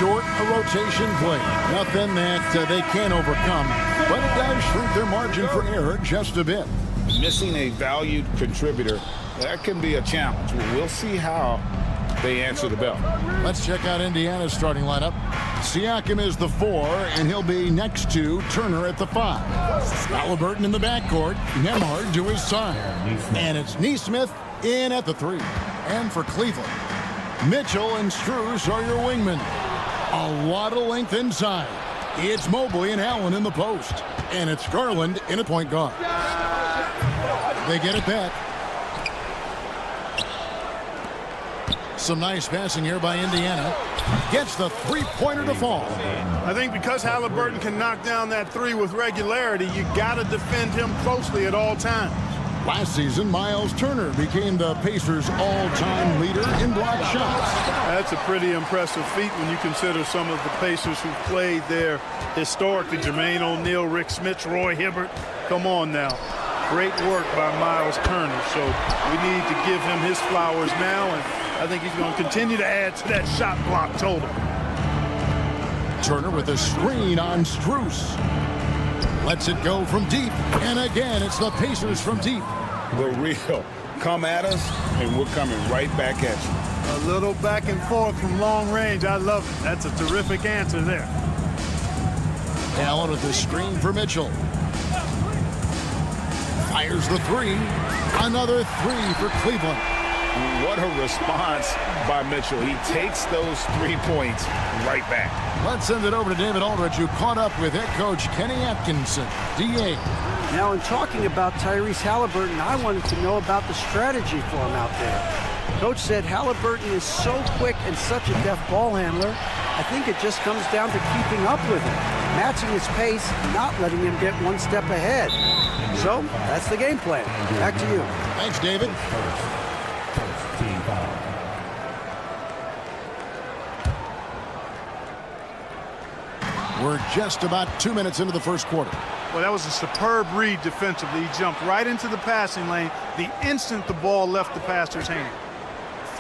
short, a rotation play. Nothing that they can't overcome, but it does shrink their margin for error just a bit. Missing a valued contributor, that can be a challenge. We'll see how they answer the bell. Let's check out Indiana's starting lineup. Siakam is the 4, and he'll be next to Turner at the 5. Halliburton in the backcourt, Nembhard to his side. And it's Nesmith in at the 3. And for Cleveland, Mitchell and Strus are your wingmen. A lot of length inside. It's Mobley and Allen in the post. And it's Garland in at point guard. They get it back. Some nice passing here by Indiana. Gets the three-pointer to fall. I think because Halliburton can knock down that 3 with regularity, you got to defend him closely at all times. Last season, Miles Turner became the Pacers' all-time leader in block shots. That's a pretty impressive feat when you consider some of the Pacers who played there historically. Jermaine O'Neal, Rick Smits, Roy Hibbert. Come on now. Great work by Miles Turner. So we need to give him his flowers now, and I think he's going to continue to add to that shot block total. Turner with a screen on Strus. Lets it go from deep. And again, it's the Pacers from deep. The real. Come at us, and we're coming right back at you. A little back and forth from long range. I love it. That's a terrific answer there. Allen with the screen for Mitchell. Fires the 3. Another 3 for Cleveland. What a response by Mitchell. He takes those 3 points right back. Let's send it over to David Aldridge, who caught up with head coach Kenny Atkinson, DA. Now, in talking about Tyrese Halliburton, I wanted to know about the strategy for him out there. Coach said Halliburton is so quick and such a deft ball handler. I think it just comes down to keeping up with him, matching his pace, not letting him get one step ahead. So, that's the game plan. Back to you. Thanks, David. We're just about 2 minutes into the first quarter. Well, that was a superb read defensively. He jumped right into the passing lane the instant the ball left the passer's hand.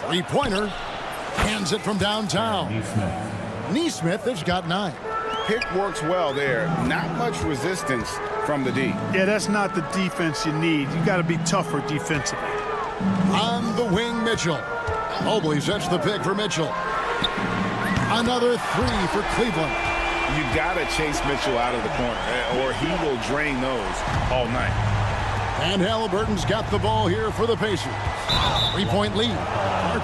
Three-pointer. Hands it from downtown. Nesmith has got 9. Pick works well there. Not much resistance from the D. Yeah, that's not the defense you need. You got to be tougher defensively. On the wing, Mitchell. Mobley sets the pick for Mitchell. Another 3 for Cleveland. You got to chase Mitchell out of the corner, or he will drain those all night. And Halliburton's got the ball here for the Pacers. 3-point lead.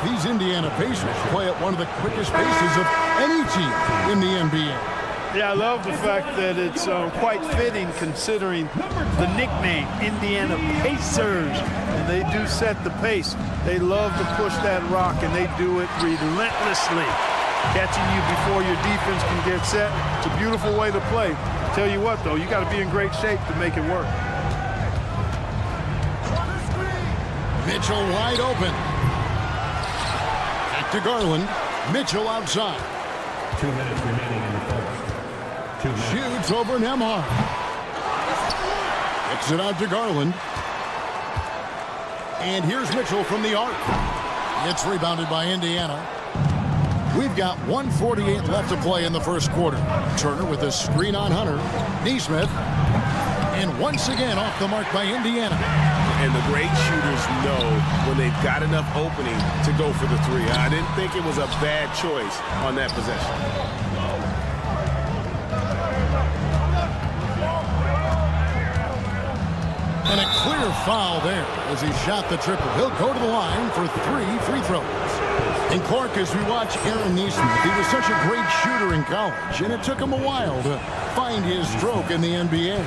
These Indiana Pacers play at one of the quickest paces of any team in the NBA. Yeah, I love the fact that it's quite fitting considering the nickname, Indiana Pacers. And they do set the pace. They love to push that rock, and they do it relentlessly. Catching you before your defense can get set. It's a beautiful way to play. Tell you what, though, you got to be in great shape to make it work. Mitchell wide open. Back to Garland. Mitchell outside. 2 minutes remaining in the first. 2 minutes. Shoots over Nembhard. Kicks it out to Garland. And here's Mitchell from the arc. It's rebounded by Indiana. We've got 1:48 left to play in the first quarter. Turner with a screen on Hunter. Nesmith. And once again off the mark by Indiana. And the great shooters know when they've got enough opening to go for the 3. I didn't think it was a bad choice on that possession. And a clear foul there as he shot the triple. He'll go to the line for 3 free throws. And Clark, as we watch Aaron Nesmith, he was such a great shooter in college, and it took him a while to find his stroke in the NBA.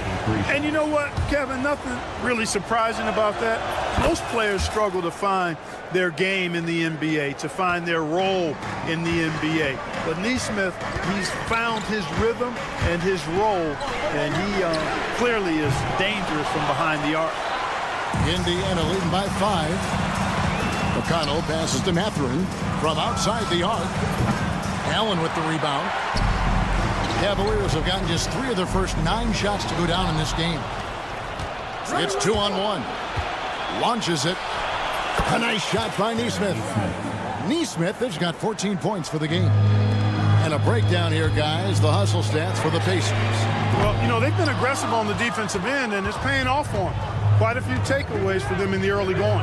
And you know what, Kevin, nothing really surprising about that. Most players struggle to find their game in the NBA, to find their role in the NBA. But Nesmith, he's found his rhythm and his role, and he clearly is dangerous from behind the arc. Indiana leading by 5. McConnell passes to Mathurin from outside the arc. Allen with the rebound. Cavaliers have gotten just 3 of their first 9 shots to go down in this game. It's 2-on-1. Launches it. A nice shot by Nesmith. Nesmith has got 14 points for the game. And a breakdown here, guys. The hustle stats for the Pacers. Well, you know, they've been aggressive on the defensive end, and it's paying off for them. Quite a few takeaways for them in the early going.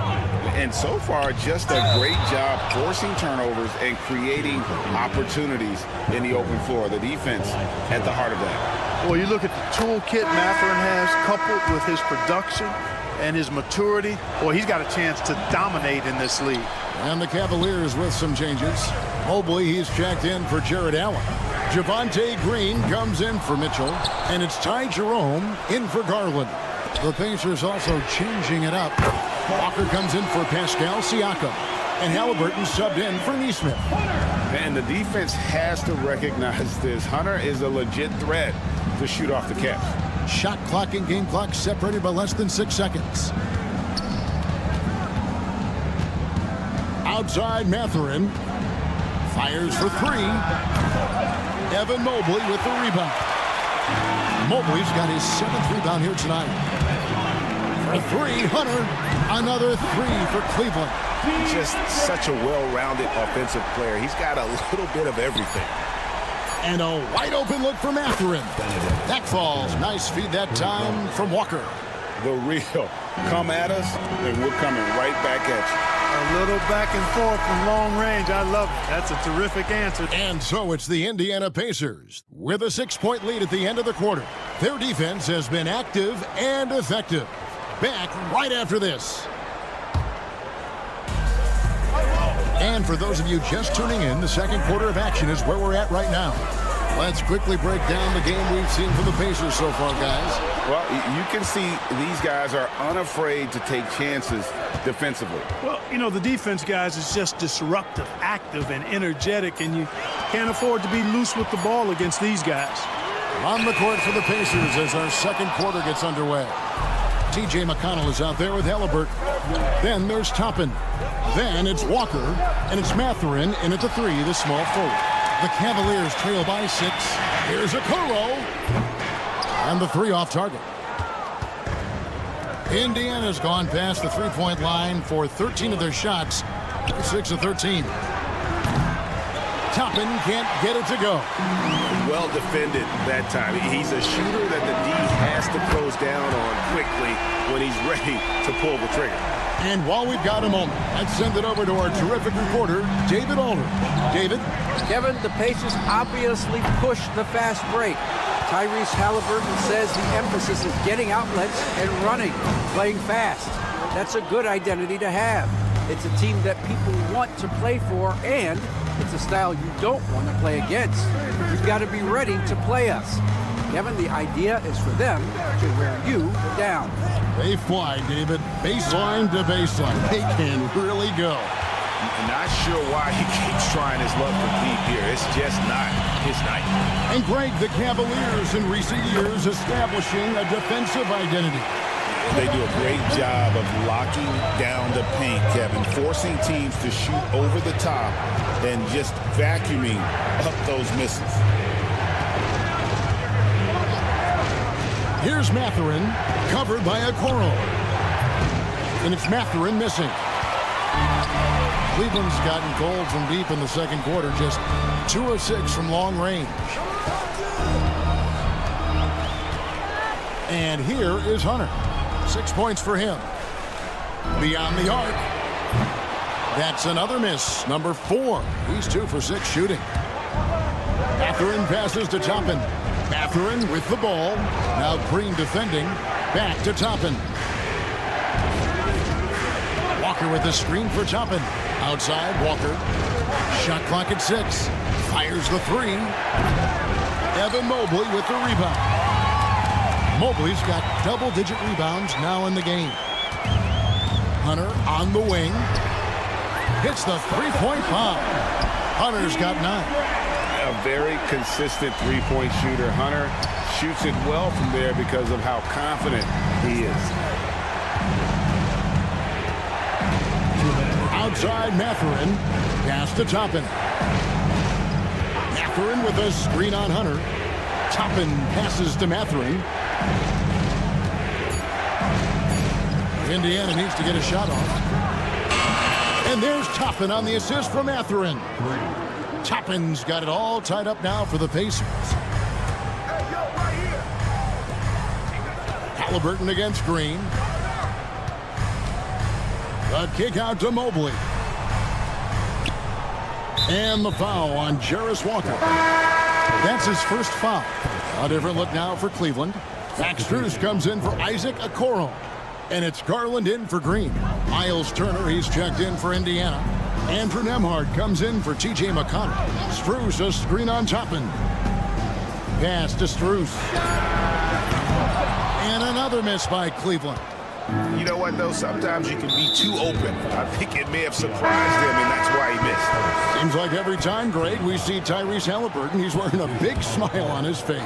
And so far, just a great job forcing turnovers and creating opportunities in the open floor. The defense at the heart of that. Well, you look at the toolkit Mathurin has, coupled with his production and his maturity. Boy, he's got a chance to dominate in this league. And the Cavaliers with some changes. Mobley, he's checked in for Jared Allen. Javonte Green comes in for Mitchell. And it's Ty Jerome in for Garland. The Pacers also changing it up. Walker comes in for Pascal Siakam. And Halliburton subbed in for Nesmith. And the defense has to recognize this. Hunter is a legit threat to shoot off the catch. Shot clock and game clock separated by less than 6 seconds. Outside Mathurin. Fires for 3. Evan Mobley with the rebound. Mobley's got his 7th rebound here tonight. For 3, Hunter. Another 3 for Cleveland. Just such a well-rounded offensive player. He's got a little bit of everything. And a wide open look for Mathurin. That falls. Nice feed that time from Walker. The real. Come at us, and we're coming right back at you. A little back and forth from long range. I love it. That's a terrific answer. And so it's the Indiana Pacers with a 6-point lead at the end of the quarter. Their defense has been active and effective. Back right after this. And for those of you just tuning in, the second quarter of action is where we're at right now. Let's quickly break down the game we've seen from the Pacers so far, guys. Well, you can see these guys are unafraid to take chances defensively. Well, you know, the defense, guys, is just disruptive, active, and energetic, and you can't afford to be loose with the ball against these guys. On the court for the Pacers as our second quarter gets underway. T.J. McConnell is out there with Halliburton. Then there's Toppin. Then it's Walker, and it's Mathurin in at the 3, the small forward. The Cavaliers trail by 6. Here's a Okoro. And the 3 off target. Indiana's gone past the three-point line for 13 of their shots. 6 of 13. Toppin can't get it to go. Well defended that time. He's a shooter that the D has to close down on quickly when he's ready to pull the trigger. And while we've got a moment, let's send it over to our terrific reporter, David Alder. David? Kevin, the Pacers obviously pushed the fast break. Tyrese Halliburton says the emphasis is getting outlets and running, playing fast. That's a good identity to have. It's a team that people want to play for, and it's a style you don't want to play against. You've got to be ready to play us. Kevin, the idea is for them to wear you down. They fly, David. Baseline to baseline. They can really go. I'm not sure why he keeps trying his luck for deep here. It's just not his night. And Greg, the Cavaliers in recent years establishing a defensive identity. They do a great job of locking down the paint, Kevin, forcing teams to shoot over the top and just vacuuming up those misses. Here's Mathurin, covered by Okoro. And it's Mathurin missing. Cleveland's gotten cold from deep in the second quarter, just 2 of 6 from long range. And here is Hunter. 6 points for him. Beyond the arc. That's another miss. Number 4. He's 2 for 6 shooting. Mathurin passes to Toppin. Mathurin with the ball. Now Green defending. Back to Toppin. Walker with the screen for Toppin. Outside, Walker. Shot clock at 6. Fires the 3. Evan Mobley with the rebound. Mobley's got double-digit rebounds now in the game. Hunter on the wing. Hits the three-point bomb. Hunter's got 9. A very consistent three-point shooter. Hunter shoots it well from there because of how confident he is. Outside Mathurin. Pass to Toppin. Mathurin with a screen on Hunter. Toppin passes to Mathurin. Indiana needs to get a shot off. And there's Toppin on the assist from Mathurin. Toppin's got it all tied up now for the Pacers. Halliburton against Green. The kick out to Mobley. And the foul on Jarris Walker. That's his first foul. A different look now for Cleveland. Max Strus comes in for Isaac Okoro. And it's Garland in for Green. Miles Turner, he's checked in for Indiana. Andrew Nembhard comes in for T.J. McConnell. Strus a screen on Toppin. Pass to Strus. And another miss by Cleveland. You know what, though? Sometimes you can be too open. I think it may have surprised him, and that's why he missed. Seems like every time, Greg, we see Tyrese Halliburton, he's wearing a big smile on his face.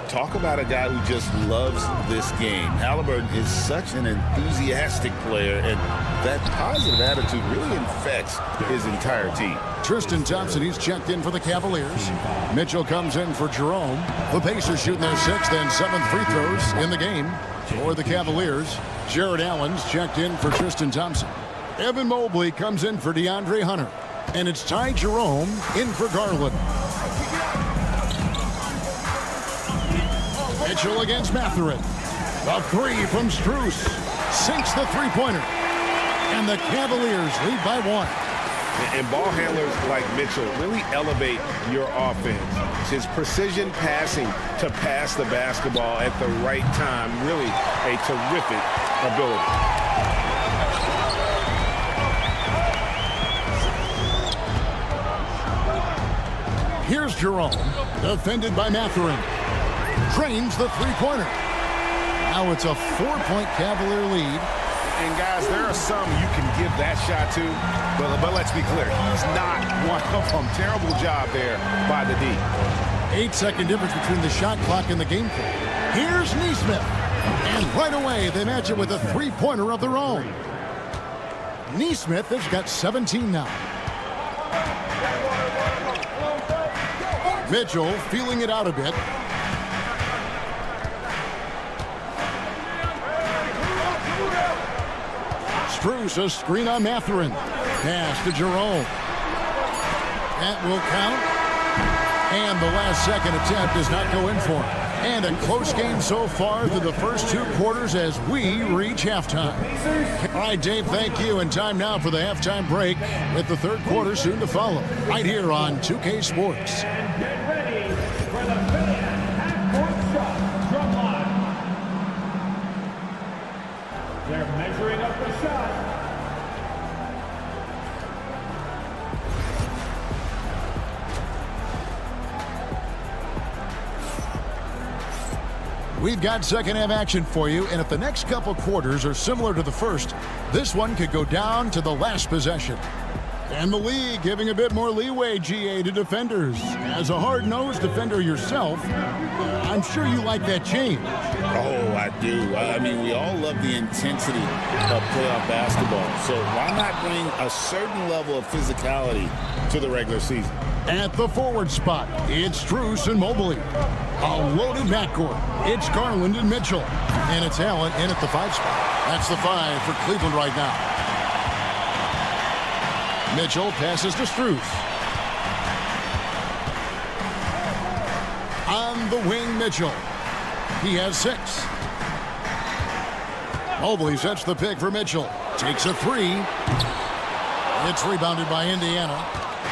Talk about a guy who just loves this game. Halliburton is such an enthusiastic player, and that positive attitude really infects his entire team. Tristan Thompson, he's checked in for the Cavaliers. Mitchell comes in for Jerome. The Pacers shooting their 6th and 7th free throws in the game for the Cavaliers. Jared Allen's checked in for Tristan Thompson. Evan Mobley comes in for DeAndre Hunter. And it's Ty Jerome in for Garland. Mitchell against Mathurin. The 3 from Strus. Sinks the three-pointer. And the Cavaliers lead by 1. And ball handlers like Mitchell really elevate your offense. His precision passing to pass the basketball at the right time, really a terrific ability. Here's Jerome, defended by Mathurin. Drains the three-pointer. Now it's a 4-point Cavalier lead. And guys, there are some you can give that shot to, but let's be clear, he's not one of them. Terrible job there by the D. 8-second difference between the shot clock and the game clock. Here's Nesmith. And right away, they match it with a three-pointer of their own. Nesmith has got 17 now. Mitchell feeling it out a bit. Strus a screen on Mathurin. Pass to Jerome. That will count. And the last second attempt does not go in for him. And a close game so far through the first 2 quarters as we reach halftime. All right, Dave, thank you. And time now for the halftime break with the 3rd quarter soon to follow. Right here on 2K Sports. Get ready for the fifth half-court shot drum line. They're measuring up the shot. We've got second half action for you, and if the next couple quarters are similar to the first, this one could go down to the last possession. And the league giving a bit more leeway, GA, to defenders. As a hard-nosed defender yourself, I'm sure you like that change. Oh, I do. I mean, we all love the intensity of playoff basketball. So why not bring a certain level of physicality to the regular season? At the forward spot, it's Strus and Mobley. A loaded backcourt. It's Garland and Mitchell. And it's Allen in at the 5 spot. That's the 5 for Cleveland right now. Mitchell passes to Strus. On the wing, Mitchell. He has 6. Mobley sets the pick for Mitchell. Takes a 3. It's rebounded by Indiana.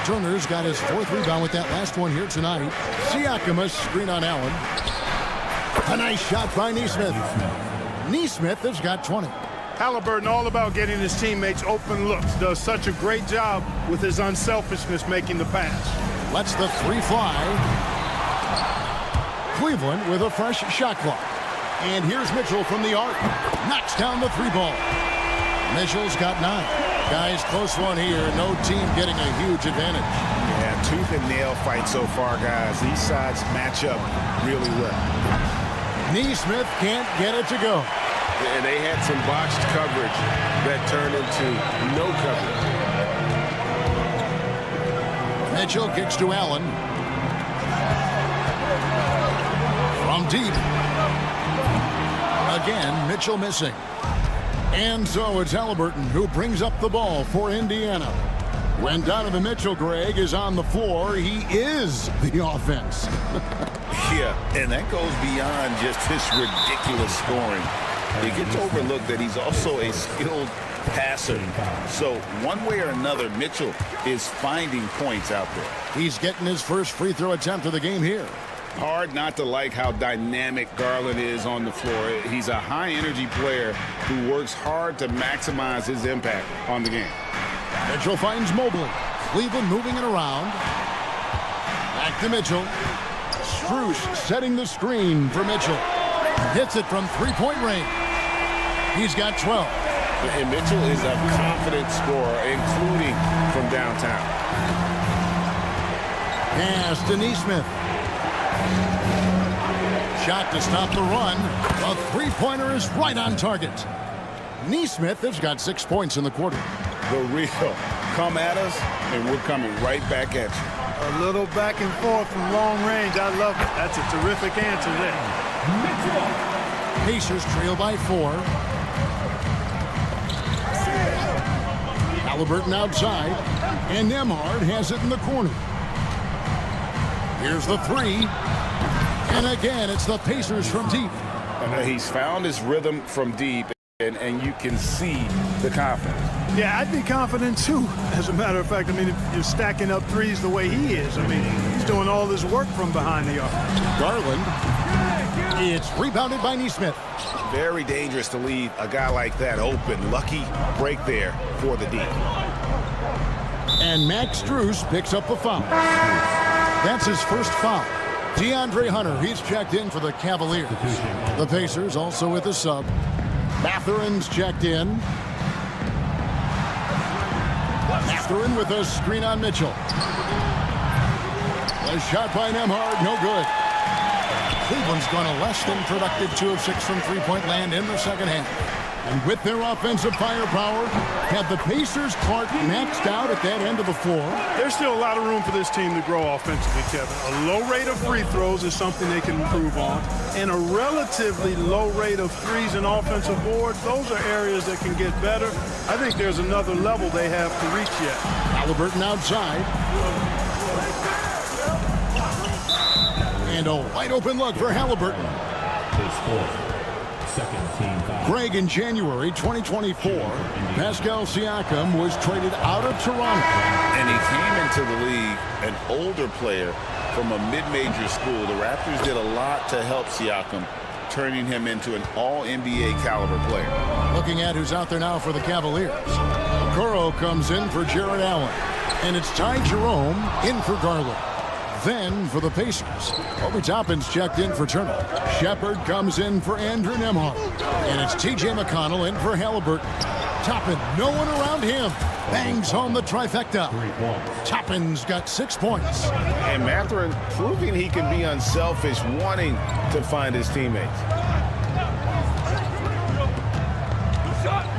Turner's got his 4th rebound with that last one here tonight. Siakam a screen on Allen. A nice shot by Nesmith. Nesmith has got 20. Halliburton all about getting his teammates open looks. Does such a great job with his unselfishness making the pass. Lets the 3 fly. Cleveland with a fresh shot clock. And here's Mitchell from the arc. Knocks down the 3 ball. Mitchell's got 9. Guys, close one here. No team getting a huge advantage. Yeah, tooth and nail fight so far, guys. These sides match up really well. Nesmith can't get it to go. And they had some botched coverage that turned into no coverage. Mitchell kicks to Allen. From deep. Again, Mitchell missing. And so it's Halliburton who brings up the ball for Indiana. When Donovan Mitchell, Greg, is on the floor, he is the offense. Yeah, and that goes beyond just his ridiculous scoring. It gets overlooked that he's also a skilled passer. So one way or another, Mitchell is finding points out there. He's getting his first free throw attempt of the game here. Hard not to like how dynamic Garland is on the floor. He's a high-energy player who works hard to maximize his impact on the game. Mitchell finds Mobley. Cleveland moving it around. Back to Mitchell. Strus setting the screen for Mitchell. Hits it from three-point range. He's got 12. And Mitchell is a confident scorer, including from downtown. Pass to Neesmith. Shot to stop the run. A three-pointer is right on target. Neesmith has got 6 points in the quarter. The real come at us, and we're coming right back at you. A little back and forth from long range. I love it. That's a terrific answer there. Pacers trail by 4. Halliburton outside, and Nembhard has it in the corner. Here's the three. And again, it's the Pacers from deep. He's found his rhythm from deep, and you can see the confidence. Yeah, I'd be confident too. As a matter of fact, I mean, if you're stacking up threes the way he is, I mean, he's doing all this work from behind the arc. Garland. It's rebounded by Neesmith. Very dangerous to leave a guy like that open. Lucky break there for the D. And Max Strus picks up the foul. That's his first foul. DeAndre Hunter, he's checked in for the Cavaliers. The Pacers also with a sub. Matherin's checked in. Matherin with a screen on Mitchell. A shot by Nembhard, no good. Cleveland's gone a less than productive 2 of 6 from three-point land in the second half. And with their offensive firepower, have the Pacers cart maxed out at that end of the floor? There's still a lot of room for this team to grow offensively, Kevin. A low rate of free throws is something they can improve on, and a relatively low rate of threes and offensive boards. Those are areas that can get better. I think there's another level they have to reach yet. Halliburton outside. And a wide-open look for Halliburton. Greg, in January 2024, Pascal Siakam was traded out of Toronto. And he came into the league an older player from a mid-major school. The Raptors did a lot to help Siakam, turning him into an all-NBA caliber player. Looking at who's out there now for the Cavaliers. Okoro comes in for Jared Allen. And it's Ty Jerome in for Garland. Then for the Pacers, Obi Toppin's checked in for Turner. Shepard comes in for Andrew Nembhard. And it's T.J. McConnell in for Halliburton. Toppin, no one around him. Bangs home the trifecta. Toppin's got 6 points. And Matherin proving he can be unselfish, wanting to find his teammates.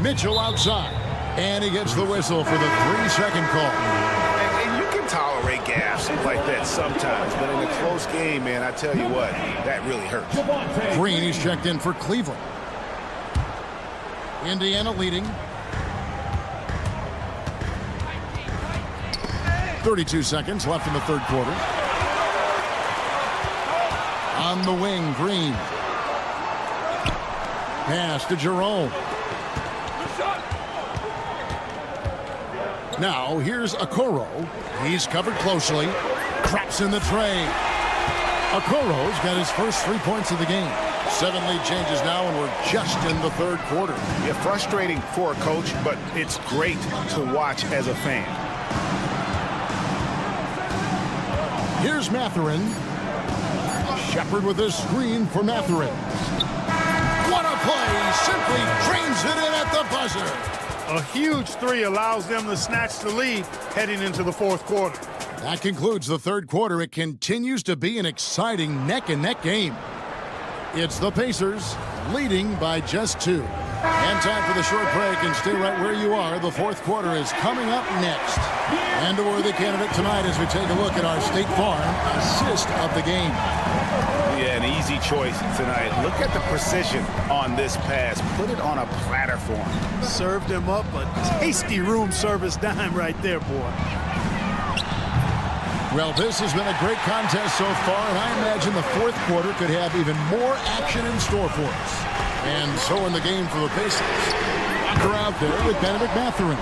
Mitchell outside. And he gets the whistle for the 3-second call. And you can tolerate gaffes like that sometimes, but in a close game, man, I tell you what, that really hurts. Green is checked in for Cleveland. Indiana leading. 32 seconds left in the third quarter. On the wing, Green. Pass to Jerome. Now, here's Okoro. He's covered closely. Traps in the tray. Okoro's got his first 3 points of the game. 7 lead changes now, and we're just in the third quarter. Yeah, frustrating for a coach, but it's great to watch as a fan. Here's Matherin. Shepard with a screen for Matherin. What a play! Simply drains it in at the buzzer. A huge three allows them to snatch the lead heading into the fourth quarter. That concludes the third quarter. It continues to be an exciting neck-and-neck game. It's the Pacers leading by just 2. And time for the short break, and stay right where you are. The fourth quarter is coming up next. And a worthy candidate tonight as we take a look at our State Farm assist of the game. Yeah, an easy choice tonight. Look at the precision on this pass. Put it on a platter for him. Served him up a tasty room service dime right there, boy. Well, this has been a great contest so far, and I imagine the fourth quarter could have even more action in store for us. And so in the game for the Pacers. Walker out there with Benedict Mathurin.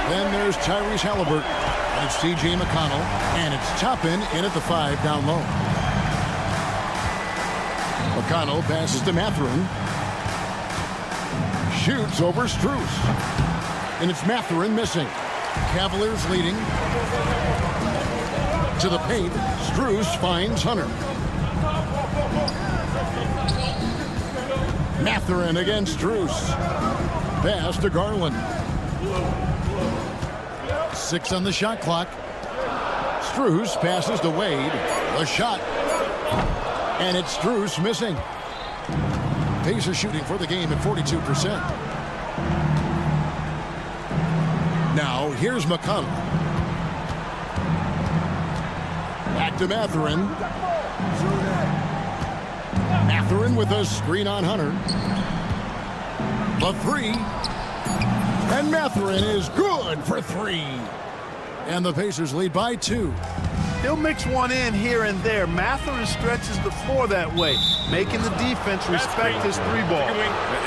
Then there's Tyrese Halliburton. And it's T.J. McConnell. And it's Toppin in at the 5 down low. McConnell passes to Mathurin. Shoots over Strus. And it's Mathurin missing. Cavaliers leading. To the paint, Strus finds Hunter. Mathurin against Strus. Pass to Garland. 6 on the shot clock. Strus passes to Wade. A shot. And it's Strus missing. Pacers shooting for the game at 42%. Now, here's McConnell. Back to Mathurin. Mathurin with a screen on Hunter. The 3. And Mathurin is good for 3. And the Pacers lead by 2. He'll mix one in here and there. Mathurin stretches the floor that way, making the defense respect his 3-ball.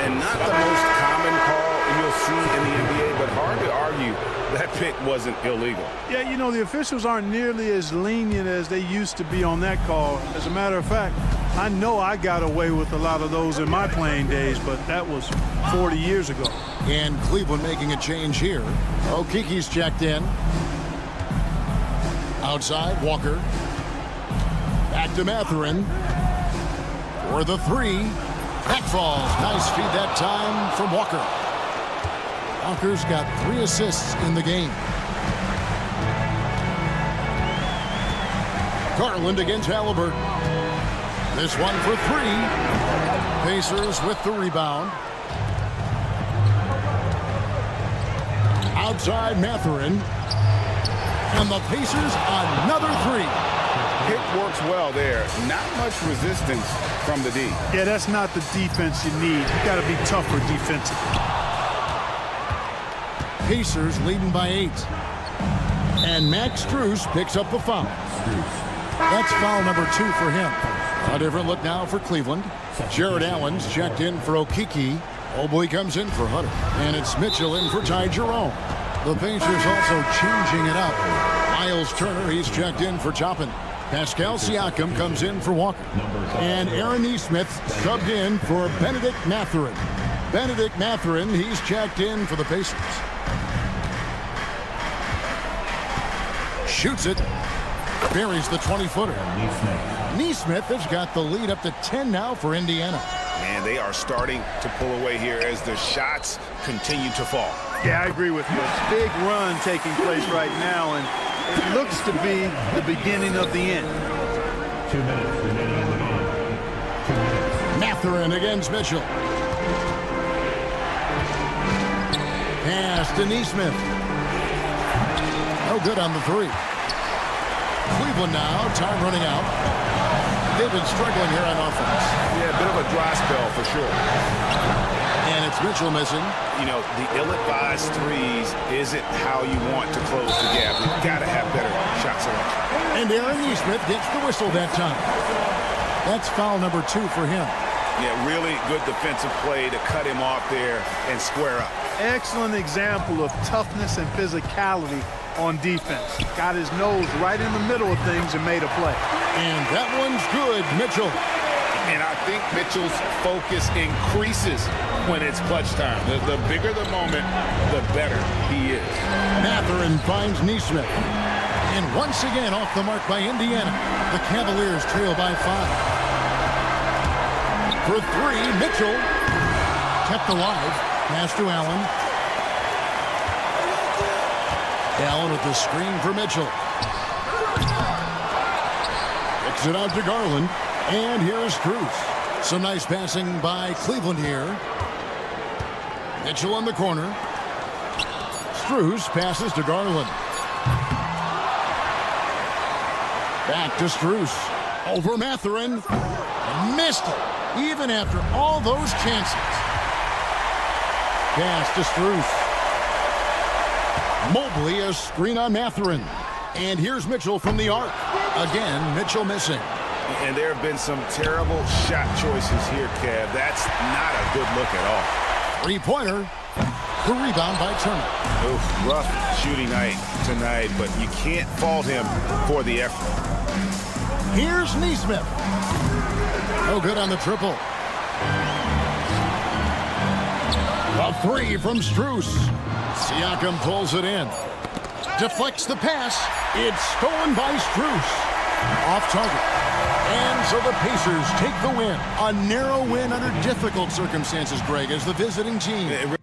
And not the most common call you'll see in the NBA, but hard to argue that pick wasn't illegal. Yeah, you know, the officials aren't nearly as lenient as they used to be on that call. As a matter of fact, I know I got away with a lot of those in my playing days, but that was 40 years ago. And Cleveland making a change here. Okiki's checked in. Outside, Walker. Back to Mathurin. For the 3. That falls. Nice feed that time from Walker. Walker's got 3 assists in the game. Garland against Halliburton. This one for 3. Pacers with the rebound. Outside Mathurin. And the Pacers another 3. Pick works well there. Not much resistance from the D. Yeah, that's not the defense you need. You got to be tougher defensively. Pacers leading by 8. And Max Strus picks up the foul. That's foul number 2 for him. A different look now for Cleveland. Jared Allen's checked in for Okiki. Oboy comes in for Hunter. And it's Mitchell in for Ty Jerome. The Pacers also changing it up. Miles Turner, he's checked in for Toppin. Pascal Siakam comes in for Walker. And Aaron Nesmith subbed in for Benedict Mathurin. Benedict Mathurin, he's checked in for the Pacers. Shoots it. Buries the 20-footer. Nesmith has got the lead up to 10 now for Indiana. And they are starting to pull away here as the shots continue to fall. Yeah, I agree with you. A big run taking place right now, and it looks to be the beginning of the end. 2 minutes remaining in the game. 2 minutes. Mathurin against Mitchell. Pass to Nesmith. No good on the 3. Cleveland now, time running out. They've been struggling here on offense. Yeah, a bit of a dry spell for sure. And it's Mitchell missing. You know, the ill-advised threes isn't how you want to close the gap. You've got to have better shot selection. And Aaron Nesmith gets the whistle that time. That's foul number 2 for him. Yeah, really good defensive play to cut him off there and square up. Excellent example of toughness and physicality on defense. Got his nose right in the middle of things and made a play. And that one's good, Mitchell. And I think Mitchell's focus increases when it's clutch time. The bigger the moment, the better he is. Mathurin finds Nesmith. And once again off the mark by Indiana. The Cavaliers trail by 5. For 3, Mitchell kept alive. Pass to Allen. Allen with the screen for Mitchell. Kicks it out to Garland. And here's Strus. Some nice passing by Cleveland here. Mitchell on the corner. Strus passes to Garland. Back to Strus. Over Mathurin. Missed it, even after all those chances. Pass to Strus. Mobley, a screen on Mathurin. And here's Mitchell from the arc. Again, Mitchell missing. And there have been some terrible shot choices here, Kev. That's not a good look at all. Three-pointer. The rebound by Turner. Oof, rough shooting night tonight, but you can't fault him for the effort. Here's Nesmith. No good on the triple. A three from Strus. Siakam pulls it in. Deflects the pass. It's stolen by Strus. Off target. And so the Pacers take the win. A narrow win under difficult circumstances, Greg, as the visiting team.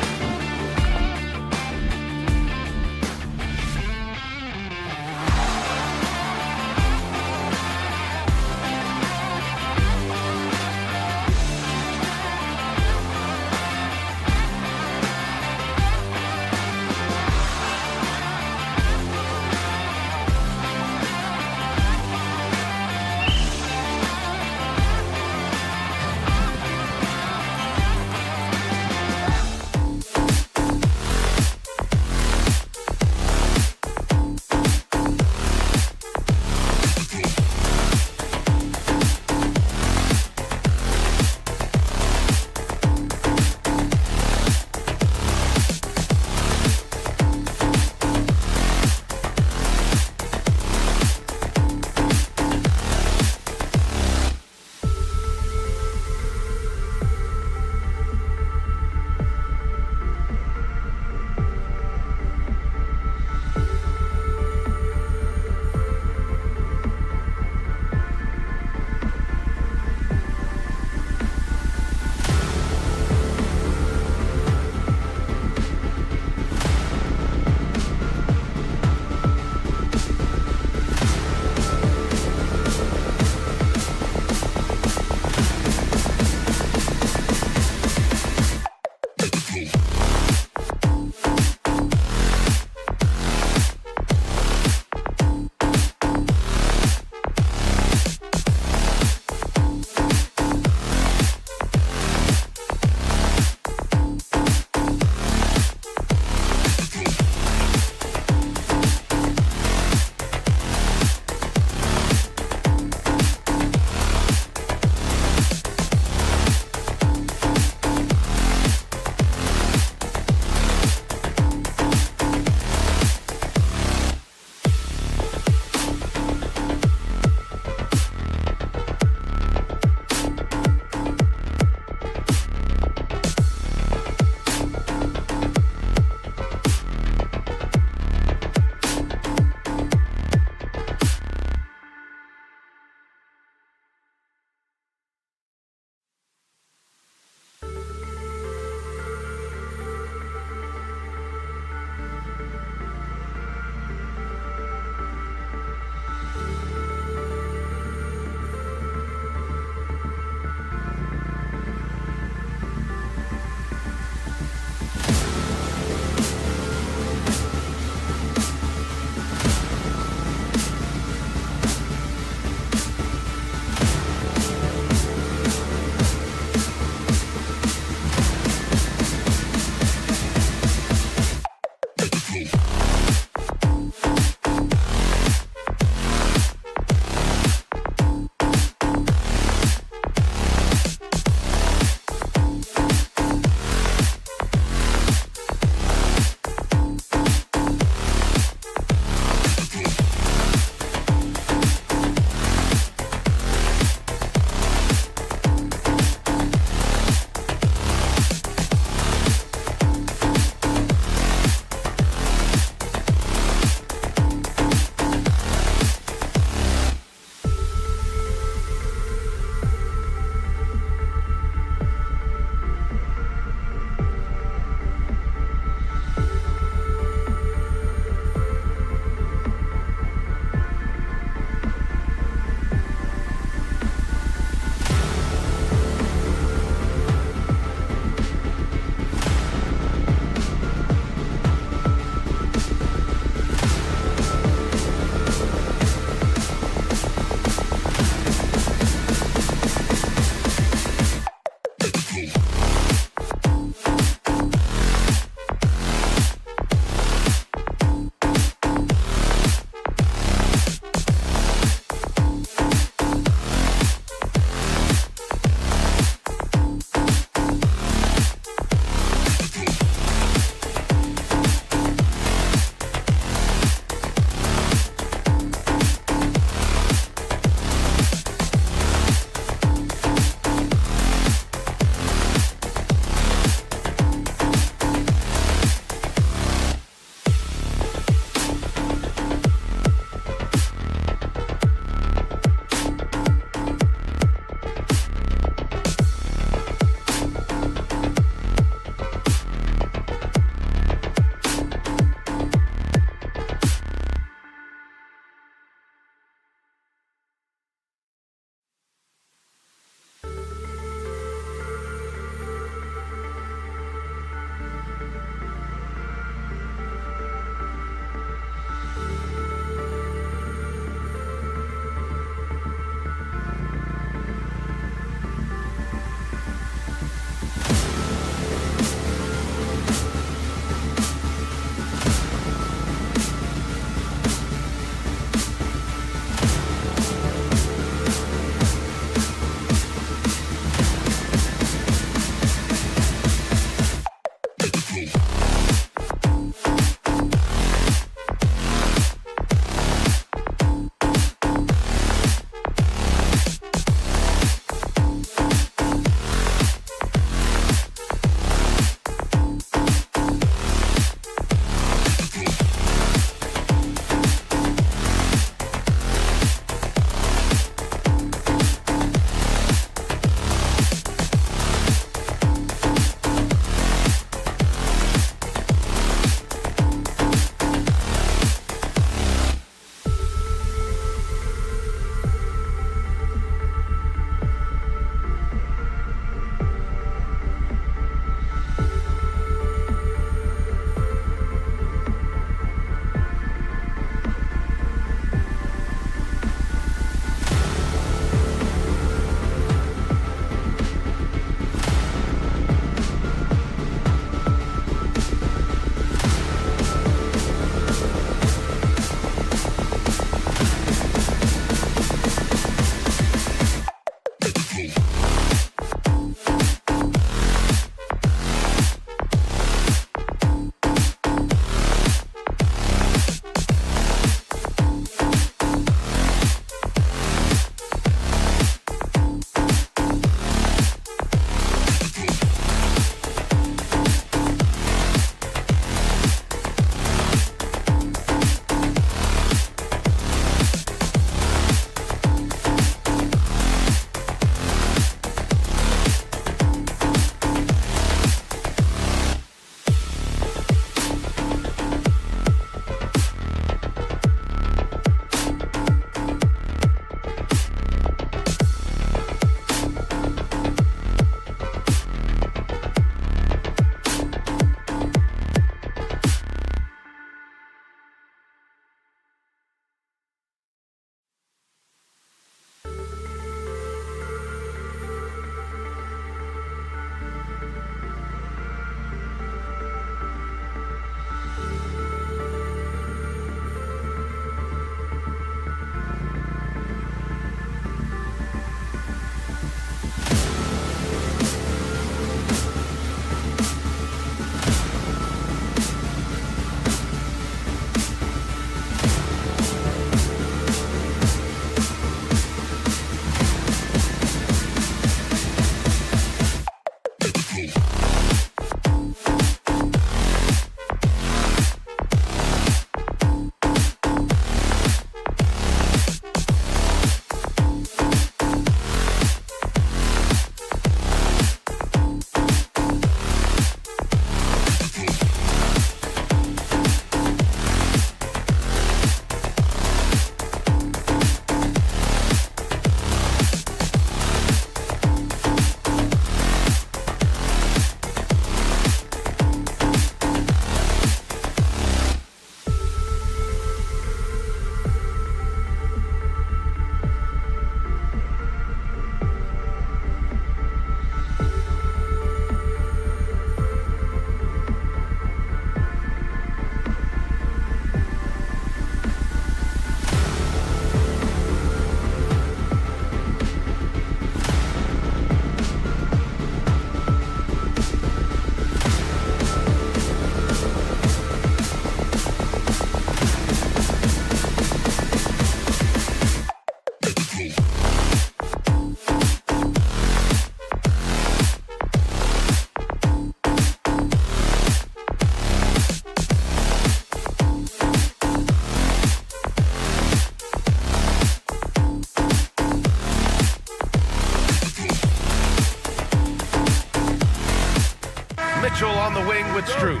Mitchell on the wing with Strus.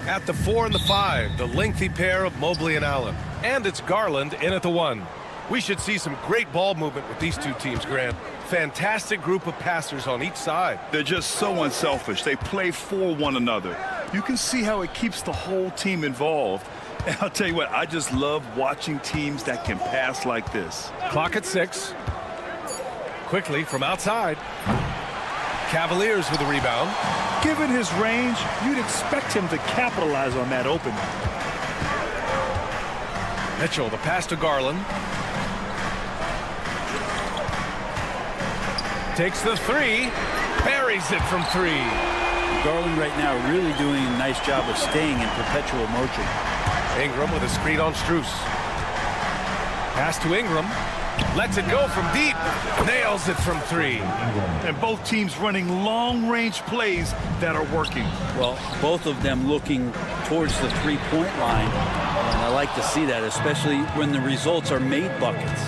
At the 4 and the 5, the lengthy pair of Mobley and Allen. And it's Garland in at the 1. We should see some great ball movement with these two teams, Grant. Fantastic group of passers on each side. They're just so unselfish. They play for one another. You can see how it keeps the whole team involved. And I'll tell you what, I just love watching teams that can pass like this. Clock at 6. Quickly from outside. Cavaliers with the rebound. Given his range, you'd expect him to capitalize on that opening. Mitchell, the pass to Garland. Takes the 3. Buries it from 3. Garland right now really doing a nice job of staying in perpetual motion. Ingram with a screen on Strus. Pass to Ingram. Lets it go from deep. Nails it from 3. And both teams running long-range plays that are working. Well, both of them looking towards the three-point line. And I like to see that, especially when the results are made buckets.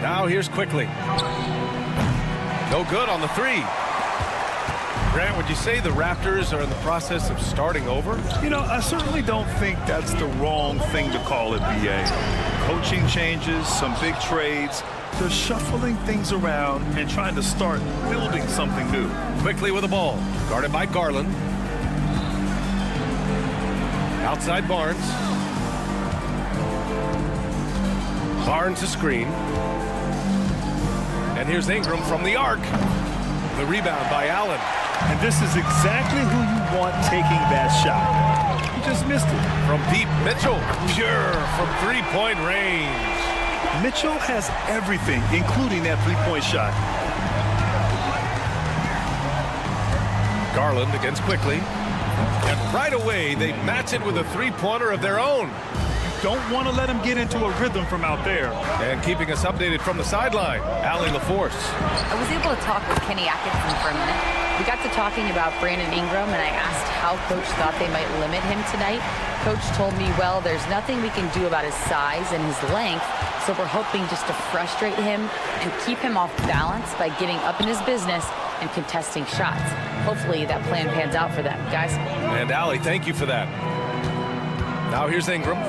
Now here's Quickly. No good on the 3. Grant, would you say the Raptors are in the process of starting over? You know, I certainly don't think that's the wrong thing to call it, BA. Coaching changes, some big trades. They're shuffling things around and trying to start building something new. Quickly with the ball. Guarded by Garland. Outside Barnes. Barnes a screen. And here's Ingram from the arc. The rebound by Allen. And this is exactly who you want taking that shot. He just missed it. From deep, Mitchell. Pure from three-point range. Mitchell has everything, including that three-point shot. Garland against Quickly. And right away, they match it with a three-pointer of their own. Don't want to let him get into a rhythm from out there. And keeping us updated from the sideline, Allie LaForce. I was able to talk with Kenny Atkinson for a minute. We got to talking about Brandon Ingram, and I asked how Coach thought they might limit him tonight. Coach told me, well, there's nothing we can do about his size and his length, so we're hoping just to frustrate him and keep him off balance by getting up in his business and contesting shots. Hopefully that plan pans out for them, guys. And Allie, thank you for that. Now here's Ingram.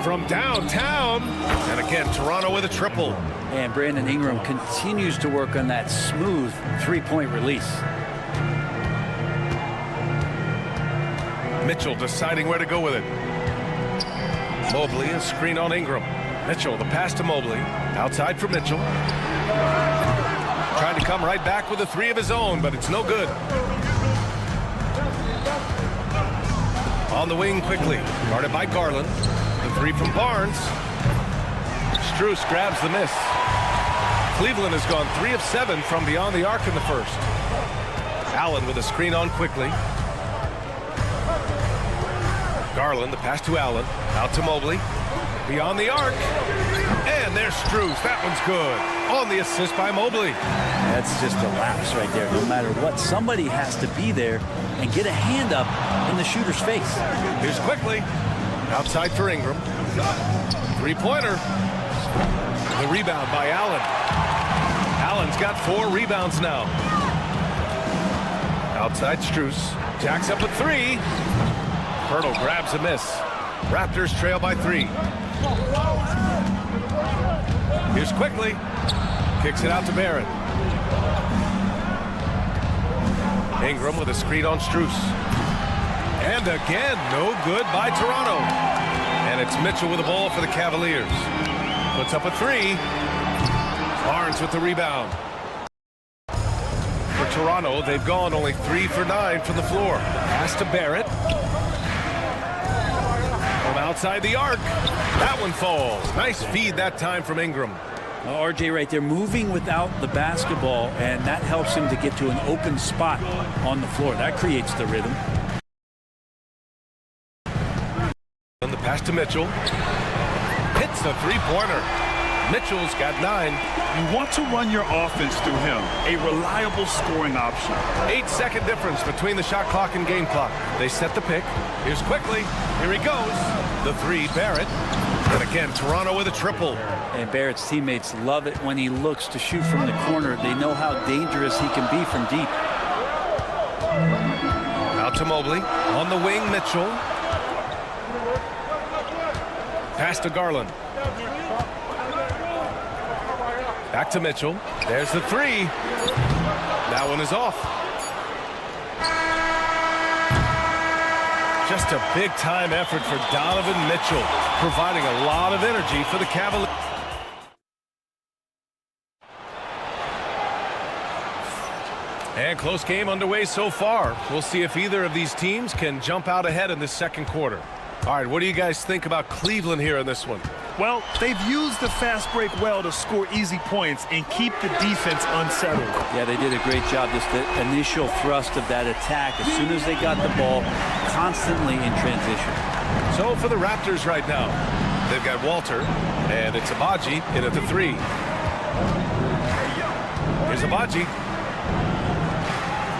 From downtown, and again, Toronto with a triple. And Brandon Ingram continues to work on that smooth three-point release. Mitchell deciding where to go with it. Mobley, a screen on Ingram. Mitchell, the pass to Mobley. Outside for Mitchell. Trying to come right back with a 3 of his own, but it's no good. On the wing quickly, guarded by Garland. The 3 from Barnes. Strus grabs the miss. Cleveland has gone 3 of 7 from beyond the arc in the first. Allen with a screen on Quickly. Garland, the pass to Allen. Out to Mobley. Beyond the arc. And there's Strus. That one's good. On the assist by Mobley. That's just a lapse right there. No matter what, somebody has to be there and get a hand up in the shooter's face. Here's Quickly. Outside for Ingram. Three-pointer. The rebound by Allen. Allen's got 4 rebounds now. Outside Strus. Jacks up a 3. Hurdle grabs a miss. Raptors trail by 3. Here's Quickly. Kicks it out to Barrett. Ingram with a screen on Strus. And again, no good by Toronto. And it's Mitchell with the ball for the Cavaliers. Puts up a 3. Barnes with the rebound. For Toronto, they've gone only 3 for 9 from the floor. Pass to Barrett. From outside the arc. That one falls. Nice feed that time from Ingram. RJ right there moving without the basketball, and that helps him to get to an open spot on the floor. That creates the rhythm. And the pass to Mitchell. Hits a three-pointer. Mitchell's got 9. You want to run your offense through him, a reliable scoring option. 8-second difference between the shot clock and game clock. They set the pick. Here's Quickly. Here he goes. The 3, Barrett. And again, Toronto with a triple. And Barrett's teammates love it when he looks to shoot from the corner. They know how dangerous he can be from deep. to Mobley. On the wing, Mitchell. Pass to Garland. Back to Mitchell. There's the three. That one is off. Just a big-time effort for Donovan Mitchell, providing a lot of energy for the Cavaliers. And close game underway so far. We'll see if either of these teams can jump out ahead in the second quarter. All right, what do you guys think about Cleveland here in this one? Well, they've used the fast break well to score easy points and keep the defense unsettled. Yeah, they did a great job. Just the initial thrust of that attack, as soon as they got the ball, constantly in transition. So for the Raptors right now, they've got Walter, and it's Abaji in at the three. Here's Abaji.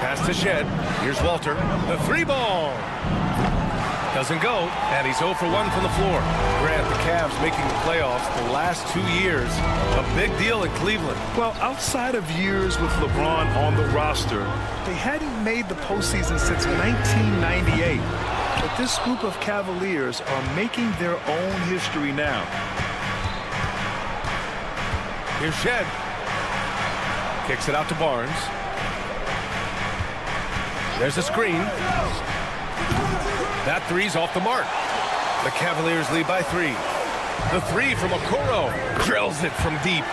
Pass to Shed. Here's Walter. The three ball. Doesn't go, and he's 0 for 1 from the floor. Grant, the Cavs making the playoffs the last 2 years. A big deal in Cleveland. Well, outside of years with LeBron on the roster, they hadn't made the postseason since 1998. But this group of Cavaliers are making their own history now. Here's Shed. Kicks it out to Barnes. There's a screen. That three's off the mark. The Cavaliers lead by 3. The three from Okoro. Drills it from deep.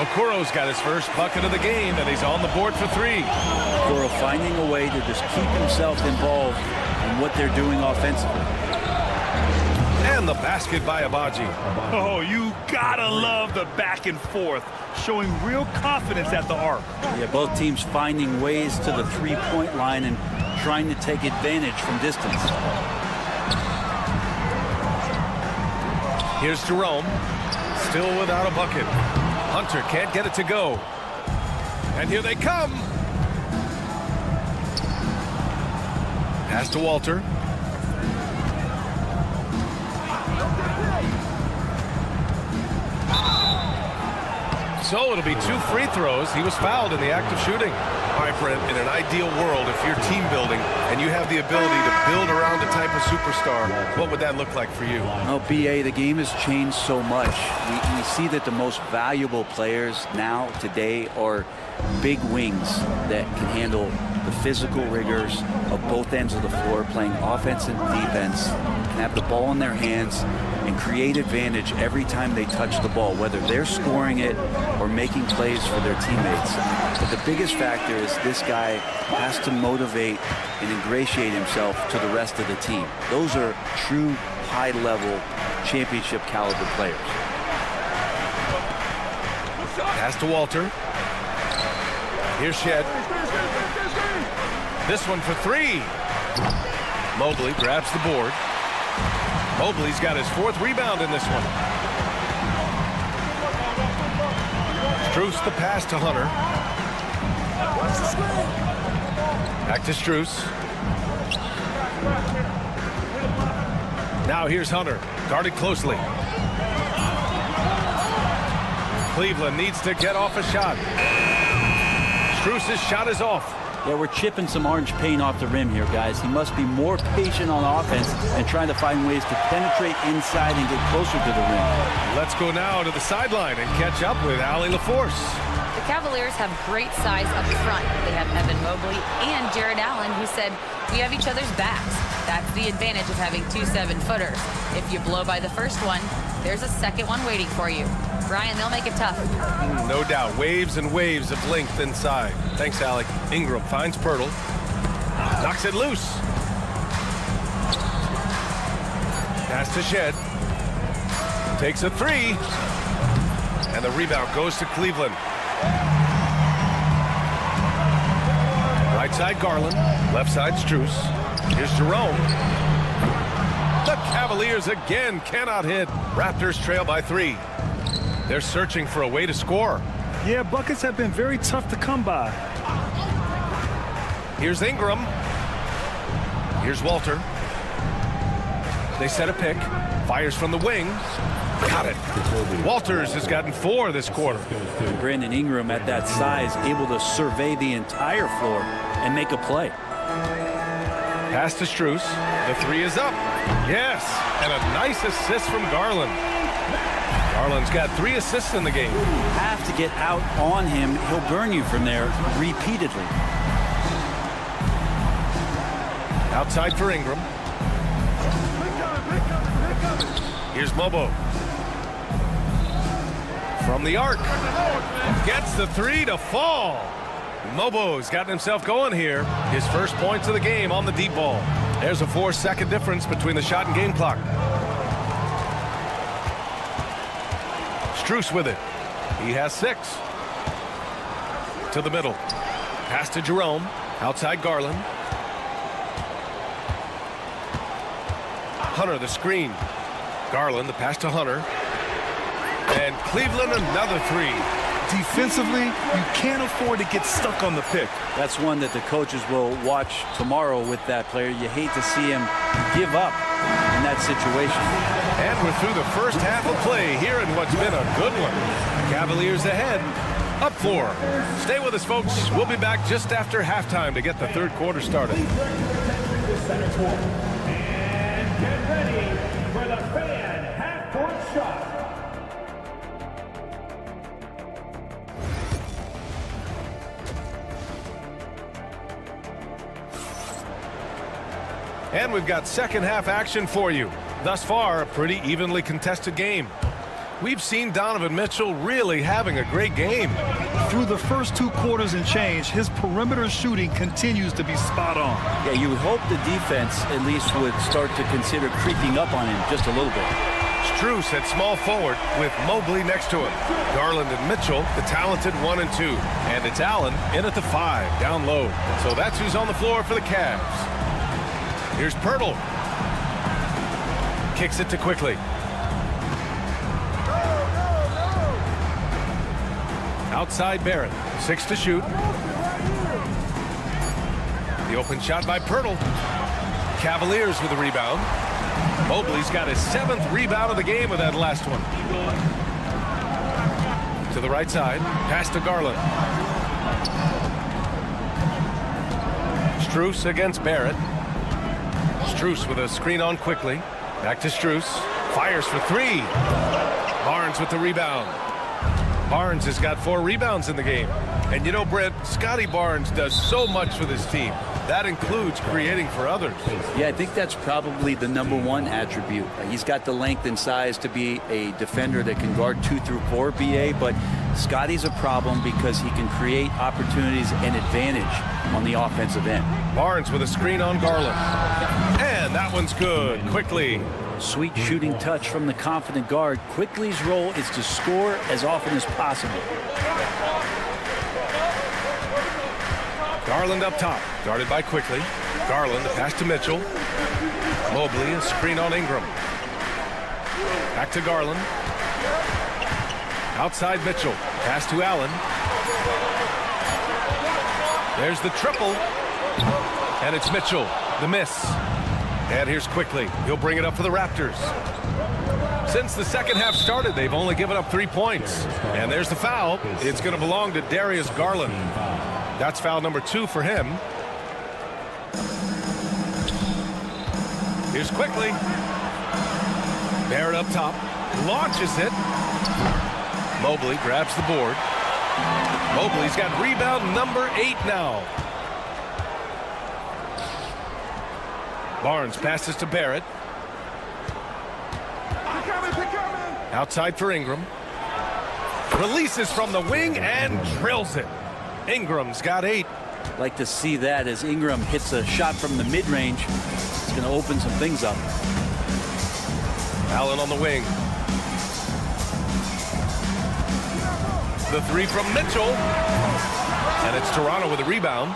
Okoro's got his first bucket of the game, and he's on the board for 3. Okoro finding a way to just keep himself involved in what they're doing offensively. And the basket by Abaji. Oh, you gotta love the back and forth, showing real confidence at the arc. Yeah, both teams finding ways to the three-point line and trying to take advantage from distance. Here's Jerome. Still without a bucket. Hunter can't get it to go. And here they come. Pass to Walter. So it'll be 2 free throws. He was fouled in the act of shooting. All right, Brent, in an ideal world, if you're team building and you have the ability to build around a type of superstar, what would that look like for you? Well, BA, the game has changed so much. We see that the most valuable players now, today, are big wings that can handle the physical rigors of both ends of the floor, playing offense and defense, can have the ball in their hands and create advantage every time they touch the ball, whether they're scoring it or making plays for their teammates. But the biggest factor is this guy has to motivate and ingratiate himself to the rest of the team. Those are true high-level championship caliber players. Pass to Walter. Here's Shed. This one for 3. Mobley grabs the board. Mobley's got his 4th rebound in this one. Strus the pass to Hunter. Back to Strus. Now here's Hunter, guarded closely. Cleveland needs to get off a shot. Strus's shot is off. Yeah, we're chipping some orange paint off the rim here, guys. He must be more patient on offense and trying to find ways to penetrate inside and get closer to the rim. Let's go now to the sideline and catch up with Allie LaForce. The Cavaliers have great size up front. They have Evan Mobley and Jared Allen, who said, we have each other's backs. That's the advantage of having 2 7-footers. If you blow by the first one, there's a second one waiting for you. Brian, they'll make it tough. No doubt. Waves and waves of length inside. Thanks, Alec. Ingram finds Pirtle. Knocks it loose. Pass to Shed. Takes a 3. And the rebound goes to Cleveland. Right side Garland. Left side Strus. Here's Jerome. The Cavaliers again cannot hit. Raptors trail by 3. They're searching for a way to score. Yeah, buckets have been very tough to come by. Here's Ingram. Here's Walter. They set a pick. Fires from the wing. Got it. Walters has gotten 4 this quarter. Brandon Ingram at that size, able to survey the entire floor and make a play. Pass to Strus. The three is up. Yes, and a nice assist from Garland. Garland's got 3 assists in the game. Have to get out on him. He'll burn you from there repeatedly. Outside for Ingram. Here's Mobo. From the arc. Gets the 3 to fall. Mobo's gotten himself going here. His first points of the game on the deep ball. There's a 4-second difference between the shot and game clock. Strus with it. He has 6. To the middle. Pass to Jerome. Outside Garland. Hunter the screen. Garland the pass to Hunter. And Cleveland another 3. Defensively, you can't afford to get stuck on the pick. That's one that the coaches will watch tomorrow with that player. You hate to see him give up in that situation. And we're through the first half of play here in what's been a good one. Cavaliers ahead, up 4. Stay with us, folks. We'll be back just after halftime to get the third quarter started. And get ready for the fan half-court shot. And we've got second half action for you. Thus far, a pretty evenly contested game. We've seen Donovan Mitchell really having a great game. Through the first 2 quarters and change, his perimeter shooting continues to be spot on. Yeah, you would hope the defense at least would start to consider creeping up on him just a little bit. Strus at small forward with Mobley next to him. Garland and Mitchell, the talented 1 and 2. And it's Allen in at the 5, down low. So that's who's on the floor for the Cavs. Here's Pirtle. Kicks it to Quickly. Outside Barrett. 6 to shoot. The open shot by Pirtle. Cavaliers with the rebound. Mobley's got his 7th rebound of the game with that last one. To the right side. Pass to Garland. Strus against Barrett. Strus with a screen on Quickly. Back to Strus. Fires for 3. Barnes with the rebound. Barnes has got 4 rebounds in the game. And you know, Brent, Scotty Barnes does so much for this team. That includes creating for others. Yeah, I think that's probably the #1 attribute. He's got the length and size to be a defender that can guard 2 through 4, BA, but Scotty's a problem because he can create opportunities and advantage on the offensive end. Barnes with a screen on Garland. And that one's good. Quickly. Sweet shooting touch from the confident guard. Quickly's role is to score as often as possible. Garland up top, guarded by Quickly. Garland, the pass to Mitchell. Mobley, a screen on Ingram. Back to Garland. Outside Mitchell, pass to Allen. There's the triple. And it's Mitchell, the miss. And here's Quickly. He'll bring it up for the Raptors. Since the second half started, they've only given up 3 points. And there's the foul. It's going to belong to Darius Garland. That's foul number 2 for him. Here's Quickly. Barrett up top. Launches it. Mobley grabs the board. Mobley's got rebound number 8 now. Barnes passes to Barrett. Outside for Ingram. Releases from the wing and drills it. Ingram's got 8. Like to see that as Ingram hits a shot from the mid-range. It's going to open some things up. Allen on the wing. The 3 from Mitchell. And it's Toronto with a rebound.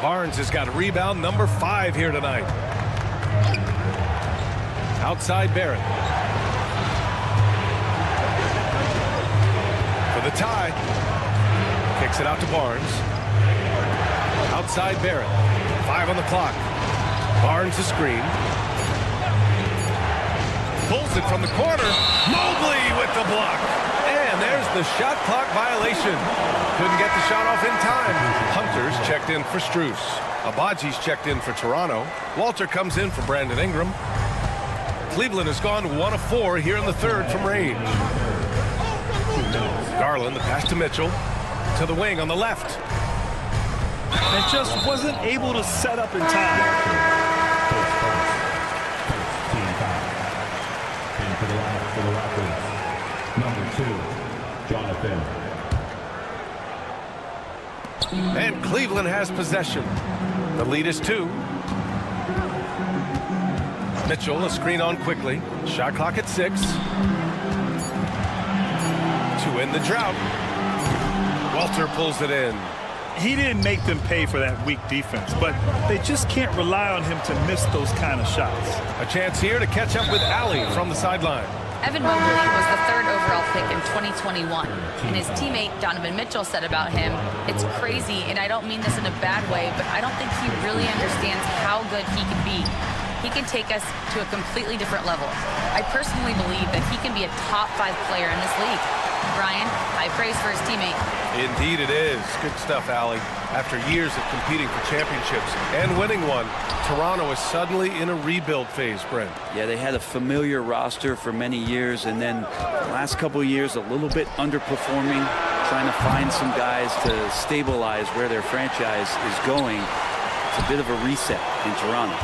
Barnes has got rebound number 5 here tonight. Outside Barrett. For the tie. Kicks it out to Barnes. Outside Barrett. 5 on the clock. Barnes the screen. Pulls it from the corner. Mobley with the block. And there's the shot clock violation. Couldn't get the shot off in time. Hunter's checked in for Strus. Abaji's checked in for Toronto. Walter comes in for Brandon Ingram. Cleveland has gone 1 of 4 here in the third from range. Garland, the pass to Mitchell. To the wing on the left. And just wasn't able to set up in time. And for the Raptors, number 2, Jonathan. And Cleveland has possession. The lead is 2. Mitchell, a screen on quickly. Shot clock at 6. To end the drought. Walter pulls it in. He didn't make them pay for that weak defense, but they just can't rely on him to miss those kind of shots. A chance here to catch up with Allie from the sideline. Evan Mobley was the 3rd overall pick in 2021, and his teammate Donovan Mitchell said about him, "It's crazy, and I don't mean this in a bad way, but I don't think he really understands how good he can be. He can take us to a completely different level. I personally believe that he can be a top 5 player in this league." Brian, high praise for his teammate. Indeed it is. Good stuff, Allie. After years of competing for championships and winning one, Toronto is suddenly in a rebuild phase, Brent. Yeah, they had a familiar roster for many years, and then the last couple of years a little bit underperforming, trying to find some guys to stabilize where their franchise is going. It's a bit of a reset in Toronto.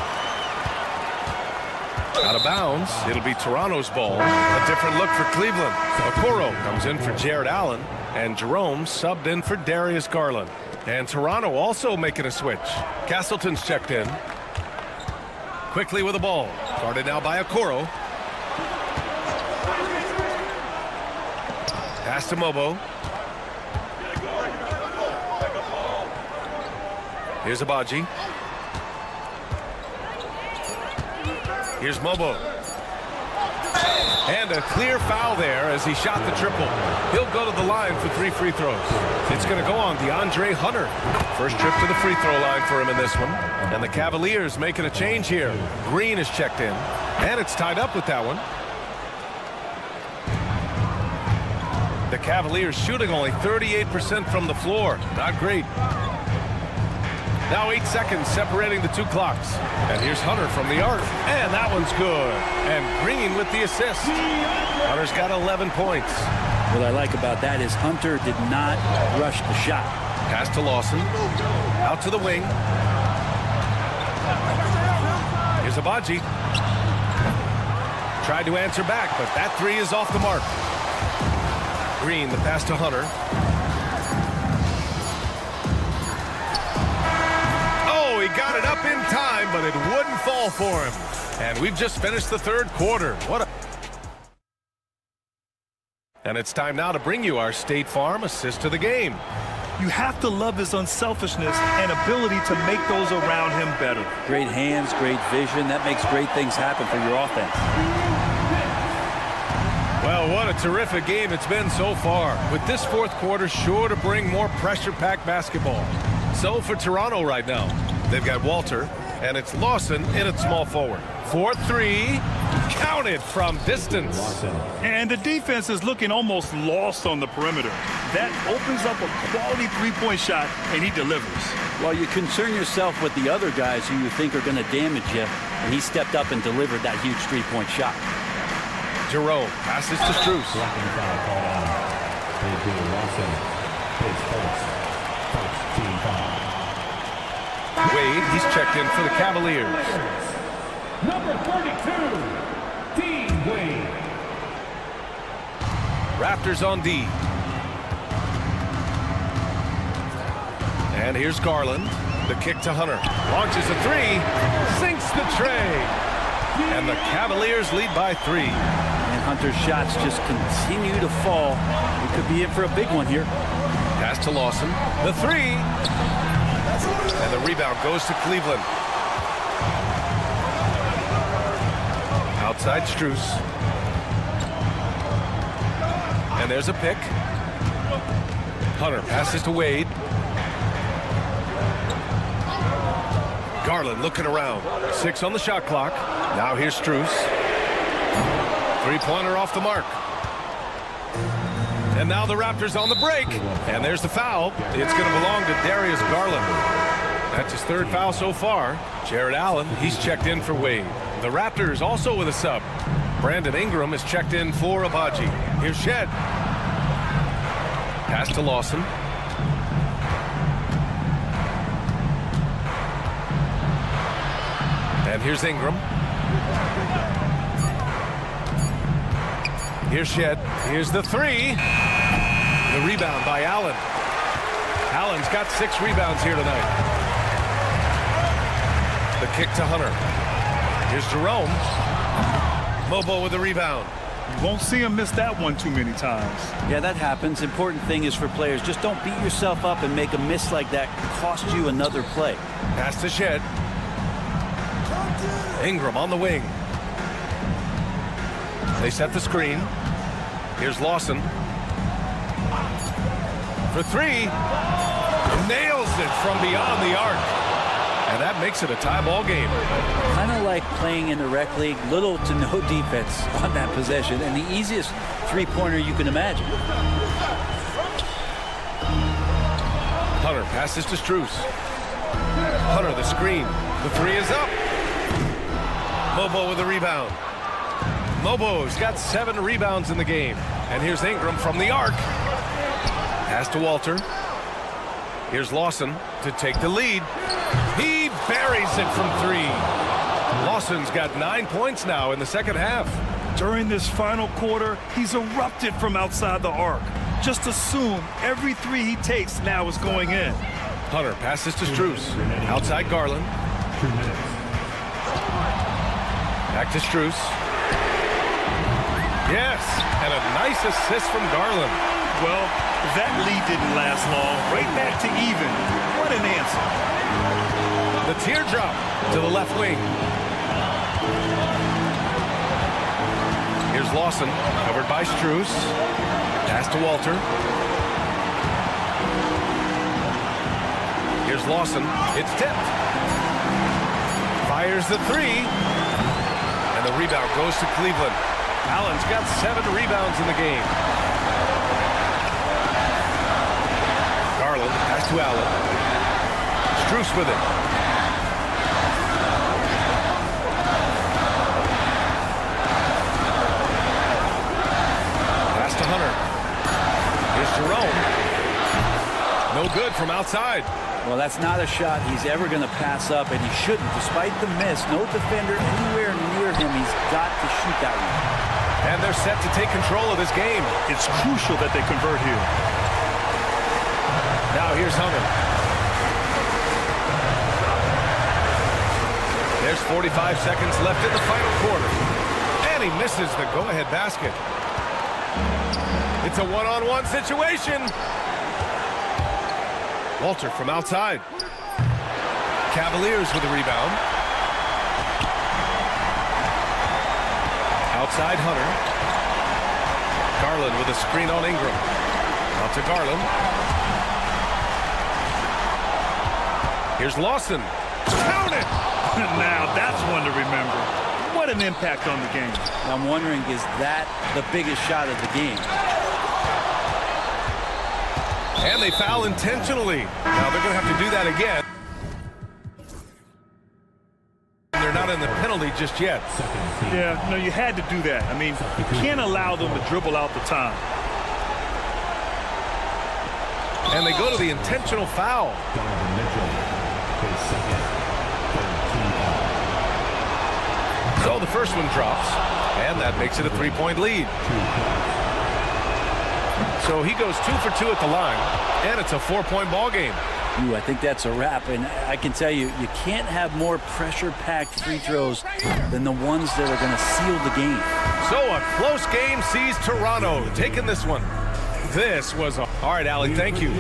Out of bounds. It'll be Toronto's ball. A different look for Cleveland. Okoro comes in for Jared Allen, and Jerome subbed in for Darius Garland. And Toronto also making a switch. Castleton's checked in. Quickly with the ball. Guarded now by Okoro. Pass to Mobo. Here's Abaji. Here's Mobo. And a clear foul there as he shot the triple. He'll go to the line for 3 free throws. It's going to go on DeAndre Hunter. First trip to the free throw line for him in this one. And the Cavaliers making a change here. Green is checked in. And it's tied up with that one. The Cavaliers shooting only 38% from the floor. Not great. Now 8 seconds separating the 2 clocks. And here's Hunter from the arc. And that one's good. And Green with the assist. Hunter's got 11 points. What I like about that is Hunter did not rush the shot. Pass to Lawson. Out to the wing. Here's Abaji. Tried to answer back, but that 3 is off the mark. Green, the pass to Hunter. He got it up in time, but it wouldn't fall for him. And we've just finished the 3rd quarter. And it's time now to bring you our State Farm assist of the game. You have to love his unselfishness and ability to make those around him better. Great hands, great vision. That makes great things happen for your offense. Well, what a terrific game it's been so far. With this 4th quarter sure to bring more pressure-packed basketball. So for Toronto right now, they've got Walter, and it's Lawson in at small forward. 4-3, counted from distance. And the defense is looking almost lost on the perimeter. That opens up a quality 3-point shot, and he delivers. Well, you concern yourself with the other guys who you think are going to damage you, and he stepped up and delivered that huge 3-point shot. Jerome passes to Strus. Wade, he's checked in for the Cavaliers. Number 32, Dean Wade. Raptors on D. And here's Garland. The kick to Hunter. Launches a 3. Sinks the tray. And the Cavaliers lead by 3. And Hunter's shots just continue to fall. He could be in for a big one here. Pass to Lawson. The 3. And the rebound goes to Cleveland. Outside Strus. And there's a pick. Hunter passes to Wade. Garland looking around. 6 on the shot clock. Now here's Strus. 3-pointer off the mark. And now the Raptors on the break. And there's the foul. It's going to belong to Darius Garland. That's his third foul so far. Jared Allen, he's checked in for Wade. The Raptors also with a sub. Brandon Ingram is checked in for Abaji. Here's Shed. Pass to Lawson. And here's Ingram. Here's Shed. Here's the three. The rebound by Allen. Allen's got 6 rebounds here tonight. The kick to Hunter. Here's Jerome. Mobo with the rebound. You won't see him miss that one too many times. Yeah, that happens. Important thing is for players, just don't beat yourself up and make a miss like that cost you another play. Pass to Shed. Ingram on the wing. They set the screen. Here's Lawson. For 3. Nails it from beyond the arc. And that makes it a tie ball game. Kind of like playing in the rec league, little to no defense on that possession, and the easiest three-pointer you can imagine. Hunter passes to Strus. Hunter the screen. The 3 is up. Mobo with the rebound. Mobo's got 7 rebounds in the game. And here's Ingram from the arc. Pass to Walter. Here's Lawson to take the lead. He buries it from 3. Lawson's got 9 points now in the second half. During this final quarter, he's erupted from outside the arc. Just assume every 3 he takes now is going in. Hunter passes to Strus. Outside Garland. Back to Strus. Yes, and a nice assist from Garland. Well, that lead didn't last long. Right back to even. What an answer. The teardrop to the left wing. Here's Lawson, covered by Strus. Pass to Walter. Here's Lawson. It's tipped. Fires the 3. And the rebound goes to Cleveland. Allen's got 7 rebounds in the game. Garland, pass to Allen. Strus with it. Pass to Hunter. Here's Jerome. No good from outside. Well, that's not a shot he's ever going to pass up, and he shouldn't. Despite the miss, no defender anywhere near him. He's got to shoot that one. And they're set to take control of this game. It's crucial that they convert here. Now here's Hunter. There's 45 seconds left in the final quarter. And he misses the go-ahead basket. It's a one-on-one situation. Walter from outside. Cavaliers with the rebound. Outside Hunter. Garland with a screen on Ingram. Out to Garland. Here's Lawson. Count it! Now that's one to remember. What an impact on the game. I'm wondering, is that the biggest shot of the game? And they foul intentionally. Now they're going to have to do that again. They're not in the penalty just yet. Yeah, no, you had to do that. I mean, you can't allow them to dribble out the time. And they go to the intentional foul. So the first one drops, and that makes it a 3-point lead. So he goes 2 for 2 at the line, and it's a 4-point ball game. Ooh, I think that's a wrap, and I can tell you, you can't have more pressure-packed free throws than the ones that are going to seal the game. So a close game sees Toronto taking this one. This was a... All right, Allie, thank you.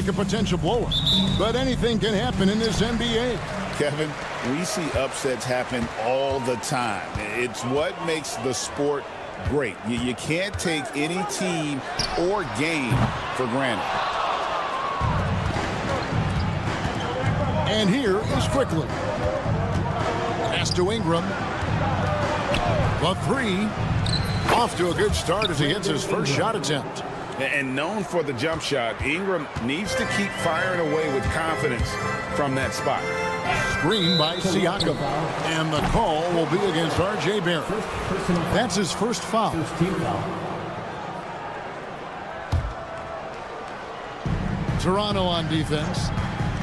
like a potential blowout. But anything can happen in this NBA. Kevin, we see upsets happen all the time. It's what makes the sport great. You can't take any team or game for granted. And here is Quickly. Pass to Ingram. The three. Off to a good start as he hits his first shot attempt. And known for the jump shot, Ingram needs to keep firing away with confidence from that spot. Screen by Siakam. And the call will be against R.J. Barrett. That's his first foul. Toronto on defense.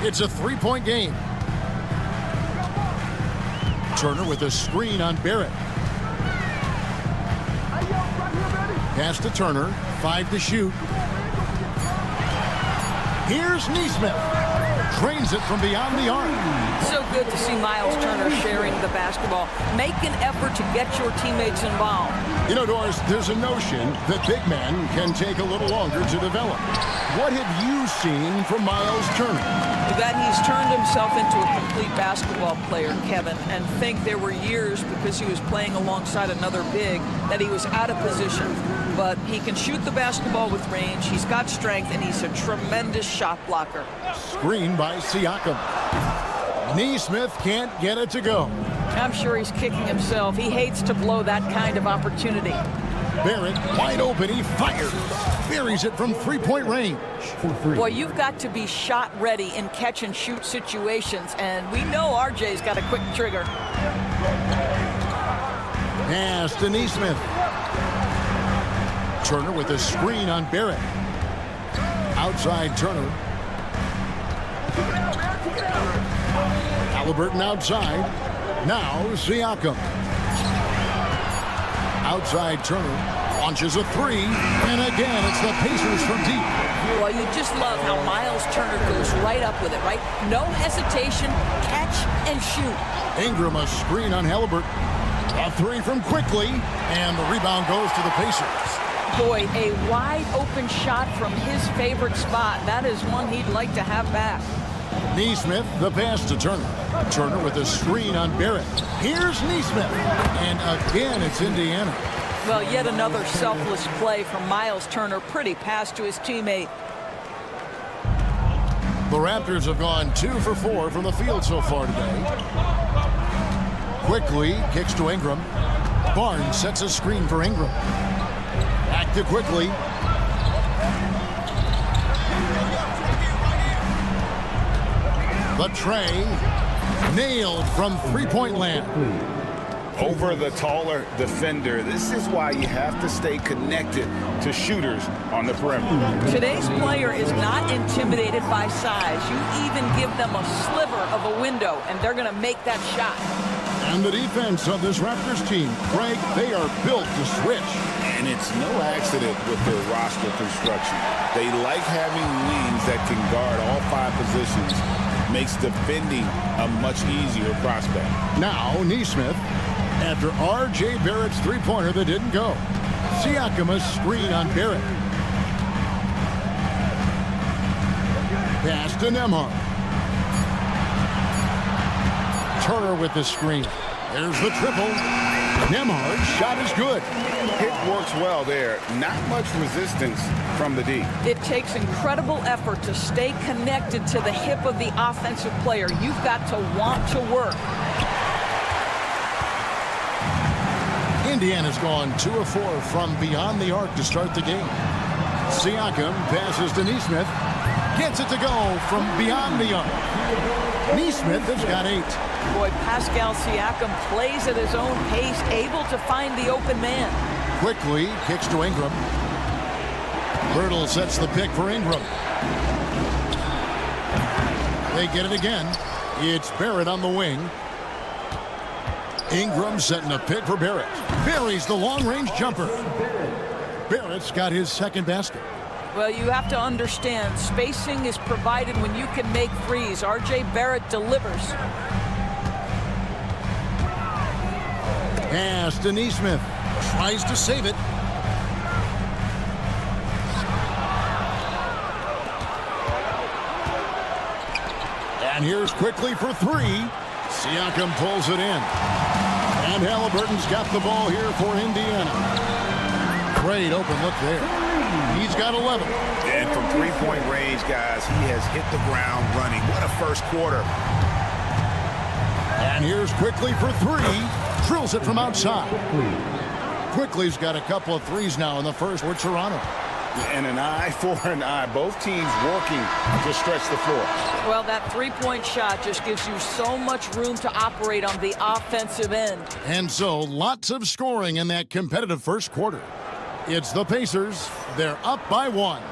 It's a three-point game. Turner with a screen on Barrett. Pass to Turner. 5 to shoot. Here's Nesmith. Trains it from beyond the arc. So good to see Miles Turner sharing the basketball. Make an effort to get your teammates involved. You know, Doris, there's a notion that big men can take a little longer to develop. What have you seen from Miles Turner? That he's turned himself into a complete basketball player, Kevin, and think there were years because he was playing alongside another big that he was out of position. But he can shoot the basketball with range. He's got strength, and he's a tremendous shot blocker. Screen by Siakam. Nesmith can't get it to go. I'm sure he's kicking himself. He hates to blow that kind of opportunity. Barrett wide open. He fires. Buries it from three-point range. Boy, you've got to be shot ready in catch-and-shoot situations, and we know RJ's got a quick trigger. Pass to Nesmith. Turner with a screen on Barrett. Outside Turner. Halliburton outside. Now Siakam. Outside Turner. Launches a three. And again, it's the Pacers from deep. Well, you just love how Miles Turner goes right up with it, right? No hesitation, catch and shoot. Ingram a screen on Halliburton. A three from Quickly. And the rebound goes to the Pacers. Boy, a wide open shot from his favorite spot. That is one he'd like to have back. Nesmith, the pass to Turner. Turner with a screen on Barrett. Here's Nesmith. And again, it's Indiana. Well, yet another selfless play from Miles Turner. Pretty pass to his teammate. The Raptors have gone 2 for 4 from the field so far today. Quickly kicks to Ingram. Barnes sets a screen for Ingram. Back to Quickly. The tray nailed from three-point land. Over the taller defender. This is why you have to stay connected to shooters on the perimeter. Today's player is not intimidated by size. You even give them a sliver of a window, and they're going to make that shot. And the defense of this Raptors team, Greg, they are built to switch. And it's no accident with their roster construction. They like having wings that can guard all 5 positions. Makes defending a much easier prospect. Now, Nesmith, after R.J. Barrett's three-pointer that didn't go. Siakam a screen on Barrett. Pass to Nembhard. Turner with the screen. There's the triple. Nembhard's shot is good. Hit works well there. Not much resistance from the D. It takes incredible effort to stay connected to the hip of the offensive player. You've got to want to work. Indiana's gone 2 of 4 from beyond the arc to start the game. Siakam passes to Nesmith. Gets it to go from beyond the arc. Nesmith has got 8. Boy, Pascal Siakam plays at his own pace, able to find the open man. Quickly kicks to Ingram. Birtle sets the pick for Ingram. They get it again. It's Barrett on the wing. Ingram setting a pick for Barrett. Buries the long-range jumper. Barrett's got his second basket. Well, you have to understand, spacing is provided when you can make threes. R.J. Barrett delivers. Pass to Nesmith. Tries to save it. And here's quickly for three. Siakam pulls it in. And Halliburton's got the ball here for Indiana. Great open look there. He's got 11. And from three-point range, guys, he has hit the ground running. What a first quarter. And here's Quickly for three. Drills it from outside. Quickly's got a couple of threes now in the first for Toronto. And an eye for an eye. Both teams working to stretch the floor. Well, that three-point shot just gives you so much room to operate on the offensive end. And so lots of scoring in that competitive first quarter. It's the Pacers. They're up by 1.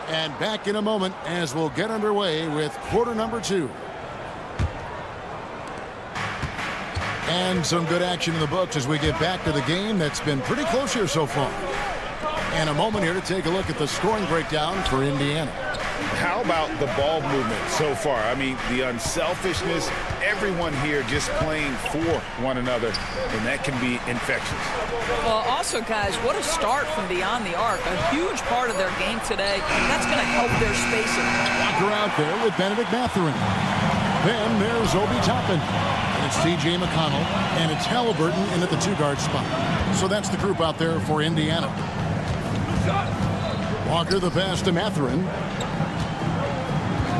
And back in a moment as we'll get underway with quarter number 2. And some good action in the books as we get back to the game that's been pretty close here so far. And a moment here to take a look at the scoring breakdown for Indiana. How about the ball movement so far? I mean, the unselfishness, everyone here just playing for one another, and that can be infectious. Well, also, guys, what a start from beyond the arc. A huge part of their game today. That's going to help their spacing. Walker out there with Benedict Mathurin. Then there's Obi Toppin. And it's T.J. McConnell, and it's Halliburton in at the 2-guard spot. So that's the group out there for Indiana. Walker the pass to Mathurin.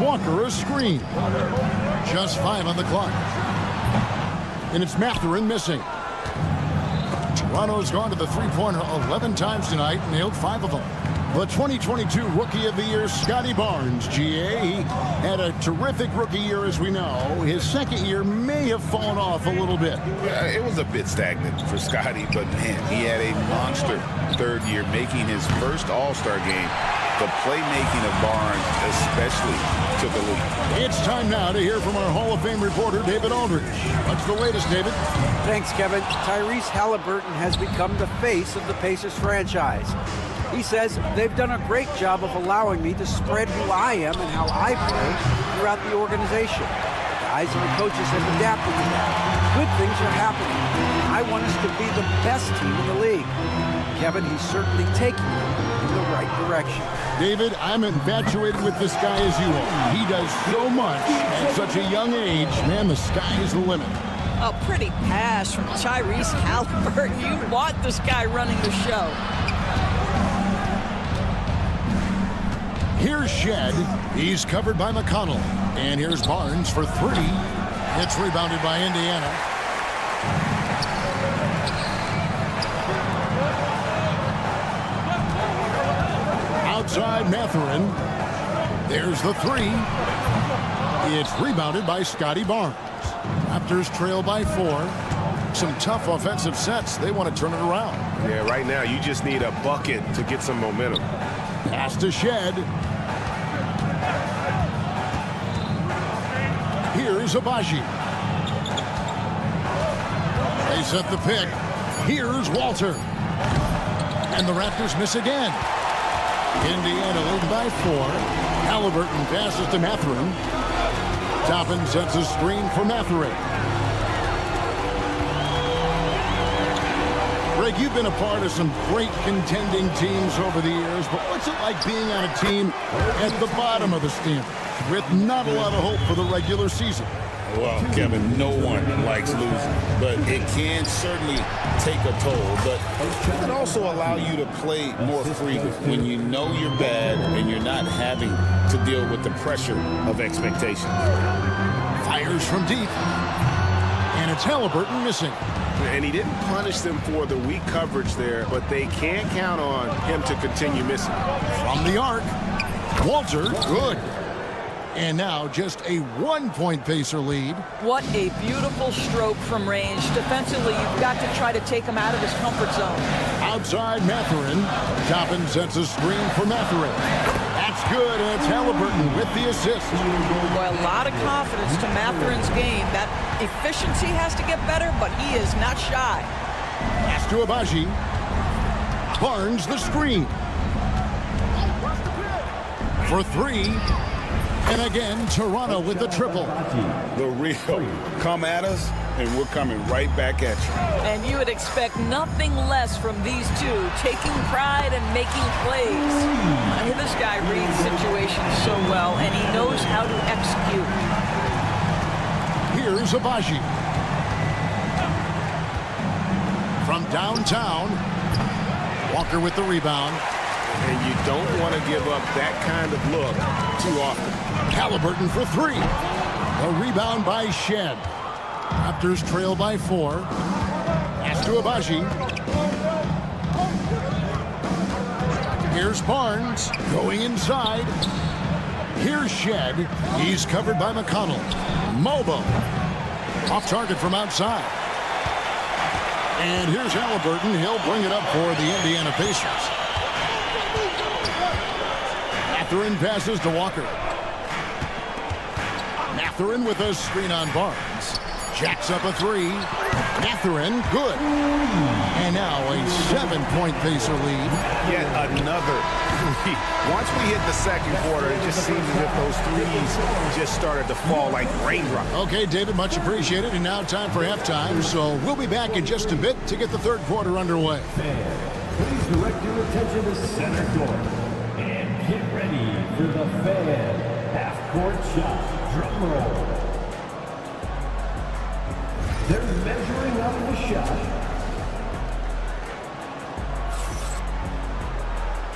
Walker a screen. Just 5 on the clock. And it's Mathurin missing. Toronto's gone to the three-pointer 11 times tonight, nailed 5 of them. The 2022 Rookie of the Year, Scotty Barnes, GA. He had a terrific rookie year, as we know. His second year may have fallen off a little bit. Yeah, it was a bit stagnant for Scotty, but man, he had a monster third year, making his first All-Star game. The playmaking of Barnes especially took a lead. It's time now to hear from our Hall of Fame reporter, David Aldridge. What's the latest, David? Thanks, Kevin. Tyrese Halliburton has become the face of the Pacers franchise. He says, they've done a great job of allowing me to spread who I am and how I play throughout the organization. The guys and the coaches have adapted to that. Good things are happening. I want us to be the best team in the league. Kevin, he's certainly taking them in the right direction. David, I'm infatuated with this guy as you are. He does so much at such a young age. Man, the sky is the limit. A pretty pass from Tyrese Halliburton. You want this guy running the show. Here's Shed. He's covered by McConnell. And here's Barnes for 3. It's rebounded by Indiana. Outside Mathurin. There's the 3. It's rebounded by Scotty Barnes. Raptors trail by 4. Some tough offensive sets. They want to turn it around. Yeah, right now you just need a bucket to get some momentum. Pass to Shed. Here's Abaji. They set the pick. Here's Walter. And the Raptors miss again. Indiana leading by 4. Halliburton passes to Mathurin. Toppin sets a screen for Mathurin. Greg, you've been a part of some great contending teams over the years, but what's it like being on a team at the bottom of the standings with not a lot of hope for the regular season? Well, Kevin, no one likes losing, but it can certainly take a toll. But it can also allow you to play more freely when you know you're bad and you're not having to deal with the pressure of expectation. Fires from deep. And it's Halliburton missing. And he didn't punish them for the weak coverage there, but they can't count on him to continue missing. From the arc, Walter, good. And now just a 1-point Pacer lead. What a beautiful stroke from range. Defensively, you've got to try to take him out of his comfort zone. Outside Mathurin. Toppin sets a screen for Mathurin. That's good, and it's Halliburton with the assist. Boy, a lot of confidence to Mathurin's game. That efficiency has to get better, but he is not shy. Pass to Abaji. Barnes the screen. For 3. And again, Toronto with the triple. The real come at us, and we're coming right back at you. And you would expect nothing less from these two, taking pride and making plays. I mean, this guy reads situations so well, and he knows how to execute. Here's Abaji. From downtown, Walker with the rebound. And you don't want to give up that kind of look too often. Halliburton for three. A rebound by Shed. Raptors trail by 4. Pass to Abaji. Here's Barnes going inside. Here's Shed. He's covered by McConnell. Mobo. Off target from outside. And here's Halliburton. He'll bring it up for the Indiana Pacers. Mathurin passes to Walker. Mathurin with a screen on Barnes. Jacks up a 3. Mathurin, good. And now a 7-point Pacer lead. Yet another 3. Once we hit the second quarter, it just seems as if those threes just started to fall like raindrops. Okay, David, much appreciated. And now time for halftime. So we'll be back in just a bit to get the third quarter underway. Please direct your attention to center court. And get ready for the Fan half-court shot. Drum roll. They're measuring up the shot.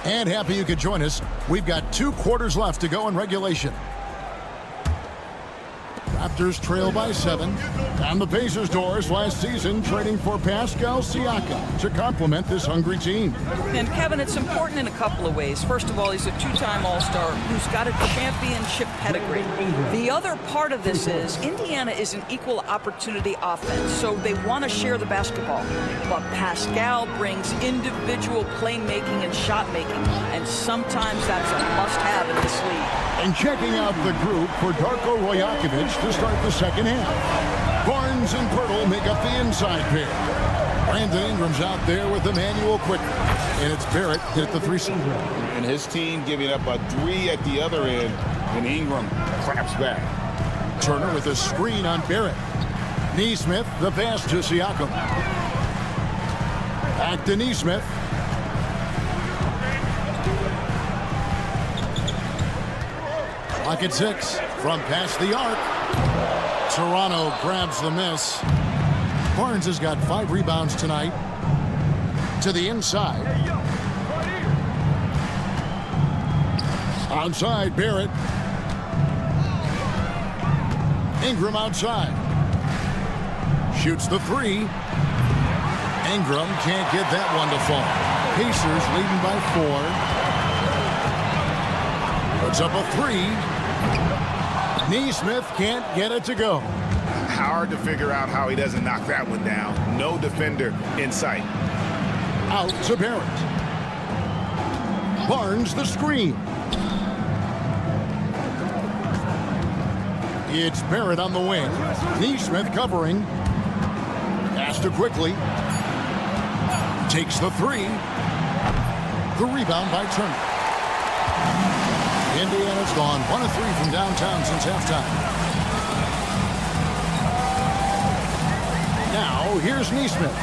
And happy you could join us. We've got 2 quarters left to go in regulation. Raptors trail by 7. On the Pacers' doors last season, trading for Pascal Siakam to complement this hungry team. And Kevin, it's important in a couple of ways. First of all, he's a 2-time All-Star who's got a championship pedigree. The other part of this is Indiana is an equal opportunity offense, so they want to share the basketball. But Pascal brings individual playmaking and shot making, and sometimes that's a must-have in this league. And checking out the group for Darko Rajakovic to start the second half. Barnes and Pirtle make up the inside pair. Brandon Ingram's out there with Emmanuel Quicker. And it's Barrett hit the 3. And his team giving up a 3 at the other end, and Ingram claps back. Turner with a screen on Barrett. Neesmith, the pass to Siakam. Back to Neesmith. Clock at 6 from past the arc. Toronto grabs the miss. Barnes has got 5 rebounds tonight. To the inside. Outside, Barrett. Ingram outside. Shoots the 3. Ingram can't get that one to fall. Pacers leading by 4. Puts up a 3. Neesmith can't get it to go. Hard to figure out how he doesn't knock that one down. No defender in sight. Out to Barrett. Barnes the screen. It's Barrett on the wing. Neesmith covering. Pass to Quickly. Takes the 3. The rebound by Turner. Indiana's gone 1 of 3 from downtown since halftime. Now, here's Neesmith.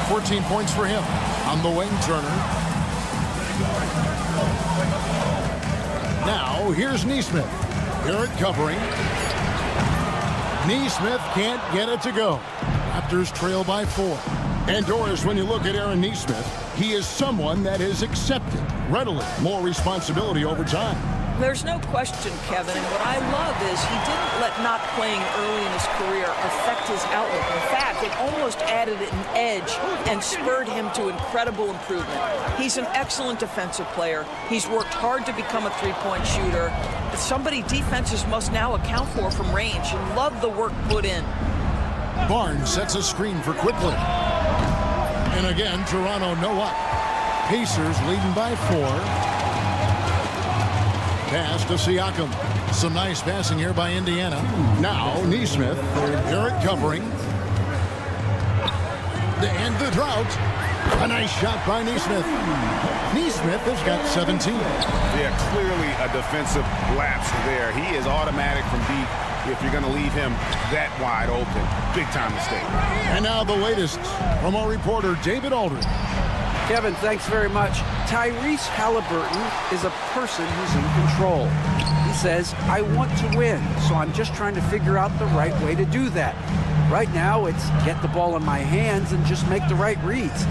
14 points for him. On the wing, Turner. Now, here's Neesmith. Barrett covering. Neesmith can't get it to go. Raptors trail by 4. And Doris, when you look at Aaron Neesmith, he is someone that has accepted readily more responsibility over time. There's no question, Kevin, and what I love is he didn't let not playing early in his career affect his outlook. In fact, it almost added an edge and spurred him to incredible improvement. He's an excellent defensive player. He's worked hard to become a 3-point shooter. It's somebody defenses must now account for from range, and love the work put in. Barnes sets a screen for Quickly. And again, Toronto no up. Pacers leading by 4. Pass to Siakam. Some nice passing here by Indiana. Now, Neesmith. Barrett covering. To end the drought. A nice shot by Neesmith. Neesmith has got 17. Yeah, clearly a defensive lapse there. He is automatic from deep if you're going to leave him that wide open. Big time mistake. And now the latest from our reporter, David Aldridge. Kevin, thanks very much. Tyrese Halliburton is a person who's in control. He's says, I want to win, so I'm just trying to figure out the right way to do that. Right now, it's get the ball in my hands and just make the right reads.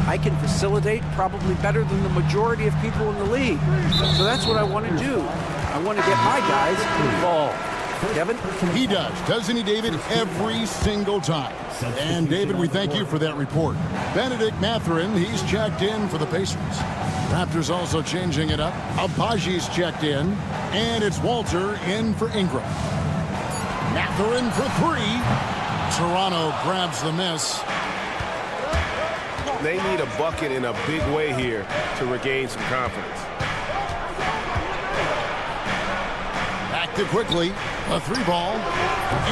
I can facilitate probably better than the majority of people in the league. So that's what I want to do. I want to get my guys involved. Kevin? He does, doesn't he, David? Every single time. And, David, we thank you for that report. Benedict Mathurin, he's checked in for the Pacers. Raptors also changing it up. Abaji's checked in. And it's Walter in for Ingram. Mathurin for three. Toronto grabs the miss. They need a bucket in a big way here to regain some confidence. Back to quickly. A three ball.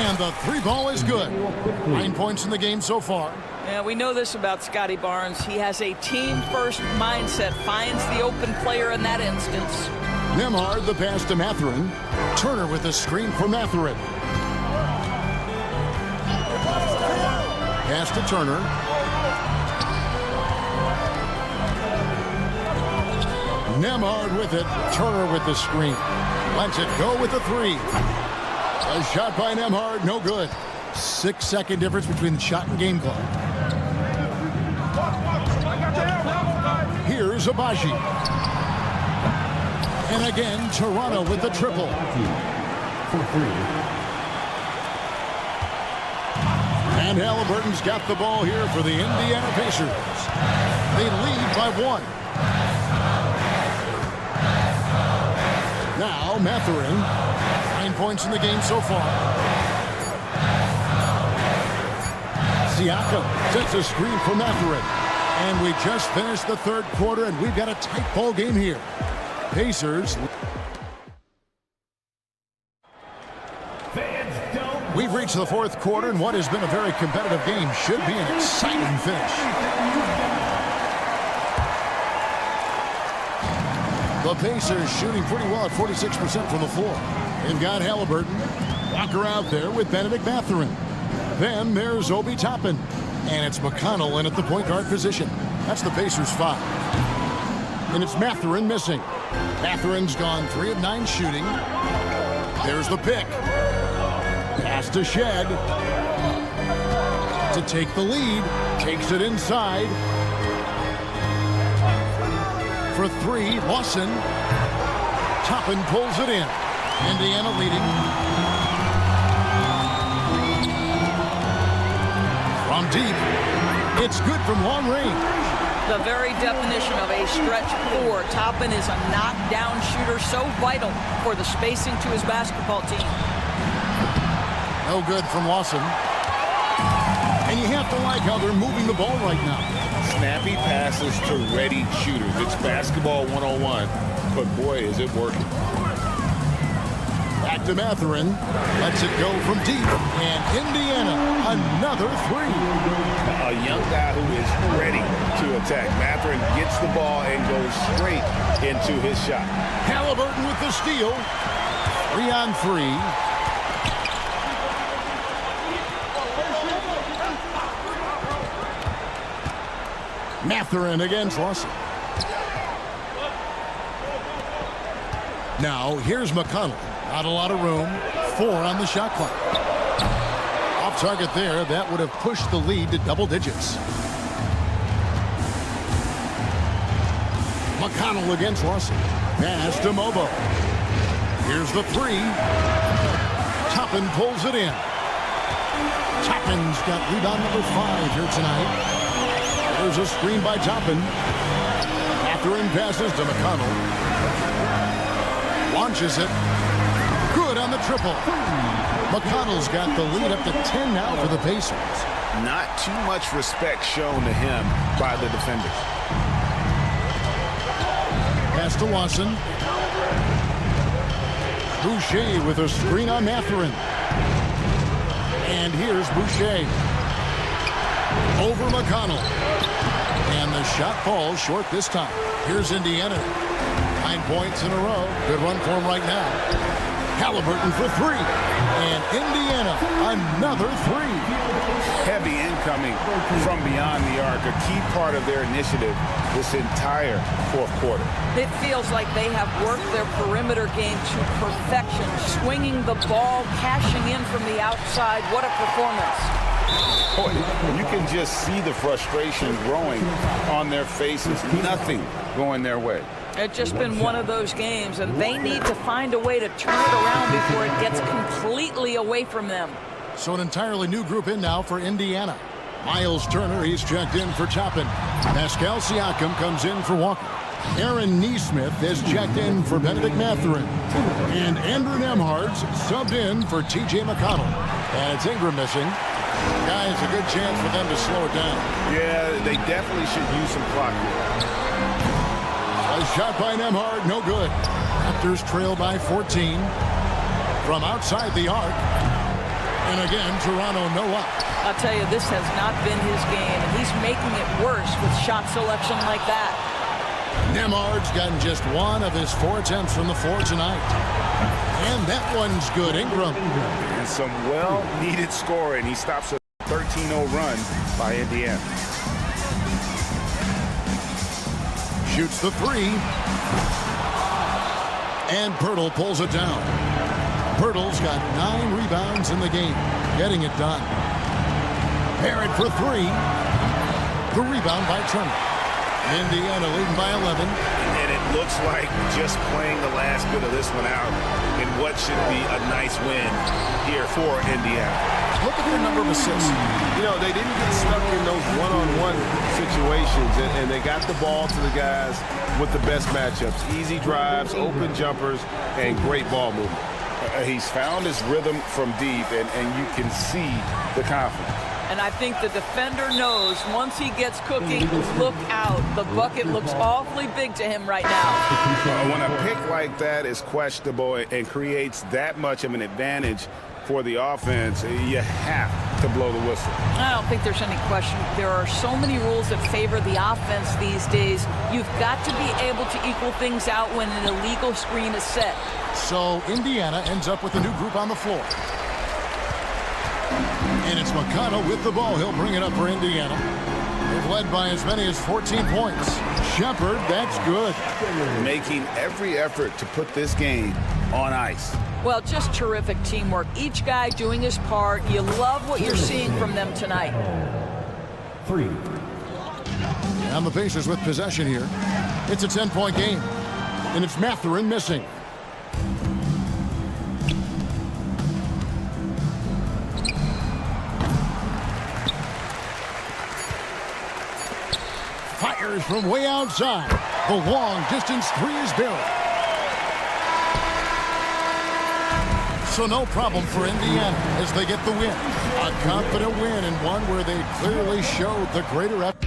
And the three ball is good. 9 points in the game so far. Yeah, we know this about Scotty Barnes. He has a team-first mindset, finds the open player in that instance. Nembhard the pass to Mathurin. Turner with a screen for Mathurin. Pass to Turner. Nembhard with it. Turner with the screen. Lets it go with the three. A shot by Nembhard, no good. 6-second difference between the shot and game clock. Here's Abaji. And again, Toronto with the triple. And Halliburton's got the ball here for the Indiana Pacers. They lead by one. Now Mathurin, 9 points in the game so far. Siakam sets a screen for Mathurin. And we just finished the third quarter, and we've got a tight ball game here. Pacers. We've reached the fourth quarter, and what has been a very competitive game should be an exciting finish. The Pacers shooting pretty well at 46% from the floor. They've got Halliburton. Walker out there with Benedict Mathurin. Then there's Obi Toppin. And it's McConnell in at the point guard position. That's the Pacers' foul. And it's Mathurin missing. Mathurin's gone 3 of 9 shooting. There's the pick. Pass to Shed. To take the lead. Takes it inside. For three, Lawson. Toppin pulls it in. Indiana leading. From deep. It's good from long range. The very definition of a stretch four. Toppin is a knockdown shooter, so vital for the spacing to his basketball team. No good from Lawson. And you have to like how they're moving the ball right now. Snappy passes to ready shooters. It's basketball 101, but boy, is it working. Back to Mathurin. Lets it go from deep. And Indiana, another three. A young guy who is ready to attack. Mathurin gets the ball and goes straight into his shot. Halliburton with the steal. 3 on 3. Mathurin against Lawson. Now, here's McConnell. Not a lot of room. 4 on the shot clock. Off target there. That would have pushed the lead to double digits. McConnell against Lawson. Pass to Mobo. Here's the three. Toppin pulls it in. Toppin's got rebound number 5 here tonight. There's a screen by Toppin. Mathurin passes to McConnell. Launches it. Good on the triple. McConnell's got the lead up to 10 now for the Pacers. Not too much respect shown to him by the defenders. Pass to Lawson. Boucher with a screen on Mathurin. And here's Boucher. Over McConnell. And the shot falls short this time. Here's Indiana. 9 points in a row. Good run for him right now. Halliburton for 3. And Indiana, another 3. heavy incoming from beyond the arc, a key part of their initiative this entire fourth quarter. It feels like they have worked their perimeter game to perfection, swinging the ball, cashing in from the outside. What a performance. Boy, you can just see the frustration growing on their faces. Nothing going their way. It's just been one of those games, and they need to find a way to turn it around before it gets completely away from them. So an entirely new group in now for Indiana. Miles Turner, he's checked in for Toppin. Pascal Siakam comes in for Walker. Aaron Nesmith is checked in for Benedict Mathurin. And Andrew Nembhard's subbed in for T.J. McConnell. And it's Ingram missing. Guys, a good chance for them to slow it down. Yeah, they definitely should use some clock here. A shot by Nembhard, no good. Raptors trail by 14 from outside the arc. And again, Toronto no up. I'll tell you, this has not been his game, and he's making it worse with shot selection like that. Nembhard's gotten just one of his 4 attempts from the floor tonight. And that one's good. Ingram. And some well-needed scoring. He stops a 13-0 run by Indiana. Shoots the 3. And Pirtle pulls it down. Pirtle's got 9 rebounds in the game, getting it done. Barrett for 3. The rebound by Turner. Indiana leading by 11. And it looks like just playing the last bit of this one out in what should be a nice win here for Indiana. Look at their number of assists. You know, they didn't get stuck in those one-on-one situations, and they got the ball to the guys with the best matchups. Easy drives, open jumpers, and great ball movement. He's found his rhythm from deep, and you can see the confidence. And I think the defender knows once he gets cooking, look out. The bucket looks awfully big to him right now. When a pick like that is questionable and creates that much of an advantage for the offense, you have to blow the whistle. I don't think there's any question. There are so many rules that favor the offense these days. You've got to be able to equal things out when an illegal screen is set. So Indiana ends up with a new group on the floor. And it's McConnell with the ball. He'll bring it up for Indiana. They've led by as many as 14 points. Shepard, that's good. Making every effort to put this game on ice. Well, just terrific teamwork. Each guy doing his part. You love what you're seeing from them tonight. 3. And the Pacers with possession here. It's a 10-point game. And it's Mathurin missing. Fires from way outside. The long distance 3 is buried. So no problem for Indiana as they get the win. A confident win and one where they clearly showed the greater effort.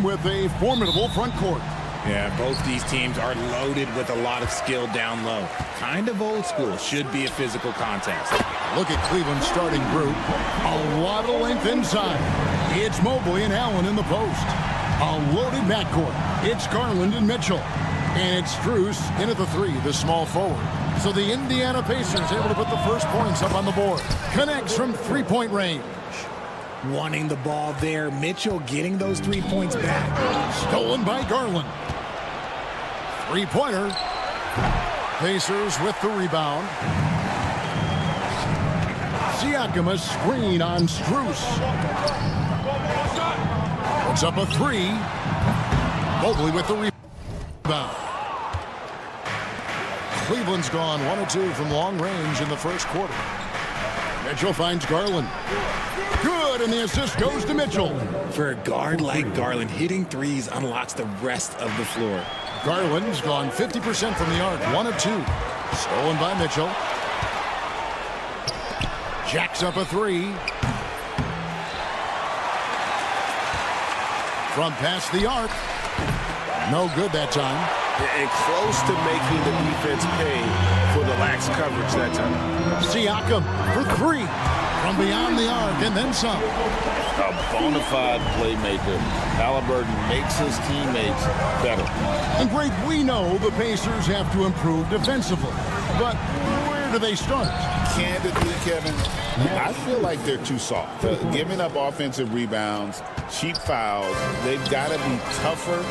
With a formidable front court. Yeah, both these teams are loaded with a lot of skill down low. Kind of old school. Should be a physical contest. Look at Cleveland's starting group. A lot of length inside. It's Mobley and Allen in the post. A loaded backcourt. It's Garland and Mitchell. And it's Strus in at the 3, the small forward. So the Indiana Pacers able to put the first points up on the board. Connects from three-point range. Wanting the ball there. Mitchell getting those 3 points back. Stolen by Garland. Three-pointer. Pacers with the rebound. Siakam a screen on Strus. Puts up a 3. Mobley with the rebound. Cleveland's gone 1 of 2 from long range in the first quarter. Mitchell finds Garland. Good, and the assist goes to Mitchell. For a guard like Garland, hitting threes unlocks the rest of the floor. Garland's gone 50% from the arc, 1 of 2. Stolen by Mitchell. Jacks up a 3. From past the arc. No good that time. And close to making the defense pay for the lax coverage that time. Siakam for 3. From beyond the arc and then some. A bona fide playmaker. Halliburton makes his teammates better. And Greg, we know the Pacers have to improve defensively. But where do they start? Candidly, Kevin, I feel like they're too soft. Giving up offensive rebounds, cheap fouls, they've got to be tougher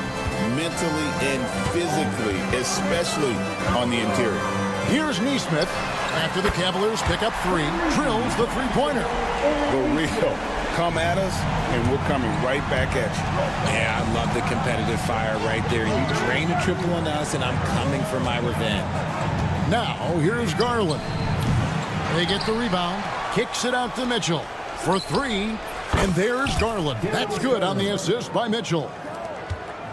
mentally and physically, especially on the interior. Here's Nesmith. After the Cavaliers pick up 3, drills the three-pointer. For real. Come at us, and we're coming right back at you. Yeah, I love the competitive fire right there. You drain a triple on us, and I'm coming for my revenge. Now, here's Garland. They get the rebound. Kicks it out to Mitchell for 3. And there's Garland. That's good on the assist by Mitchell.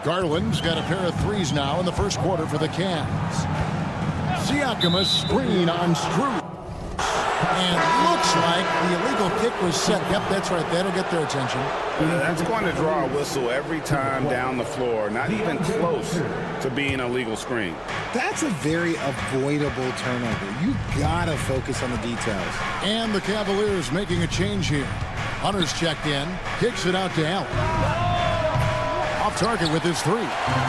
Garland's got a pair of 3s now in the first quarter for the Cavs. Siakam a screen on Strus. And looks like the illegal kick was set. Yep, that's right. That'll get their attention. That's going to draw a whistle every time down the floor. Not even close to being a legal screen. That's a very avoidable turnover. You gotta focus on the details. And the Cavaliers making a change here. Hunter's checked in. Kicks it out to Allen. Off target with his 3.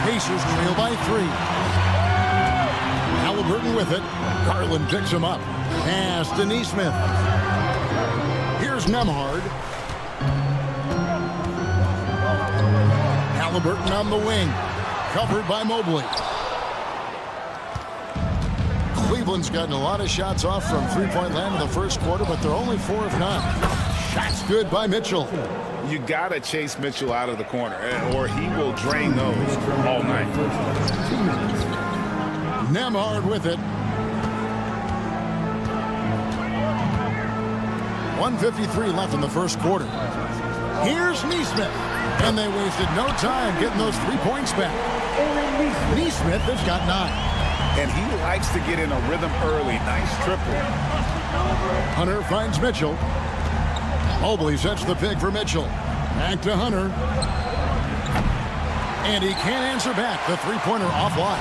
Pacers trail by 3. Halliburton with it. Garland picks him up. Pass to Nesmith. Here's Nembhard. Halliburton on the wing. Covered by Mobley. Cleveland's gotten a lot of shots off from three-point land in the first quarter, but they're only 4 of 9. Shots good by Mitchell. You got to chase Mitchell out of the corner, or he will drain those all night. Nembhard with it. 1:53 left in the first quarter. Here's Nesmith. And they wasted no time getting those 3 points back. Nesmith has got 9. And he likes to get in a rhythm early. Nice triple. Hunter finds Mitchell. Mobley sets the pick for Mitchell. Back to Hunter. And he can't answer back. The three-pointer offline.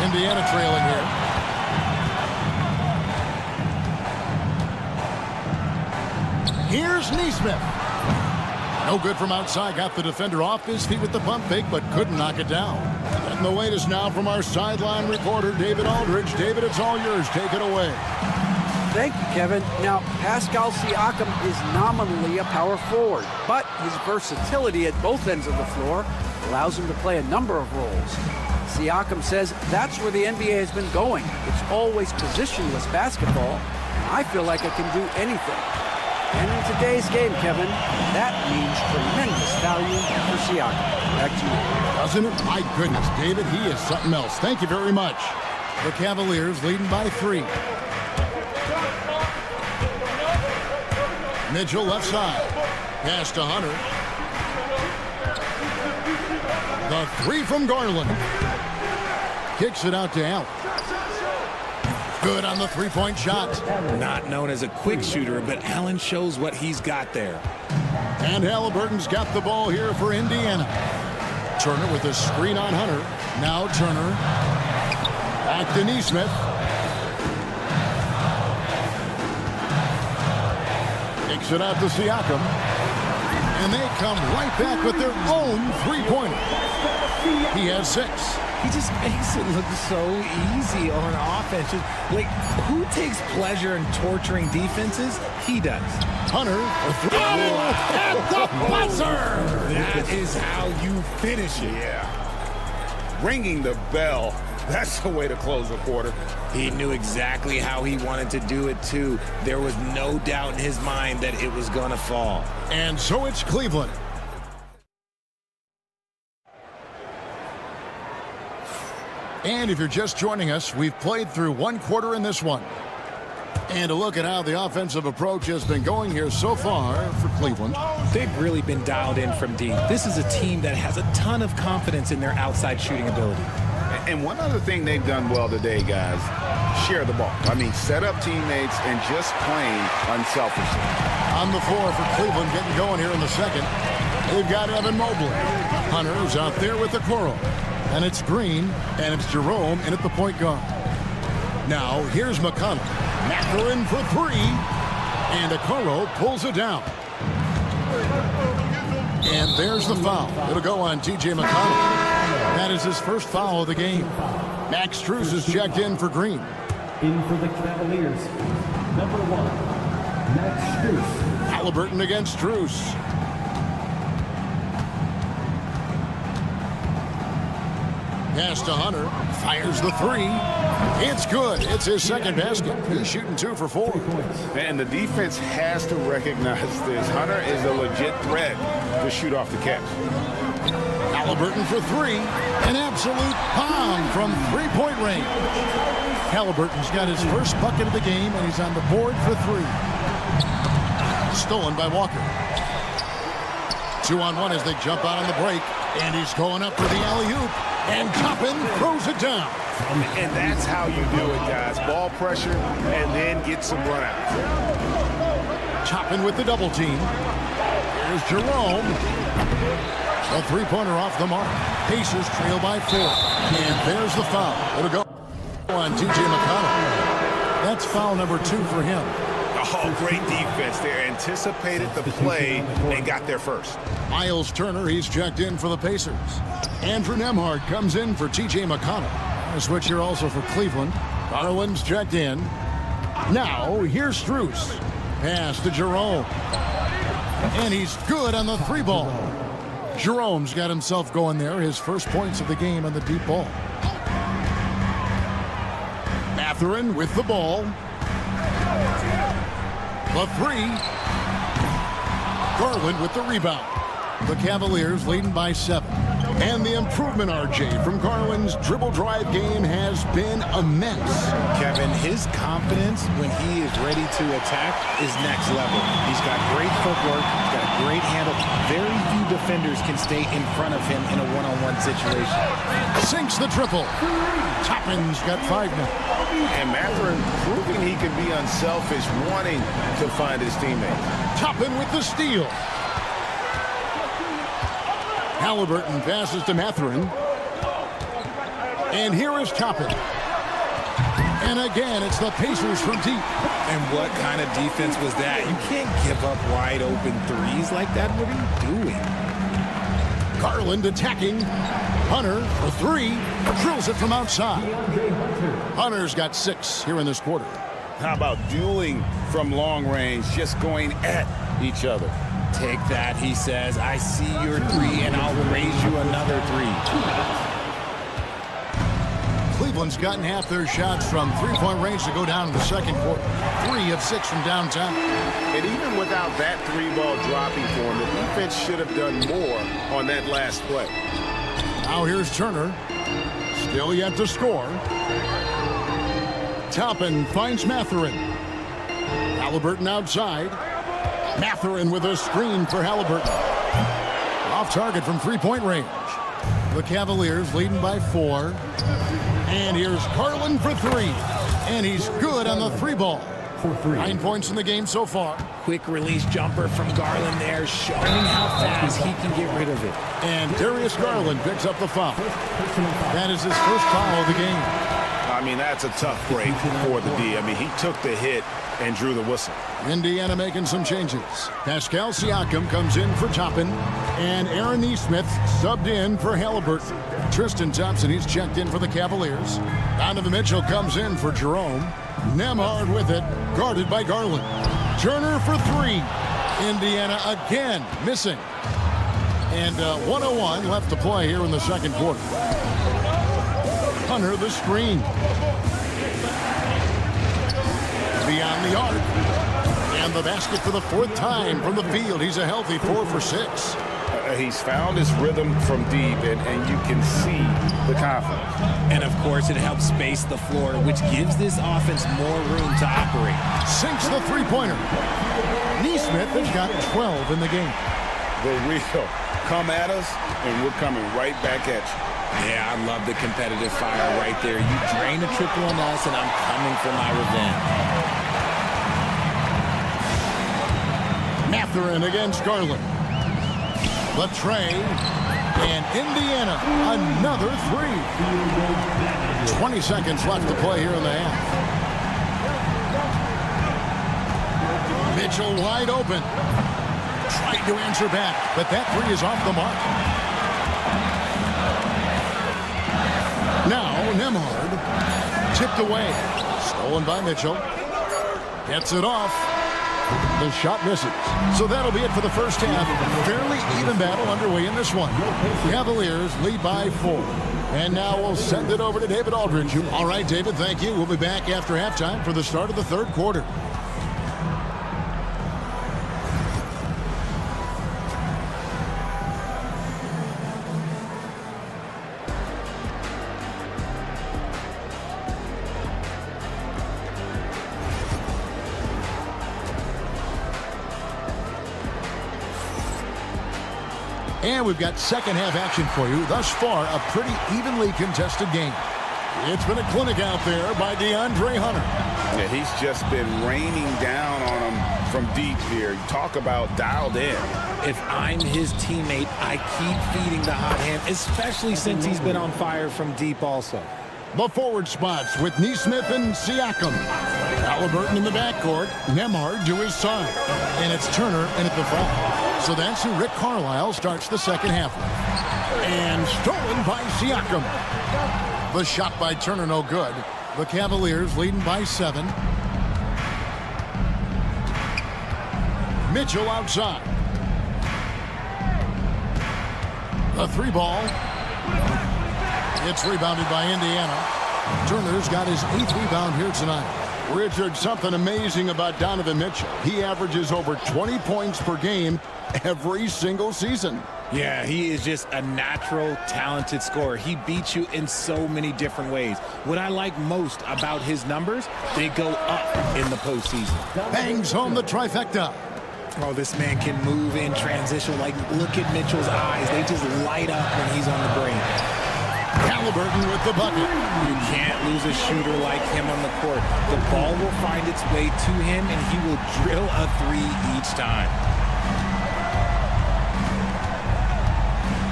Indiana trailing here. Here's Neesmith. No good from outside. Got the defender off his feet with the pump fake, but couldn't knock it down. Getting the latest now from our sideline reporter, David Aldridge. David, it's all yours. Take it away. Thank you, Kevin. Now, Pascal Siakam is nominally a power forward, but his versatility at both ends of the floor allows him to play a number of roles. Siakam says that's where the NBA has been going. It's always positionless basketball. I feel like I can do anything. And in today's game, Kevin, that means tremendous value for Siakam. Back to you. Doesn't it? My goodness, David, he is something else. Thank you very much. The Cavaliers leading by 3. Mitchell left side. Pass to Hunter. The 3 from Garland. Kicks it out to Allen. Good on the three-point shot. Not known as a quick shooter, but Allen shows what he's got there. And Halliburton's got the ball here for Indiana. Turner with a screen on Hunter. Now Turner. Back to Neesmith. Kicks it out to Siakam. And they come right back with their own three-pointer. He has 6. He just makes it look so easy on offense. Like, who takes pleasure in torturing defenses? He does. Hunter, at the buzzer! That is how you finish it. Yeah. Ringing the bell. That's the way to close the quarter. He knew exactly how he wanted to do it, too. There was no doubt in his mind that it was going to fall. And so it's Cleveland. And if you're just joining us, we've played through 1 quarter in this one. And a look at how the offensive approach has been going here so far for Cleveland. They've really been dialed in from deep. This is a team that has a ton of confidence in their outside shooting ability. And one other thing they've done well today, guys, share the ball. I mean, set up teammates and just playing unselfishly. On the floor for Cleveland, getting going here in the second. They've got Evan Mobley. Hunter's out there with the Okoro. And it's Green, and it's Jerome in at the point guard. Now, here's McConnell. Mathurin for 3, and Okoro pulls it down. And there's the foul. It'll go on T.J. McConnell. That is his first foul of the game. Max Strus is checked in for Green. In for the Cavaliers, number 1, Max Strus. Halliburton against Strus. Pass to Hunter. Fires the 3. It's good. It's his second basket. He's shooting 2 for 4. And the defense has to recognize this. Hunter is a legit threat to shoot off the catch. Halliburton for 3. An absolute bomb from three-point range. Halliburton's got his first bucket of the game, and he's on the board for 3. Stolen by Walker. 2-on-1 as they jump out on the break. And he's going up for the alley-oop. And Toppin throws it down. And that's how you do it, guys. Ball pressure and then get some runouts. Toppin with the double team. Here's Jerome. A three-pointer off the mark. Pacers trail by 4. And there's the foul. It'll go on T.J. McConnell. That's foul number 2 for him. Oh, great defense. They anticipated the play and got there first. Miles Turner, he's checked in for the Pacers. Andrew Nembhard comes in for T.J. McConnell. A switch here also for Cleveland. Garland's checked in. Now, here's Strus. Pass to Jerome. And he's good on the 3-ball. Jerome's got himself going there. His first points of the game on the deep ball. Mathurin with the ball. The 3. Garland with the rebound. The Cavaliers leading by 7. And the improvement, RJ, from Garland's dribble drive game has been immense. Kevin, his confidence when he is ready to attack is next level. He's got great footwork. He's got a great handle. Very few defenders can stay in front of him in a one-on-one situation. Sinks the triple. Toppin's got 5 now. And Mathurin proving he can be unselfish, wanting to find his teammates. Toppin with the steal. Halliburton passes to Mathurin. And here is Toppin. And again, it's the Pacers from deep. And what kind of defense was that? You can't give up wide open threes like that. What are you doing? Garland attacking. Hunter for three. Drills it from outside. Hunter's got 6 here in this quarter. How about dueling from long range, just going at each other? Take that, he says. I see your 3, and I'll raise you another 3. Cleveland's gotten half their shots from three-point range to go down in the second quarter. 3 of 6 from downtown. And even without that 3-ball dropping for him, the defense should have done more on that last play. Now here's Turner. Still yet to score. Toppin finds Mathurin. Halliburton outside. Mathurin with a screen for Halliburton. Off target from three-point range. The Cavaliers leading by 4. And here's Garland for 3. And he's good on the 3-ball. 9 points in the game so far. Quick release jumper from Garland there, showing how fast he can get rid of it. And Darius Garland picks up the foul. That is his first foul of the game. I mean, that's a tough break for the D. I mean, he took the hit and drew the whistle. Indiana making some changes. Pascal Siakam comes in for Toppin. And Aaron Nesmith subbed in for Halliburton. Tristan Thompson, he's checked in for the Cavaliers. Donovan Mitchell comes in for Jerome. Nembhard with it, guarded by Garland. Turner for 3. Indiana again missing. And 1:01 left to play here in the second quarter. Hunter the screen. Beyond the arc. And the basket for the 4th time from the field. He's a healthy 4 for 6. He's found his rhythm from deep, and you can see the confidence. And, of course, it helps space the floor, which gives this offense more room to operate. Sinks the three-pointer. Nesmith has got 12 in the game. The real come at us, and we're coming right back at you. Yeah, I love the competitive fire right there. You drain a triple on us, and I'm coming for my revenge. Mathurin against Garland. The tray, and Indiana, another 3. 20 seconds left to play here in the half. Mitchell wide open. Tried to answer back, but that 3 is off the mark. Now, Nembhard, tipped away. Stolen by Mitchell. Gets it off. The shot misses. So that'll be it for the first half. Fairly even battle underway in this one. Cavaliers lead by 4. And now we'll send it over to David Aldridge. All right, David, thank you. We'll be back after halftime for the start of the third quarter. And we've got second half action for you. Thus far, a pretty evenly contested game. It's been a clinic out there by DeAndre Hunter. Yeah, he's just been raining down on him from deep here. You talk about dialed in. If I'm his teammate, I keep feeding the hot hand, especially since he's been on fire from deep also. The forward spots with Nesmith and Siakam. Halliburton in the backcourt. Nembhard to his side. And it's Turner in at the foul. So that's who Rick Carlisle starts the second half with. And stolen by Siakam. The shot by Turner no good. The Cavaliers leading by 7. Mitchell outside. The 3-ball. It's rebounded by Indiana. Turner's got his 8th rebound here tonight. Richard, something amazing about Donovan Mitchell. He averages over 20 points per game every single season. Yeah, he is just a natural, talented scorer. He beats you in so many different ways. What I like most about his numbers, they go up in the postseason. Bangs home the trifecta. Oh, this man can move in transition. Like, look at Mitchell's eyes. They just light up when he's on the break. Halliburton with the bucket. You can't lose a shooter like him on the court. The ball will find its way to him, and he will drill a 3 each time.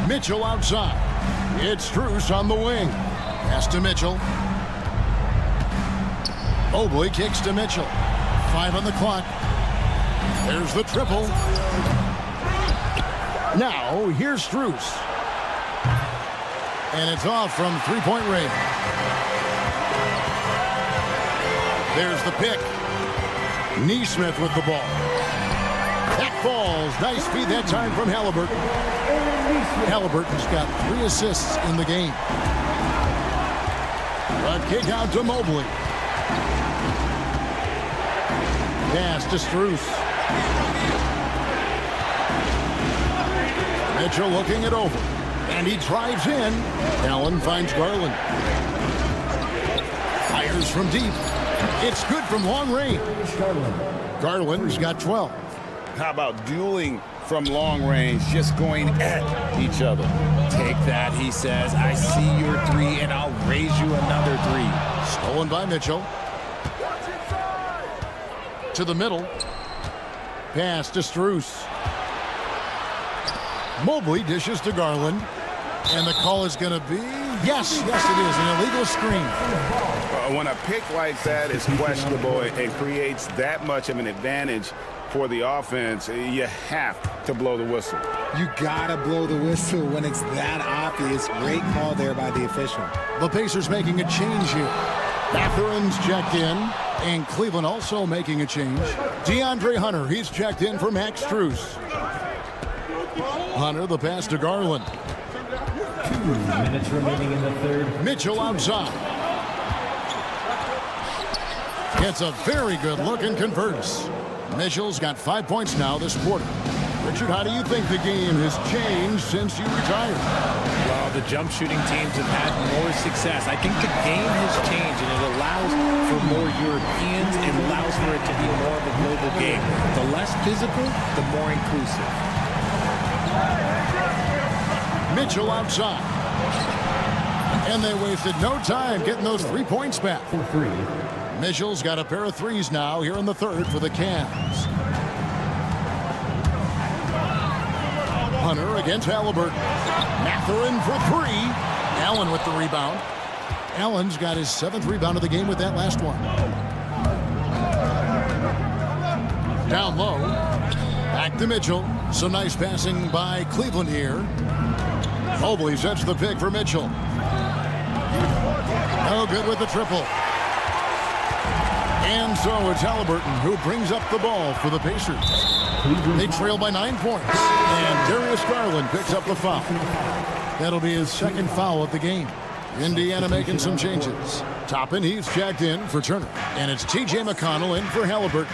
Mitchell outside. It's Strus on the wing. Pass to Mitchell. Mobley kicks to Mitchell. 5 on the clock. There's the triple. Now, here's Strus. And it's off from three-point range. There's the pick. Neesmith with the ball. That falls. Nice feed that time from Halliburton. Halliburton's got 3 assists in the game. A kick out to Mobley. Pass to Strus. Mitchell looking it over. And he drives in. Allen finds Garland. Fires from deep. It's good from long range. Garland's got 12. How about dueling from long range, just going at each other? Take that, he says. I see your 3, and I'll raise you another 3. Stolen by Mitchell. To the middle. Pass to Strus. Mobley dishes to Garland. And the call is going to be, yes, it is, an illegal screen. When a pick like that is questionable and creates that much of an advantage for the offense, you have to blow the whistle. You gotta blow the whistle when it's that obvious. Great call there by the official. The Pacers making a change here. Mathurin's checked in, and Cleveland also making a change. DeAndre Hunter, he's checked in for Max Strus. Hunter, the pass to Garland. 2 minutes remaining in the third. Mitchell outside. Gets a very good look and converts. Mitchell's got 5 points now this quarter. Richard, how do you think the game has changed since you retired? Well, the jump shooting teams have had more success. I think the game has changed, and it allows for more Europeans. It allows for it to be more of a global game. The less physical, the more inclusive. Mitchell outside. And they wasted no time getting those 3 points back. Mitchell's got a pair of threes now here in the third for the Cavs. Hunter against Halliburton. Mathurin for 3. Allen with the rebound. Allen's got his 7th rebound of the game with that last one. Down low. Back to Mitchell. Some nice passing by Cleveland here. Mobley sets the pick for Mitchell. No good with the triple. And so it's Halliburton who brings up the ball for the Pacers. They trail by 9 points. And Darius Garland picks up the foul. That'll be his 2nd foul of the game. Indiana making some changes. Toppin, he's checked in for Turner. And it's T.J. McConnell in for Halliburton.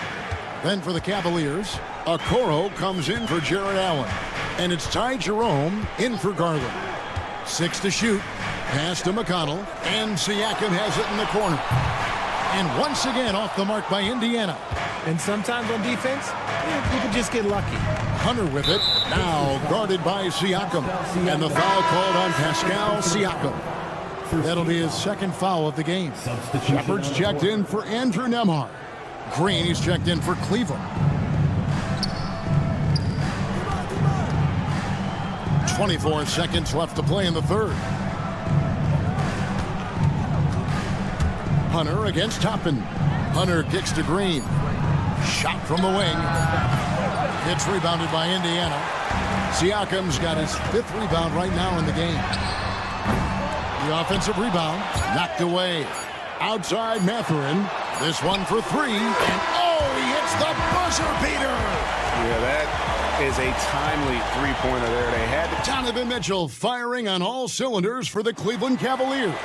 Then for the Cavaliers, Okoro comes in for Jared Allen. And it's Ty Jerome in for Garland. 6 to shoot. Pass to McConnell. And Siakam has it in the corner. And once again off the mark by Indiana. And sometimes on defense, you can just get lucky. Hunter with it. Now guarded by Siakam. And the foul called on Pascal Siakam. That'll be his 2nd foul of the game. Shepard's checked in for Andrew Nembhard. Green, he's checked in for Cleveland. 24 seconds left to play in the third. Hunter against Toppin. Hunter kicks to Green. Shot from the wing. It's rebounded by Indiana. Siakam's got his 5th rebound right now in the game. The offensive rebound knocked away. Outside Mathurin. This one for 3. And he hits the buzzer beater. Yeah, that is a timely three-pointer there. They had Donovan Mitchell firing on all cylinders for the Cleveland Cavaliers.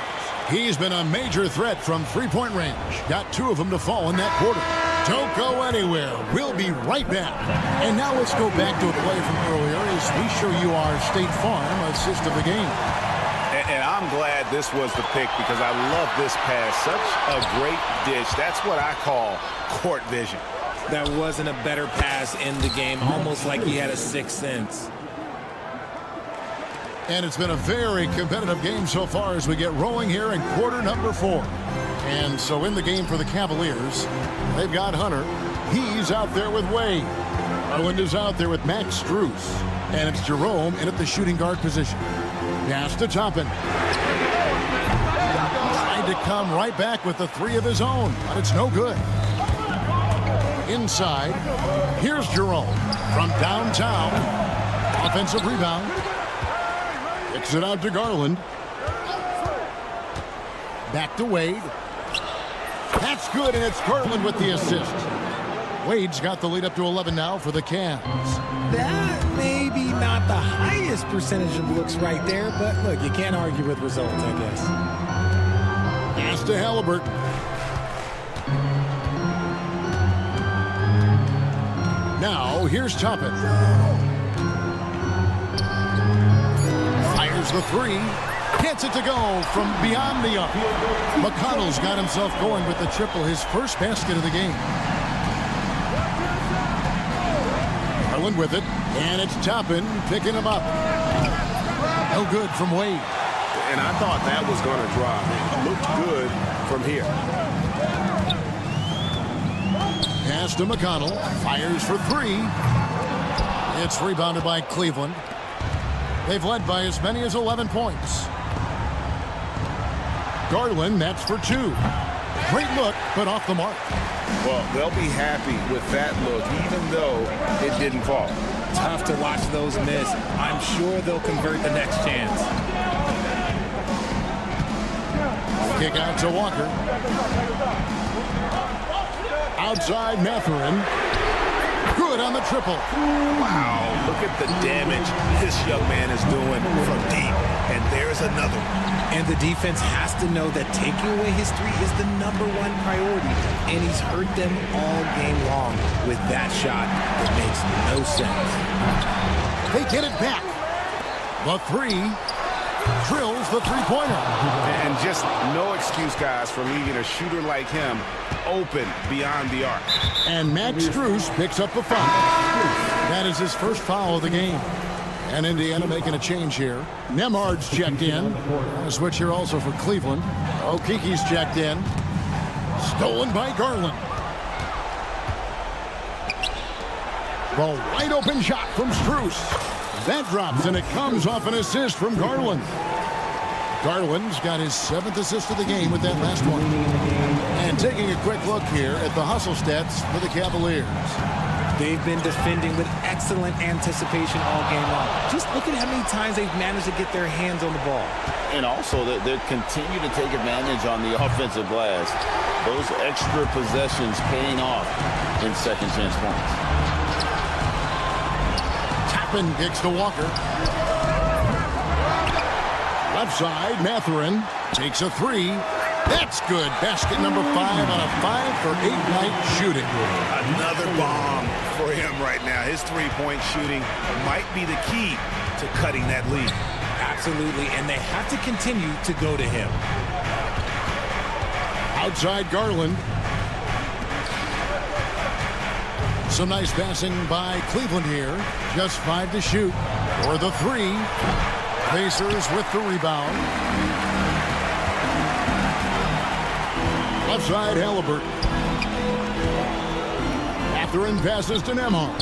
He's been a major threat from three-point range. Got 2 of them to fall in that quarter. Don't go anywhere. We'll be right back. And now let's go back to a play from earlier as we show you our State Farm assist of the game. And I'm glad this was the pick because I love this pass. Such a great dish. That's what I call court vision. That wasn't a better pass in the game, almost like he had a 6th sense. And it's been a very competitive game so far as we get rolling here in quarter number 4. And so in the game for the Cavaliers, they've got Hunter. He's out there with Wade. Garland is out there with Max Strus. And it's Jerome in at the shooting guard position. Pass to Toppin. Tried to come right back with the 3 of his own, but it's no good. Inside, here's Jerome from downtown. Offensive rebound. Kicks it out to Garland. Back to Wade. That's good, and it's Garland with the assist. Wade's got the lead up to 11 now for the Cavs. That may be not the highest percentage of looks right there, but look, you can't argue with results, I guess. Pass to Halliburton. Now, here's Toppin. Fires the 3. Gets it to go from beyond the arc. McConnell's got himself going with the triple, his first basket of the game. Garland with it, and it's Toppin picking him up. No good from Wade. And I thought that was going to drop. It looked good from here. Pass to McConnell. Fires for 3. It's rebounded by Cleveland. They've led by as many as 11 points. Garland, that's for 2. Great look, but off the mark. Well, they'll be happy with that look, even though it didn't fall. Tough to watch those miss. I'm sure they'll convert the next chance. Kick out to Walker. Outside Mathurin. Good on the triple. Wow, look at the damage this young man is doing from deep. And there's another one. And the defense has to know that taking away his 3 is the #1 priority. And he's hurt them all game long with that shot that makes no sense. They get it back. The 3 drills the 3-pointer. And just no excuse, guys, for leaving a shooter like him open beyond the arc. And Max Strus picks up the foul. That is his first foul of the game. And Indiana making a change here. Nemhard's checked in. A switch here also for Cleveland. Okiki's checked in. Stolen by Garland. The wide open shot from Strus. That drops, and it comes off an assist from Garland. Garland's got his 7th assist of the game with that last one. And taking a quick look here at the hustle stats for the Cavaliers. They've been defending with excellent anticipation all game long. Just look at how many times they've managed to get their hands on the ball. And also, they continue to take advantage on the offensive glass. Those extra possessions paying off in second chance points. Toppin kicks to Walker. Left side, Mathurin takes a 3. That's good. Basket number 5 on a 5-for-8 night shooting. Another bomb for him right now. His 3-point shooting might be the key to cutting that lead. Absolutely, and they have to continue to go to him. Outside Garland. Some nice passing by Cleveland here. Just 5 to shoot. For the 3. Pacers with the rebound. Left side, Halliburton. Mathurin passes to Nemhard.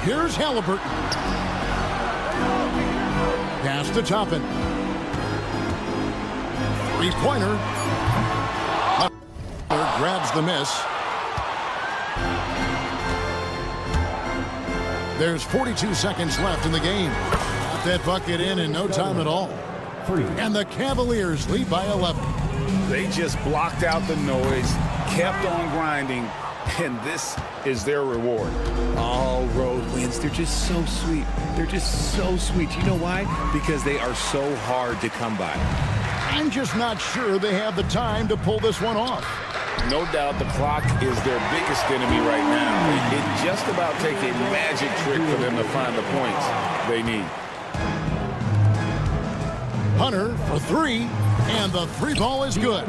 Here's Halliburton. Pass to Toppin. 3-pointer. Grabs the miss. There's 42 seconds left in the game. Got that bucket in no time at all. And the Cavaliers lead by 11. They just blocked out the noise, kept on grinding, and this is their reward. All road wins. They're just so sweet. They're just so sweet. You know why? Because they are so hard to come by. I'm just not sure they have the time to pull this one off. No doubt the clock is their biggest enemy right now. It just about take a magic trick for them to find the points they need. Hunter for 3, and the 3 ball is good.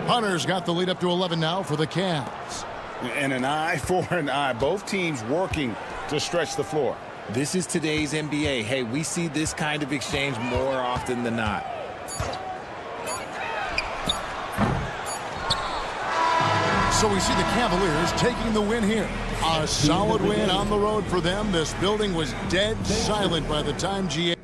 Hunter's got the lead up to 11 now for the Cavs. And an eye for an eye. Both teams working to stretch the floor. This is today's NBA. Hey, we see this kind of exchange more often than not. So we see the Cavaliers taking the win here. A solid win on the road for them. This building was dead silent by the time GA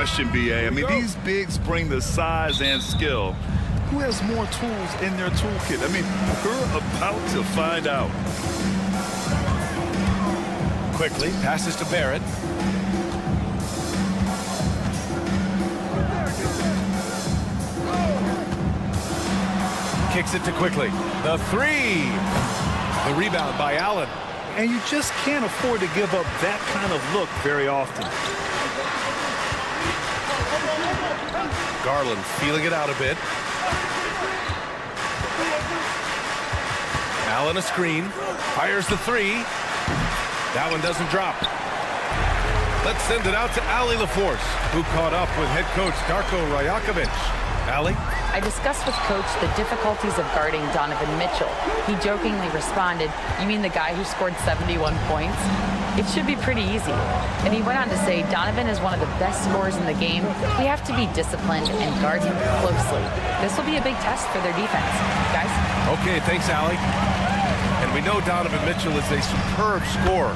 question, B.A. I mean, these bigs bring the size and skill. Who has more tools in their toolkit? I mean, we're about to find out. Quickly passes to Barrett. Kicks it to Quickly. The three. The rebound by Allen. And you just can't afford to give up that kind of look very often. Garland feeling it out a bit. Allen a screen. Fires the three. That one doesn't drop. Let's send it out to Allie LaForce, who caught up with head coach Darko Rajakovic. Allie? I discussed with Coach the difficulties of guarding Donovan Mitchell. He jokingly responded, "You mean the guy who scored 71 points? It should be pretty easy." And he went on to say, "Donovan is one of the best scorers in the game. We have to be disciplined and guard him closely. This will be a big test for their defense." Guys? Okay, thanks, Allie. And we know Donovan Mitchell is a superb scorer.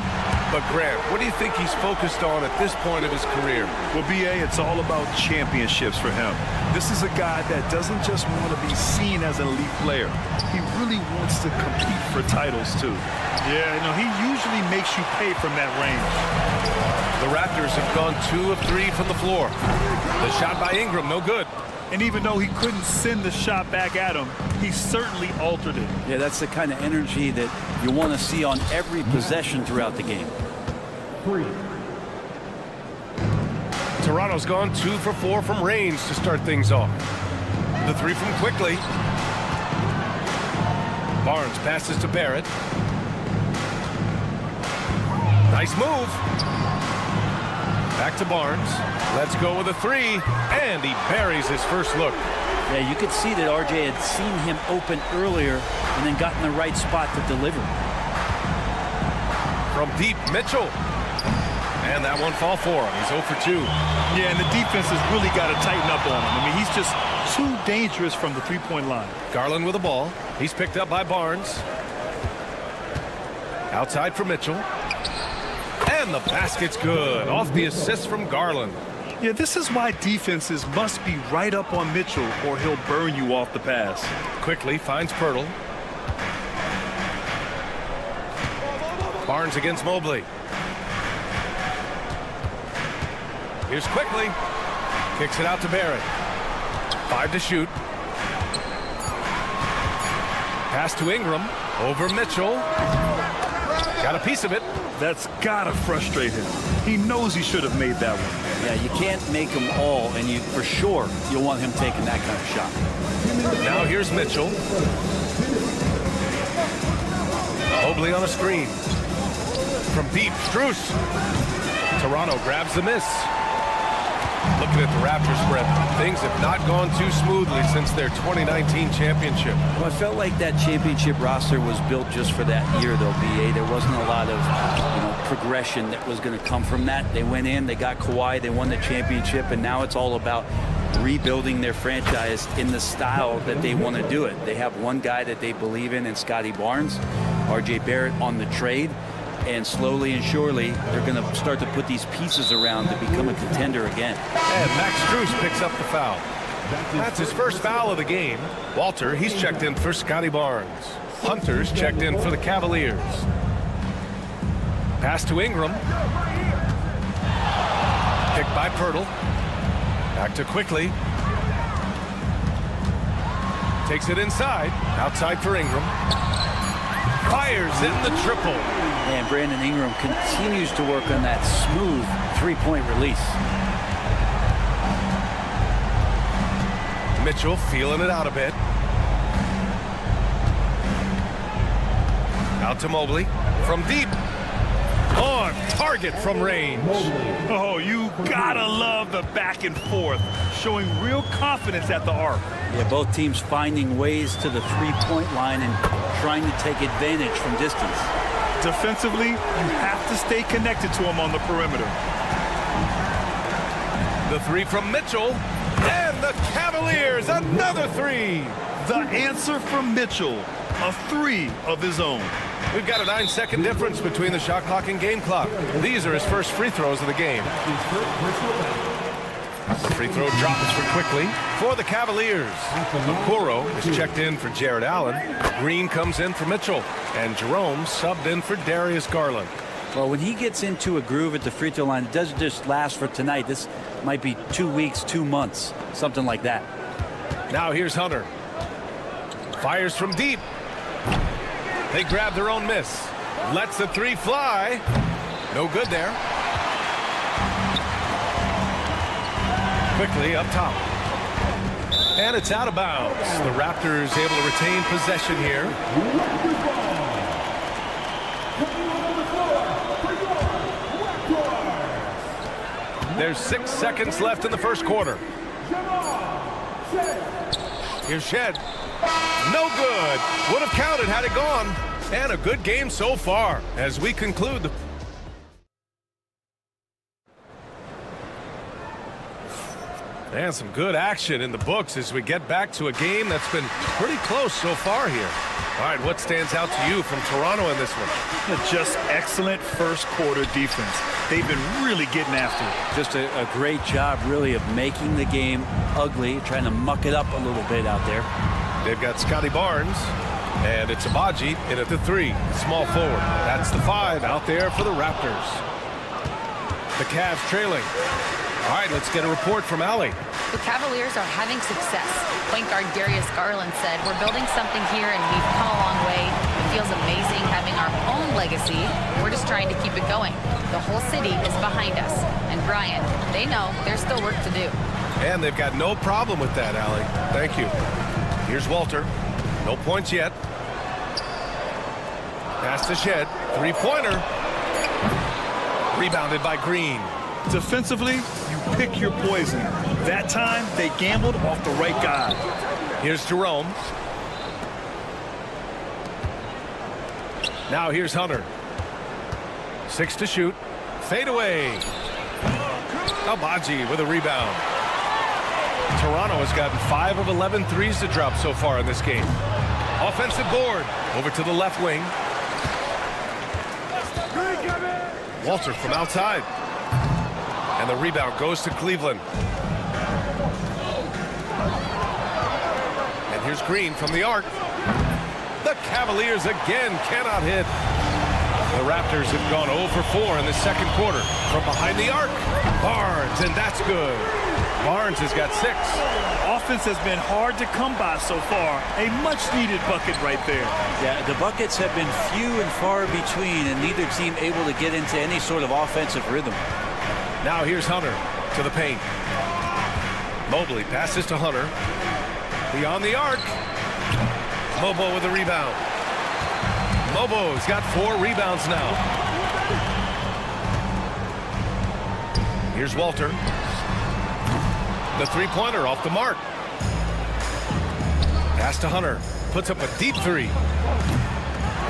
But Grant, what do you think he's focused on at this point of his career? Well, B.A., it's all about championships for him. This is a guy that doesn't just want to be seen as an elite player. He really wants to compete for titles, too. Yeah, you know, he usually makes you pay from that range. The Raptors have gone 2 of 3 from the floor. The shot by Ingram, no good. And even though he couldn't send the shot back at him, he certainly altered it. Yeah, that's the kind of energy that you want to see on every possession throughout the game. Toronto's gone 2 for 4 from range to start things off. The three from Quickly. Barnes passes to Barrett. Nice move. Back to Barnes. Let's go with a three. And he buries his first look. Yeah, you could see that RJ had seen him open earlier and then got in the right spot to deliver. From deep, Mitchell. And that one fall for him. He's 0 for 2. Yeah, and the defense has really got to tighten up on him. I mean, he's just too dangerous from the three-point line. Garland with the ball. He's picked up by Barnes. Outside for Mitchell. And the basket's good. Off the assist from Garland. Yeah, this is why defenses must be right up on Mitchell or he'll burn you off the pass. Quickly finds Pirtle. Barnes against Mobley. Here's Quickly. Kicks it out to Barrett. 5 to shoot. Pass to Ingram. Over Mitchell. Got a piece of it. That's gotta frustrate him. He knows he should have made that one. Yeah, you can't make them all, and you for sure you'll want him taking that kind of shot. Now here's Mitchell. Mobley on a screen. From deep, Strus. Toronto grabs the miss. Looking at the Raptors, Brett, things have not gone too smoothly since their 2019 championship. Well, I felt like that championship roster was built just for that year, though, BA. There wasn't a lot of, progression that was going to come from that. They went in, they got Kawhi, they won the championship, and now it's all about rebuilding their franchise in the style that they want to do it. They have one guy that they believe in Scotty Barnes, RJ Barrett on the trade. And slowly and surely, they're going to start to put these pieces around to become a contender again. And Max Strus picks up the foul. That's his first foul of the game. Walter, he's checked in for Scotty Barnes. Hunter's checked in for the Cavaliers. Pass to Ingram. Picked by Pirtle. Back to Quickly. Takes it inside. Outside for Ingram. Fires in the triple. And Brandon Ingram continues to work on that smooth three-point release. Mitchell feeling it out a bit. Out to Mobley. From deep. On target from range. Oh, you gotta love the back and forth. Showing real confidence at the arc. Yeah, both teams finding ways to the three-point line and trying to take advantage from distance. Defensively, you have to stay connected to him on the perimeter. The three from Mitchell. And the Cavaliers, another three. The answer from Mitchell, a three of his own. We've got a 9-second difference between the shot clock and game clock. These are his first free throws of the game. The free throw drops for quickly for the Cavaliers. Okoro is checked in for Jared Allen. Green comes in for Mitchell. And Jerome subbed in for Darius Garland. Well, when he gets into a groove at the free throw line, it doesn't just last for tonight. This might be 2 weeks, 2 months, something like that. Now here's Hunter. Fires from deep. They grab their own miss. Lets the three fly. No good there. Quickly up top. And it's out of bounds. The Raptors able to retain possession here. There's 6 seconds left in the first quarter. Here's Shed. No good. Would have counted had it gone. And a good game so far as we conclude the... And some good action in the books as we get back to a game that's been pretty close so far here. All right, what stands out to you from Toronto in this one? Just excellent first quarter defense. They've been really getting after it. Just a great job, really, of making the game ugly, trying to muck it up a little bit out there. They've got Scotty Barnes, and it's Abaji in at the 3, small forward. That's the 5 out there for the Raptors. The Cavs trailing. All right, let's get a report from Allie. The Cavaliers are having success. Point guard Darius Garland said, "We're building something here and we've come a long way. It feels amazing having our own legacy. We're just trying to keep it going. The whole city is behind us." And Brian, they know there's still work to do. And they've got no problem with that, Allie. Thank you. Here's Walter. No points yet. Pass to Shed. Three-pointer. Rebounded by Green. Defensively, you pick your poison. That time, they gambled off the right guy. Here's Jerome. Now here's Hunter. 6 to shoot. Fade away. Abaji with a rebound. Toronto has gotten 5 of 11 threes to drop so far in this game. Offensive board. Over to the left wing. Walter from outside. And the rebound goes to Cleveland. And here's Green from the arc. The Cavaliers again cannot hit. The Raptors have gone 0 for 4 in the second quarter. From behind the arc, Barnes, and that's good. Barnes has got 6. Offense has been hard to come by so far. A much-needed bucket right there. Yeah, the buckets have been few and far between, and neither team able to get into any sort of offensive rhythm. Now here's Hunter to the paint. Mobley passes to Hunter. Beyond the arc. Mobo with a rebound. Mobo's got 4 rebounds now. Here's Walter. The three-pointer off the mark. Pass to Hunter. Puts up a deep 3.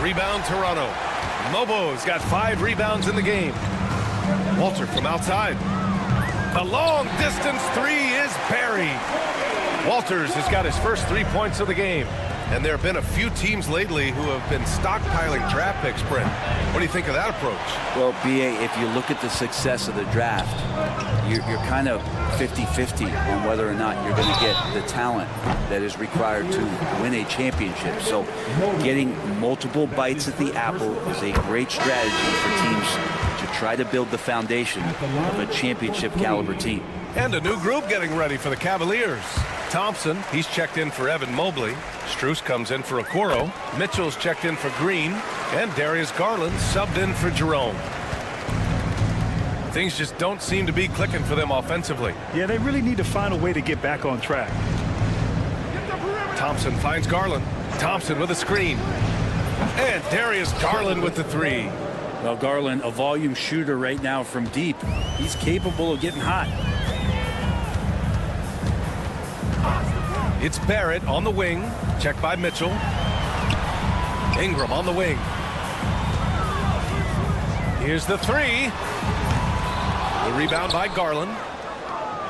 Rebound Toronto. Mobo's got 5 rebounds in the game. Walter from outside. The long distance 3 is buried. Walters has got his first 3 points of the game. And there have been a few teams lately who have been stockpiling draft picks, Brent. What do you think of that approach? Well, B.A., if you look at the success of the draft, you're kind of 50-50 on whether or not you're going to get the talent that is required to win a championship. So getting multiple bites at the apple is a great strategy for teams to try to build the foundation of a championship caliber team. And a new group getting ready for the Cavaliers. Thompson, he's checked in for Evan Mobley. Strus comes in for Okoro. Mitchell's checked in for Green. And Darius Garland subbed in for Jerome. Things just don't seem to be clicking for them offensively. Yeah, they really need to find a way to get back on track. Thompson finds Garland. Thompson with a screen. And Darius Garland with the 3. Well, Garland, a volume shooter right now from deep. He's capable of getting hot. It's Barrett on the wing. Checked by Mitchell. Ingram on the wing. Here's the 3. The rebound by Garland.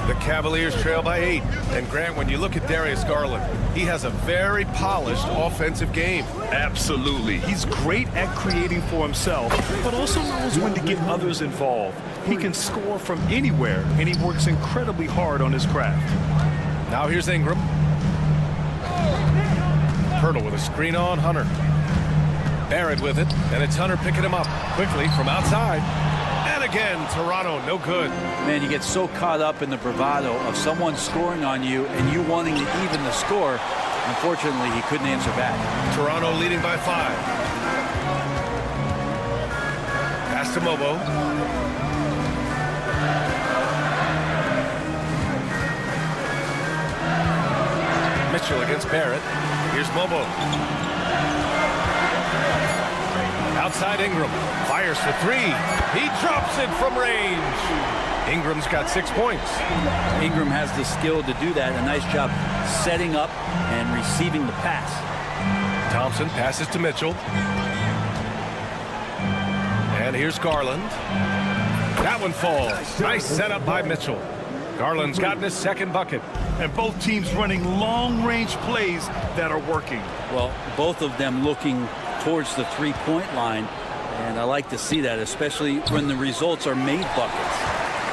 The Cavaliers trail by 8. And Grant, when you look at Darius Garland, he has a very polished offensive game. Absolutely. He's great at creating for himself, but also knows when to get others involved. He can score from anywhere, and he works incredibly hard on his craft. Now here's Ingram. Pirtle with a screen on Hunter. Barrett with it, and it's Hunter picking him up quickly from outside. And again, Toronto, no good. Man, you get so caught up in the bravado of someone scoring on you and you wanting to even the score. Unfortunately, he couldn't answer back. Toronto leading by 5. Pass to Mobo. Mitchell against Barrett. Here's Mobo. Outside Ingram. Fires for 3. He drops it from range. Ingram's got 6 points. Ingram has the skill to do that. A nice job setting up and receiving the pass. Thompson passes to Mitchell. And here's Garland. That one falls. Nice setup by Mitchell. Garland's gotten his second bucket. And both teams running long-range plays that are working. Well, both of them looking towards the three-point line, and I like to see that, especially when the results are made buckets.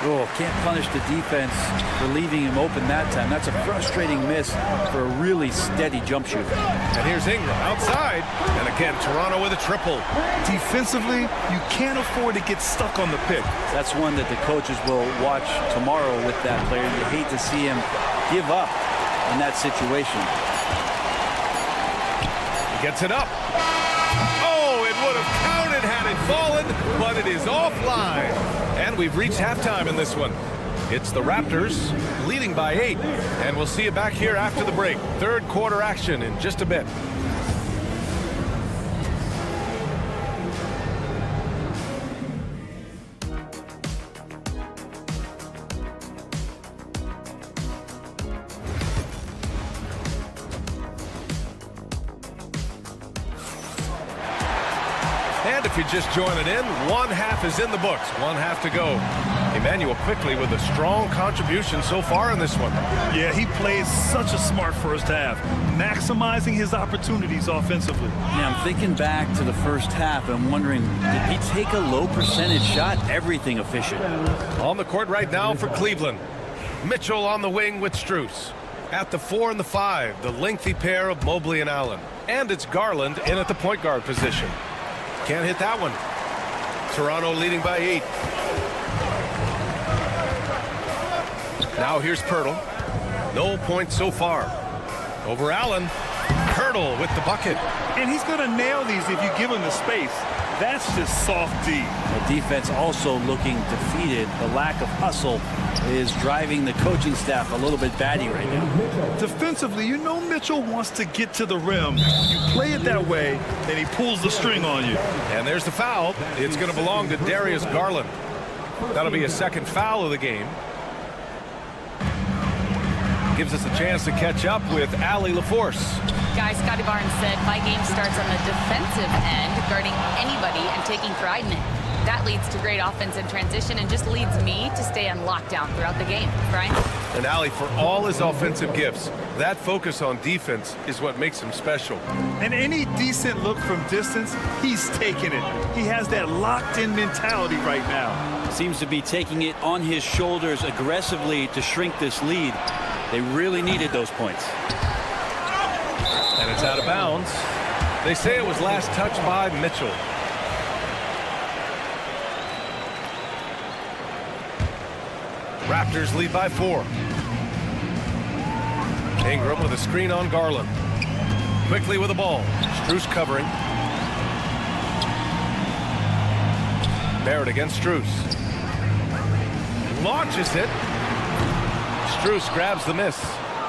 Oh, can't punish the defense for leaving him open that time. That's a frustrating miss for a really steady jump shooter. And here's Ingram outside, and again Toronto with a triple. Defensively, you can't afford to get stuck on the pick. That's one that the coaches will watch tomorrow with that player. You hate to see him give up in that situation. He gets it up. Oh, it would have counted had it fallen, but it is offline. And we've reached halftime in this one. It's the Raptors leading by 8. And we'll see you back here after the break. Third quarter action in just a bit. And if you're just joining in, one half is in the books. One half to go. Emmanuel quickly with a strong contribution so far in this one. Yeah, he plays such a smart first half, maximizing his opportunities offensively. Yeah, I'm thinking back to the first half. I'm wondering, did he take a low percentage shot? Everything efficient. On the court right now for Cleveland. Mitchell on the wing with Strus. At the 4 and the 5, the lengthy pair of Mobley and Allen. And it's Garland in at the point guard position. Can't hit that one. Toronto leading by 8. Now here's Pirtle. No points so far. Over Allen. Pirtle with the bucket. And he's going to nail these if you give him the space. That's just soft D. The defense also looking defeated. The lack of hustle is driving the coaching staff a little bit batty right now. Defensively, you know Mitchell wants to get to the rim. You play it that way, and he pulls the string on you. And there's the foul. It's going to belong to Darius Garland. That'll be a second foul of the game. Gives us a chance to catch up with Allie LaForce. Guys, Scotty Barnes said, my game starts on the defensive end, guarding anybody and taking pride in it. That leads to great offense in transition and just leads me to stay on lockdown throughout the game. Brian? And Allie, for all his offensive gifts, that focus on defense is what makes him special. And any decent look from distance, he's taking it. He has that locked-in mentality right now. Seems to be taking it on his shoulders aggressively to shrink this lead. They really needed those points. And it's out of bounds. They say it was last touched by Mitchell. Raptors lead by 4. Ingram with a screen on Garland. Quickly with the ball. Strus covering. Barrett against Strus. Launches it. Strus grabs the miss.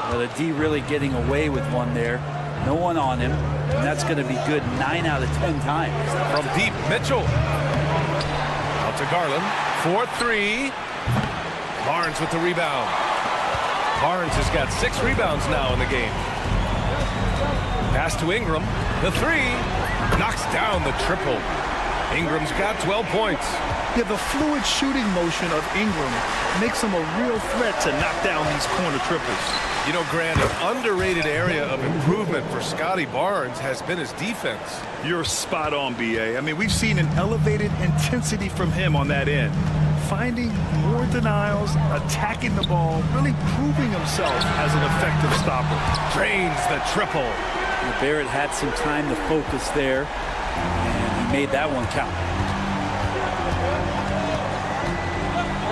Well, the D really getting away with one there. No one on him. And that's going to be good 9 out of 10 times. From deep, Mitchell. Out to Garland. 4-3. Barnes with the rebound. Barnes has got 6 rebounds now in the game. Pass to Ingram. The 3. Knocks down the triple. Ingram's got 12 points. Yeah, the fluid shooting motion of Ingram makes him a real threat to knock down these corner triples. You know, Grant, an underrated area of improvement for Scotty Barnes has been his defense. You're spot on, B.A. I mean, we've seen an elevated intensity from him on that end. Finding more denials, attacking the ball, really proving himself as an effective stopper. Drains the triple. Barrett had some time to focus there, and he made that one count.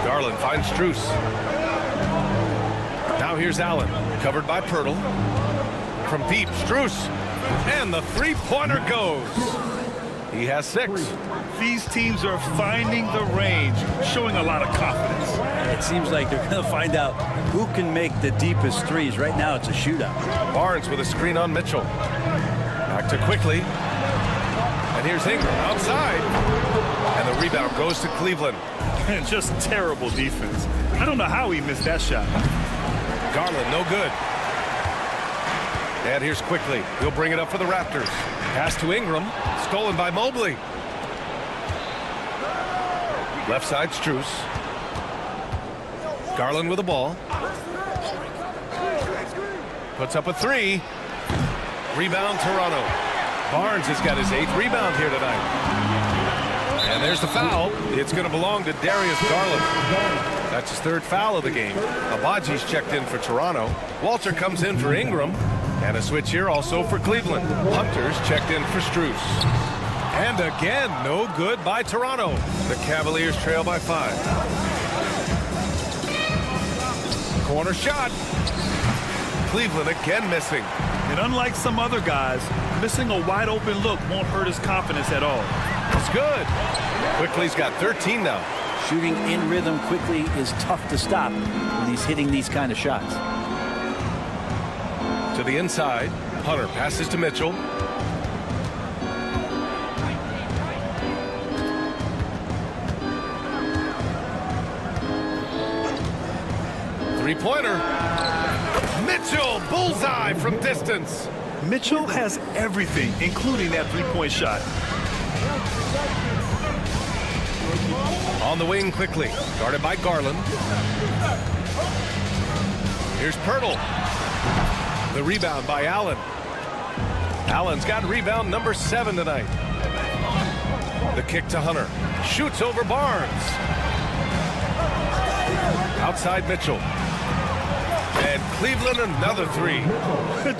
Garland finds Strus. Now here's Allen, covered by Pirtle. From deep, Strus, and the three-pointer goes. He has 6. These teams are finding the range, showing a lot of confidence. It seems like they're going to find out who can make the deepest threes. Right now, it's a shootout. Barnes with a screen on Mitchell. Back to Quickly. And here's Ingram outside. And the rebound goes to Cleveland. And just terrible defense. I don't know how he missed that shot. Garland, no good. And here's Quickly. He'll bring it up for the Raptors. Pass to Ingram. Stolen by Mobley. Left side, Strus. Garland with the ball. Puts up a 3. Rebound, Toronto. Barnes has got his 8th rebound here tonight. And there's the foul. It's going to belong to Darius Garland. That's his 3rd foul of the game. Abaji's checked in for Toronto. Walter comes in for Ingram. And a switch here also for Cleveland. Hunter's checked in for Strus. And again, no good by Toronto. The Cavaliers trail by 5. Corner shot. Cleveland again missing. And unlike some other guys, missing a wide open look won't hurt his confidence at all. It's good. Quickly's got 13 now. Shooting in rhythm quickly is tough to stop when he's hitting these kind of shots. To the inside. Hunter passes to Mitchell. Three-pointer. Mitchell, bullseye from distance. Mitchell has everything, including that three-point shot. On the wing quickly, guarded by Garland. Here's Pirtle. The rebound by Allen. Allen's got rebound number 7 tonight. The kick to Hunter. Shoots over Barnes. Outside Mitchell. And Cleveland another 3.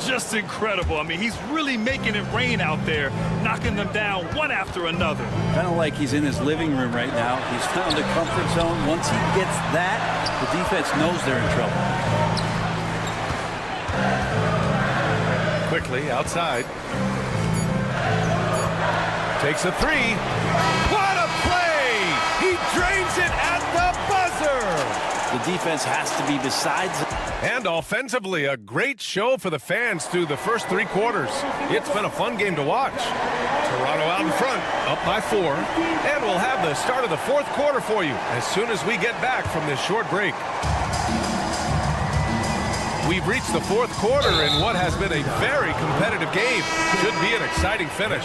Just incredible. I mean, he's really making it rain out there, knocking them down one after another. Kind of like he's in his living room right now. He's found a comfort zone. Once he gets that, the defense knows they're in trouble. Quickly outside. Takes a 3. What a play! He drains it at the buzzer! The defense has to be besides. And offensively, a great show for the fans through the first 3 quarters. It's been a fun game to watch. Toronto out in front, up by 4. And we'll have the start of the 4th quarter for you as soon as we get back from this short break. We've reached the 4th quarter in what has been a very competitive game. Should be an exciting finish.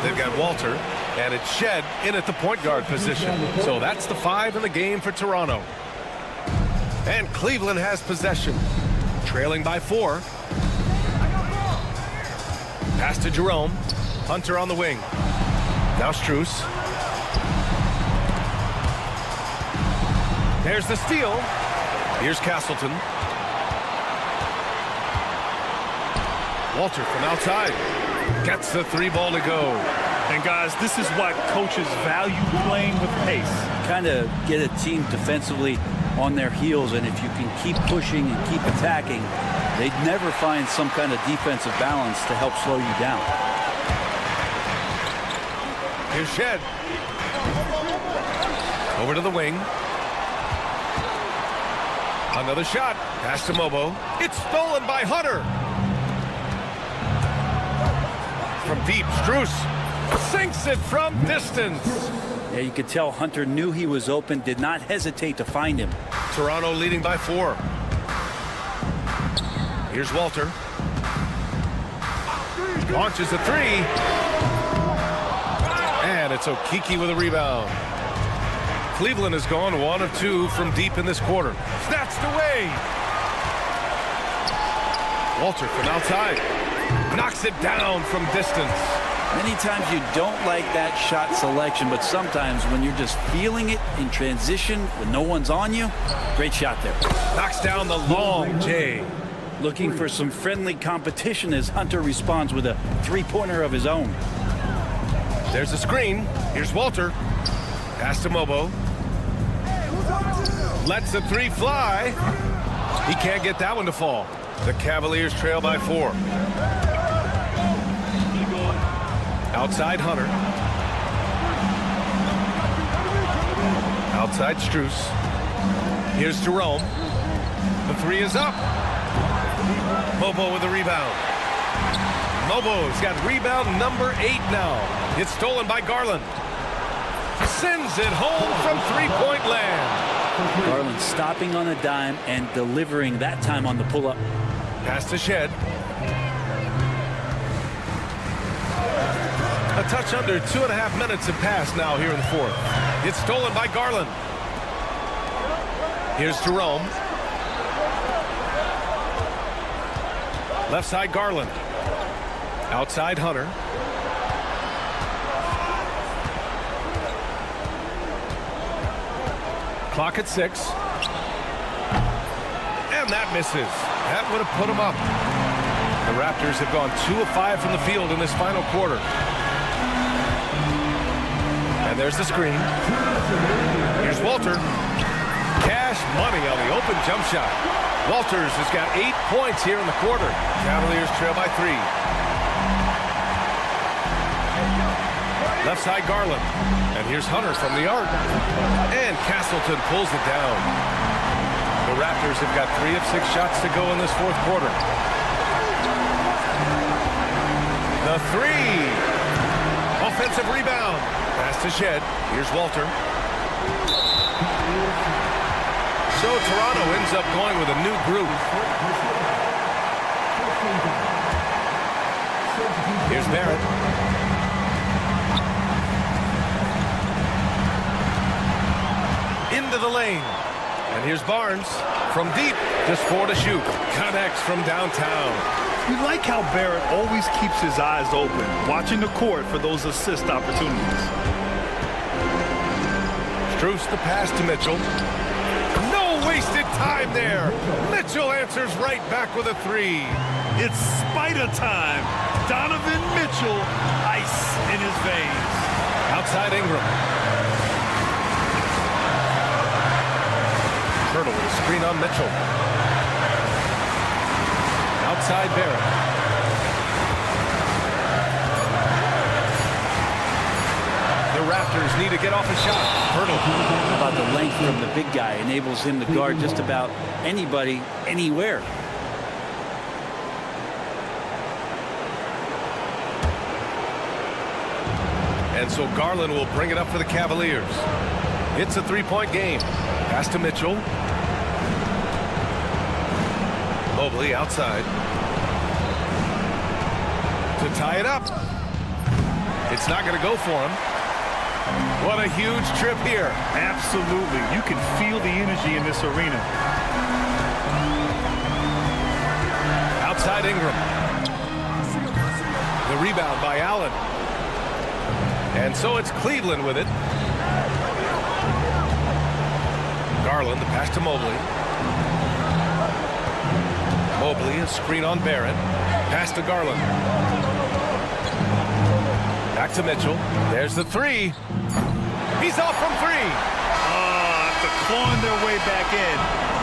They've got Walter, and it's Shed in at the point guard position. So that's the 5 in the game for Toronto. And Cleveland has possession, trailing by 4. Pass to Jerome. Hunter on the wing. Now Strus. There's the steal. Here's Castleton. Walter from outside. Gets the 3 ball to go. And guys, this is why coaches value playing with pace. Kind of get a team defensively on their heels, and if you can keep pushing and keep attacking, they'd never find some kind of defensive balance to help slow you down. Here's Shed. Over to the wing. Another shot. Pass to Mobo. It's stolen by Hunter. From deep, Strus sinks it from distance. Yeah, you could tell Hunter knew he was open, did not hesitate to find him. Toronto leading by 4. Here's Walter. Launches a 3. And it's Okeke with a rebound. Cleveland has gone 1 of 2 from deep in this quarter. Snatched away. Walter from outside. Knocks it down from distance. Many times you don't like that shot selection, but sometimes when you're just feeling it in transition when no one's on you, great shot there. Knocks down the long J. Looking for some friendly competition as Hunter responds with a three-pointer of his own. There's a screen. Here's Walter. Pass to Mobo. Lets the three fly. He can't get that one to fall. The Cavaliers trail by 4. Outside Hunter. Outside Strus. Here's Jerome. The three is up. Mobo with the rebound. Mobo's got rebound number 8 now. It's stolen by Garland. Sends it home from three-point land. Garland stopping on a dime and delivering that time on the pull-up. Pass to Shed. A touch under 2.5 minutes have passed now here in the fourth. It's stolen by Garland. Here's Jerome. Left side Garland. Outside Hunter. Clock at 6. And that misses. That would have put them up. The Raptors have gone 2 of 5 from the field in this final quarter. And there's the screen. Here's Walter. Cash money on the open jump shot. Walters has got 8 points here in the quarter. Cavaliers trail by 3. Left side Garland. And here's Hunter from the arc. And Castleton pulls it down. The Raptors have got 3 of 6 shots to go in this fourth quarter. The three. Offensive rebound. Pass to Shed. Here's Walter. So Toronto ends up going with a new group. Here's Barrett. Into the lane. And here's Barnes from deep. Just 4 to shoot. Connects from downtown. We like how Barrett always keeps his eyes open, watching the court for those assist opportunities. Strus the pass to Mitchell. No wasted time there. Mitchell answers right back with a 3. It's Spider time. Donovan Mitchell, ice in his veins. Outside Ingram. Turtle with a screen on Mitchell. Outside Barrett. The Raptors need to get off a shot. Hurdle. How about the length from the big guy enables him to guard just about anybody, anywhere. And so Garland will bring it up for the Cavaliers. It's a 3-point game. Pass to Mitchell. Mobley outside. To tie it up. It's not going to go for him. What a huge trip here. Absolutely. You can feel the energy in this arena. Outside Ingram. The rebound by Allen. And so it's Cleveland with it. Garland, the pass to Mobley. Mobley, a screen on Barrett. Pass to Garland. Back to Mitchell. There's the 3. He's off from 3. After clawing their way back in,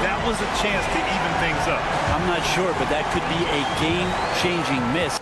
that was a chance to even things up. I'm not sure, but that could be a game-changing miss.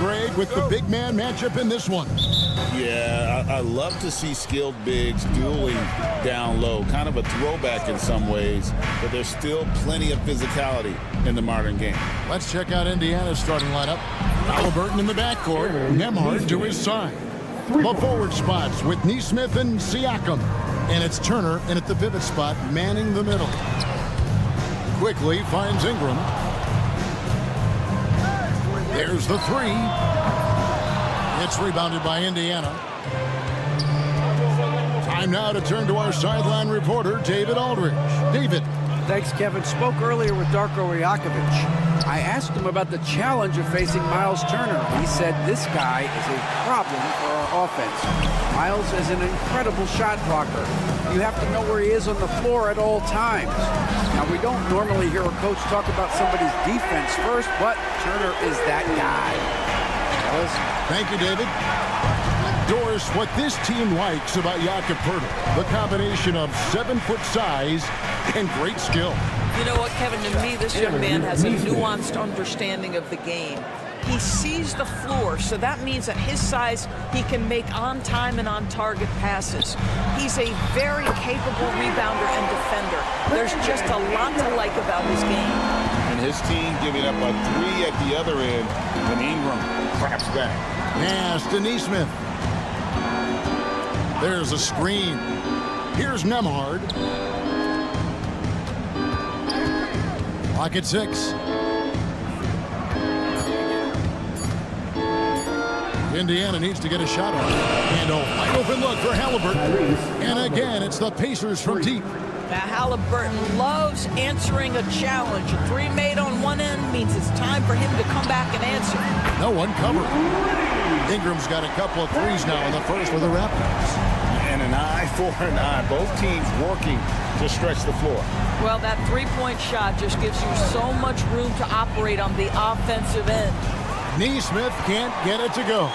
Greg, with the big man matchup in this one. Yeah, I love to see skilled bigs dueling down low. Kind of a throwback in some ways, but there's still plenty of physicality in the modern game. Let's check out Indiana's starting lineup. Halliburton in the backcourt, Nembhard to his side. The forward spots with Nesmith and Siakam. And it's Turner in at the pivot spot, manning the middle. Quickly finds Ingram. There's the three. It's rebounded by Indiana. Time now to turn to our sideline reporter, David Aldridge. David. Thanks, Kevin. Spoke earlier with Darko Rajakovic. I asked him about the challenge of facing Miles Turner. He said this guy is a problem for our offense. Miles is an incredible shot blocker. You have to know where he is on the floor at all times. Now, we don't normally hear a coach talk about somebody's defense first, but Turner is that guy. Thank you, David. Doris, what this team likes about Jakob Poeltl, the combination of 7-foot size and great skill. You know what, Kevin, to me, this young man has a nuanced understanding of the game. He sees the floor, so that means at his size, he can make on-time and on-target passes. He's a very capable rebounder and defender. There's just a lot to like about his game. And his team giving up a three at the other end when Ingram craps back. Pass to Nesmith. There's a screen. Here's Nembhard. Clock at 6. Indiana needs to get a shot on it. And a wide open look for Halliburton. And again, it's the Pacers from deep. Now, Halliburton loves answering a challenge. A three made on one end means it's time for him to come back and answer. No one covered. Ingram's got a couple of threes now in the first for the Raptors. And an eye for an eye. Both teams working to stretch the floor. Well, that three-point shot just gives you so much room to operate on the offensive end. Nesmith can't get it to go.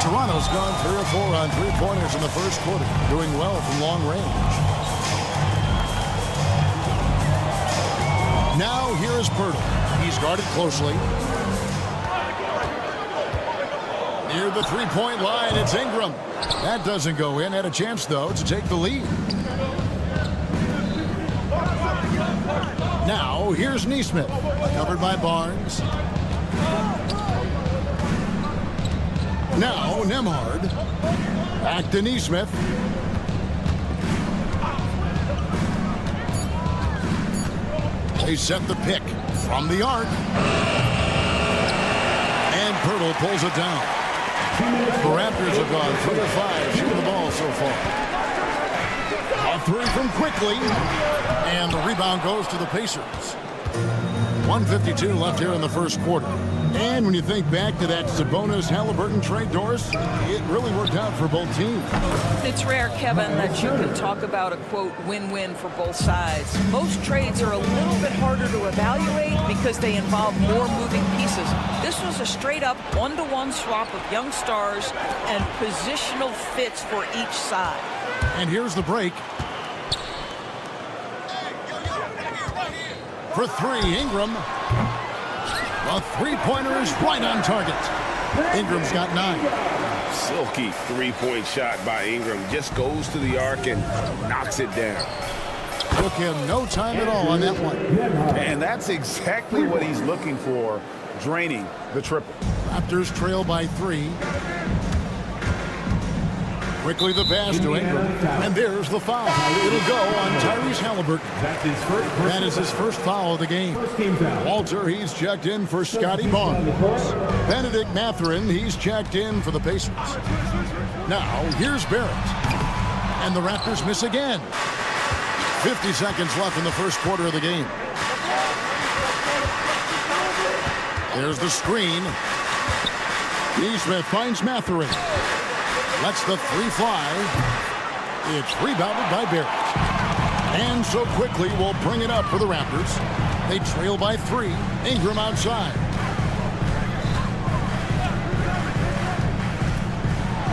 Toronto's gone 3 or 4 on three-pointers in the first quarter, doing well from long range. Now here is Poeltl. He's guarded closely. Near the three-point line, it's Ingram. That doesn't go in. Had a chance, though, to take the lead. Now, here's Nesmith, covered by Barnes. Now, Nembhard. Back to Nesmith. They set the pick from the arc. And Poeltl pulls it down. The Raptors have gone 3 of 5 shooting the ball so far. three from quickly. And the rebound goes to the Pacers. 1:52 left here in the first quarter. And when you think back to that Sabonis-Halliburton trade, Doris, it really worked out for both teams. It's rare, Kevin, that you can talk about a, quote, win-win for both sides. Most trades are a little bit harder to evaluate because they involve more moving pieces. This was a straight-up one-to-one swap of young stars and positional fits for each side. And here's the break. For three, Ingram. A three-pointer is right on target. Ingram's got 9. Silky three-point shot by Ingram. Just goes to the arc and knocks it down. Took him no time at all on that one. And that's exactly what he's looking for, draining the triple. Raptors trail by 3. Quickly the pass to Ingram. And there's the foul. It'll go on Tyrese Halliburton. That is his first foul of the game. Walter, he's checked in for Scotty Barnes. Benedict Mathurin, he's checked in for the Pacers. Now, here's Barrett. And the Raptors miss again. 50 seconds left in the first quarter of the game. There's the screen. Neesmith finds Mathurin. Lets the three fly. It's rebounded by Barrett. And so quickly we'll bring it up for the Raptors. They trail by 3. Ingram outside.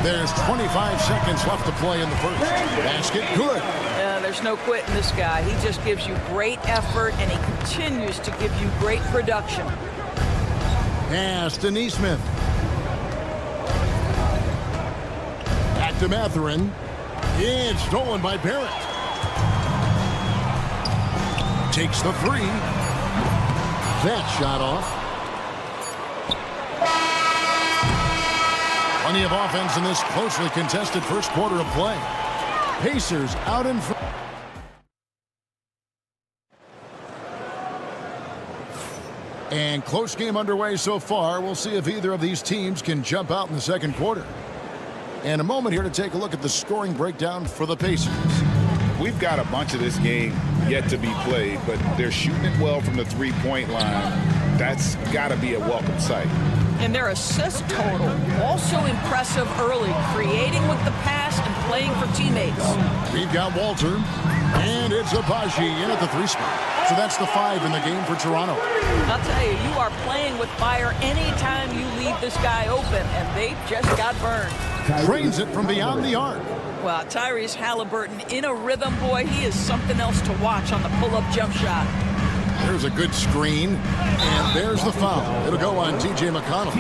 There's 25 seconds left to play in the first. Basket good. There's no quitting this guy. He just gives you great effort, and he continues to give you great production. Pass to Neesmith. To Mathurin. It's stolen by Barrett. Takes the 3. That shot off. Plenty of offense in this closely contested first quarter of play. Pacers out in front. And close game underway so far. We'll see if either of these teams can jump out in the second quarter. And a moment here to take a look at the scoring breakdown for the Pacers. We've got a bunch of this game yet to be played, but they're shooting it well from the three-point line. That's got to be a welcome sight. And their assist total, also impressive early, creating with the pass and playing for teammates. We've got Walter, and it's Abaji in at the 3 spot. So that's the 5 in the game for Toronto. I'll tell you, you are playing with fire anytime you leave this guy open, and they just got burned. Trains it from beyond the arc. Well, Tyrese Halliburton in a rhythm, boy. He is something else to watch on the pull-up jump shot. There's a good screen, and there's the foul. It'll go on T.J. McConnell.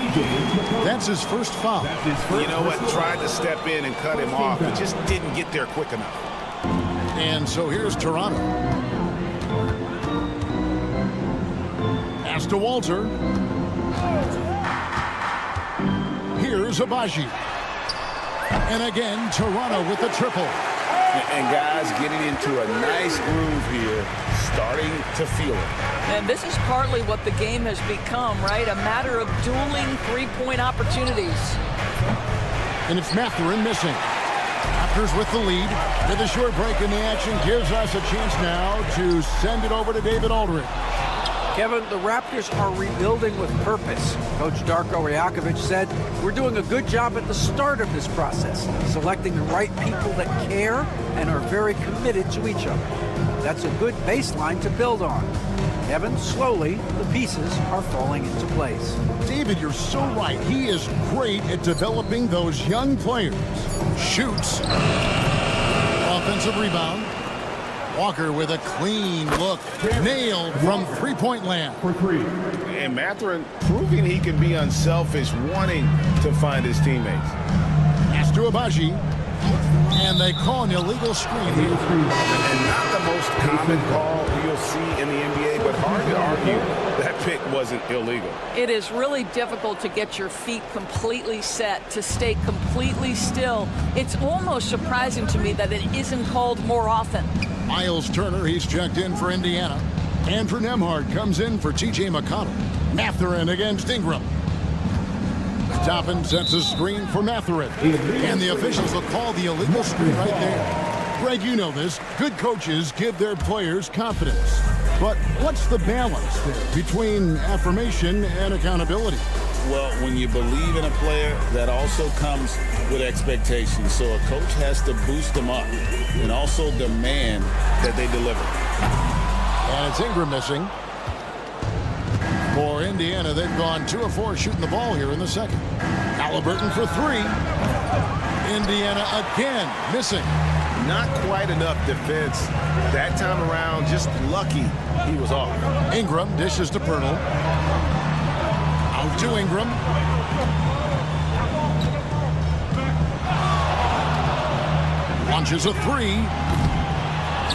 That's his first foul. You know what? Tried to step in and cut him off, but just didn't get there quick enough. And so here's Toronto. Pass to Walter. Here's Abaji. And again, Toronto with the triple. And guys getting into a nice groove here, starting to feel it. And this is partly what the game has become, right? A matter of dueling three-point opportunities. And it's Mathurin missing. Raptors with the lead. With a short break in the action gives us a chance now to send it over to David Aldridge. Kevin, the Raptors are rebuilding with purpose. Coach Darko Rajakovic said, we're doing a good job at the start of this process, selecting the right people that care and are very committed to each other. That's a good baseline to build on. Kevin, slowly, the pieces are falling into place. David, you're so right. He is great at developing those young players. Shoots. Offensive rebound. Walker with a clean look. Nailed from three-point land. And Mathurin proving he can be unselfish, wanting to find his teammates. Pass to Abaji. And they call an illegal screen here. And not the most common call you'll see in the NBA, but hard to argue that pick wasn't illegal. It is really difficult to get your feet completely set, to stay completely still. It's almost surprising to me that it isn't called more often. Miles Turner, he's checked in for Indiana. Andrew Nembhard comes in for T.J. McConnell. Mathurin against Ingram. Toppin sets a screen for Mathurin. And the officials will call the illegal screen right there. Mike, you know this. Good coaches give their players confidence. But what's the balance there between affirmation and accountability? Well, when you believe in a player, that also comes with expectations. So a coach has to boost them up and also demand that they deliver. And it's Ingram missing. For Indiana, they've gone 2 of 4 shooting the ball here in the second. Halliburton for 3. Indiana again missing. Not quite enough defense that time around. Just lucky he was off. Ingram dishes to Pirtle. Out to Ingram. Launches a 3.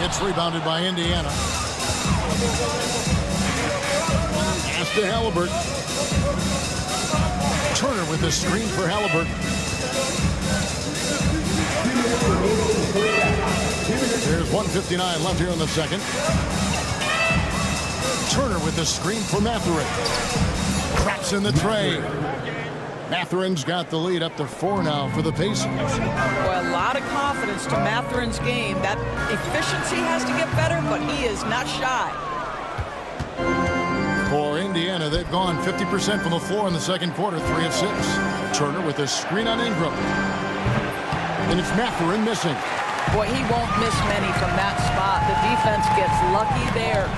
It's rebounded by Indiana. Pass to Halliburton. Turner with the screen for Halliburton. There's 1:59 left here in the second. Turner with the screen for Mathurin. Traps in the tray. Mathurin's got the lead up to 4 now for the Pacers. Well, a lot of confidence to Mathurin's game. That efficiency has to get better, but he is not shy. For Indiana, they've gone 50% from the floor in the second quarter, 3 of 6. Turner with a screen on Ingram. And it's Mathurin missing. Boy, he won't miss many from that spot. The defense gets lucky there.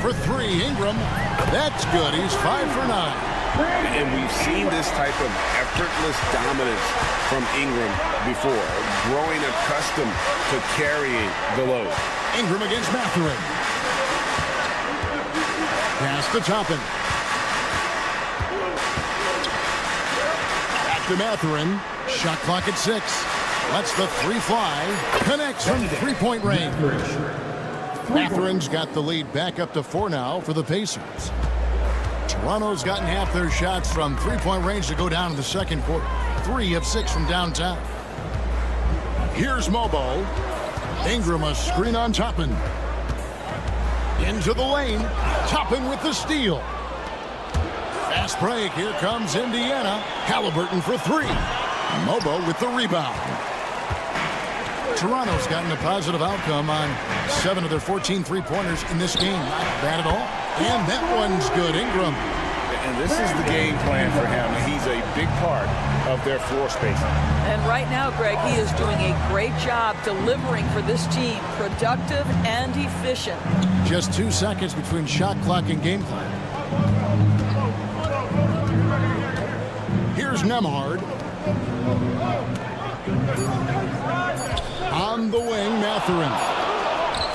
For 3, Ingram. That's good. He's 5 for 9. And we've seen this type of effortless dominance from Ingram before, growing accustomed to carrying the load. Ingram against Mathurin. Pass to Toppin. Back to Mathurin. Shot clock at 6. Lets the 3 fly. Connects from 3-point range. Mathurin's got the lead back up to 4 now for the Pacers. Toronto's gotten half their shots from 3-point range to go down in the second quarter. 3 of 6 from downtown. Here's Mobo. Ingram a screen on Toppin. Into the lane. Toppin with the steal. Fast break. Here comes Indiana. Halliburton for 3. Mobo with the rebound. Toronto's gotten a positive outcome on 7 of their 14 three-pointers in this game. Not bad at all. And that one's good. Ingram. And this is the game plan for him. He's a big part of their floor spacing. And right now, Greg, he is doing a great job delivering for this team. Productive and efficient. Just 2 seconds between shot clock and game clock. Here's Nembhard. On the wing, Mathurin.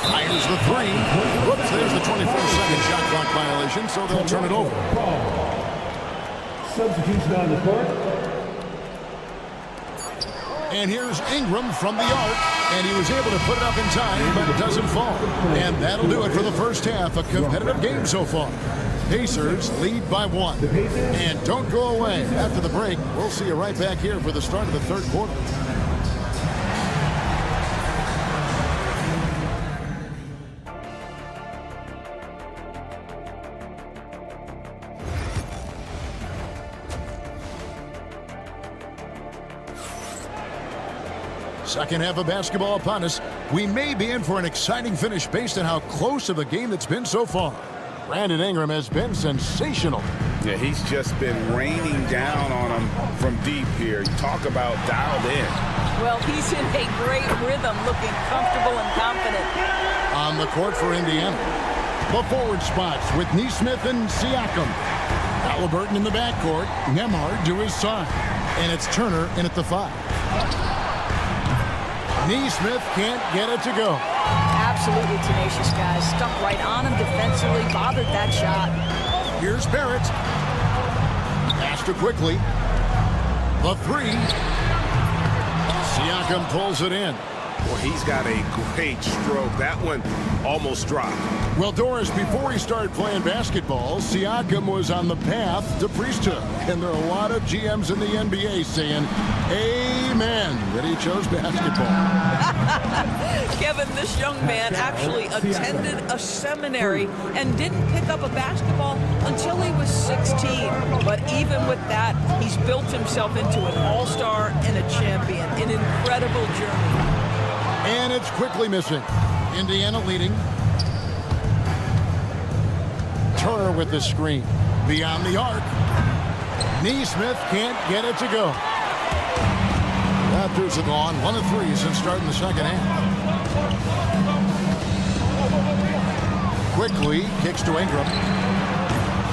Fires the 3. Whoops, there's the 24-second shot clock violation, so they'll turn it over. Substitution on the court. And here's Ingram from the arc, and he was able to put it up in time, but it doesn't fall. And that'll do it for the first half. A competitive game so far. Pacers lead by 1. And don't go away. After the break, we'll see you right back here for the start of the third quarter. Second half of basketball upon us. We may be in for an exciting finish based on how close of a game it's been so far. Brandon Ingram has been sensational. Yeah, he's just been raining down on him from deep here. Talk about dialed in. Well, he's in a great rhythm, looking comfortable and confident. On the court for Indiana. The forward spots with Nesmith and Siakam. Halliburton in the backcourt. Nembhard to his side. And it's Turner in at the 5. Nesmith can't get it to go. Absolutely tenacious, guys. Stuck right on him defensively, bothered that shot. Here's Barrett. Pass to quickly. The 3. Siakam pulls it in. Well, he's got a great stroke. That one almost dropped. Well, Doris, before he started playing basketball, Siakam was on the path to priesthood. And there are a lot of GMs in the NBA saying, amen, that he chose basketball. Kevin, this young man actually attended a seminary and didn't pick up a basketball until he was 16. But even with that, he's built himself into an all-star and a champion. An incredible journey. And it's quickly missing. Indiana leading. Turner with the screen. Beyond the arc. Neesmith can't get it to go. Raptors have gone 1 of 3 since starting the second half. Quickly kicks to Ingram.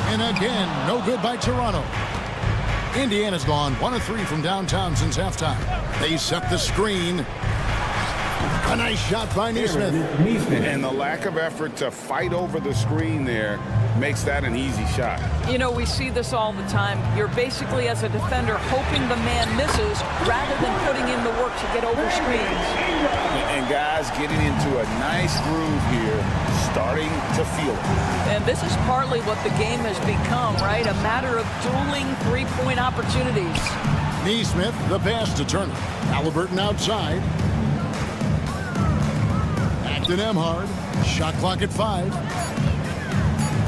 And again, no good by Toronto. Indiana's gone 1 of 3 from downtown since halftime. They set the screen. A nice shot by Neesmith. And the lack of effort to fight over the screen there makes that an easy shot. You know, we see this all the time. You're basically, as a defender, hoping the man misses rather than putting in the work to get over screens. And guys getting into a nice groove here, starting to feel it. And this is partly what the game has become, right? A matter of dueling three-point opportunities. Neesmith, the pass to Turner. Halliburton outside. Acton Emhard. Shot clock at 5.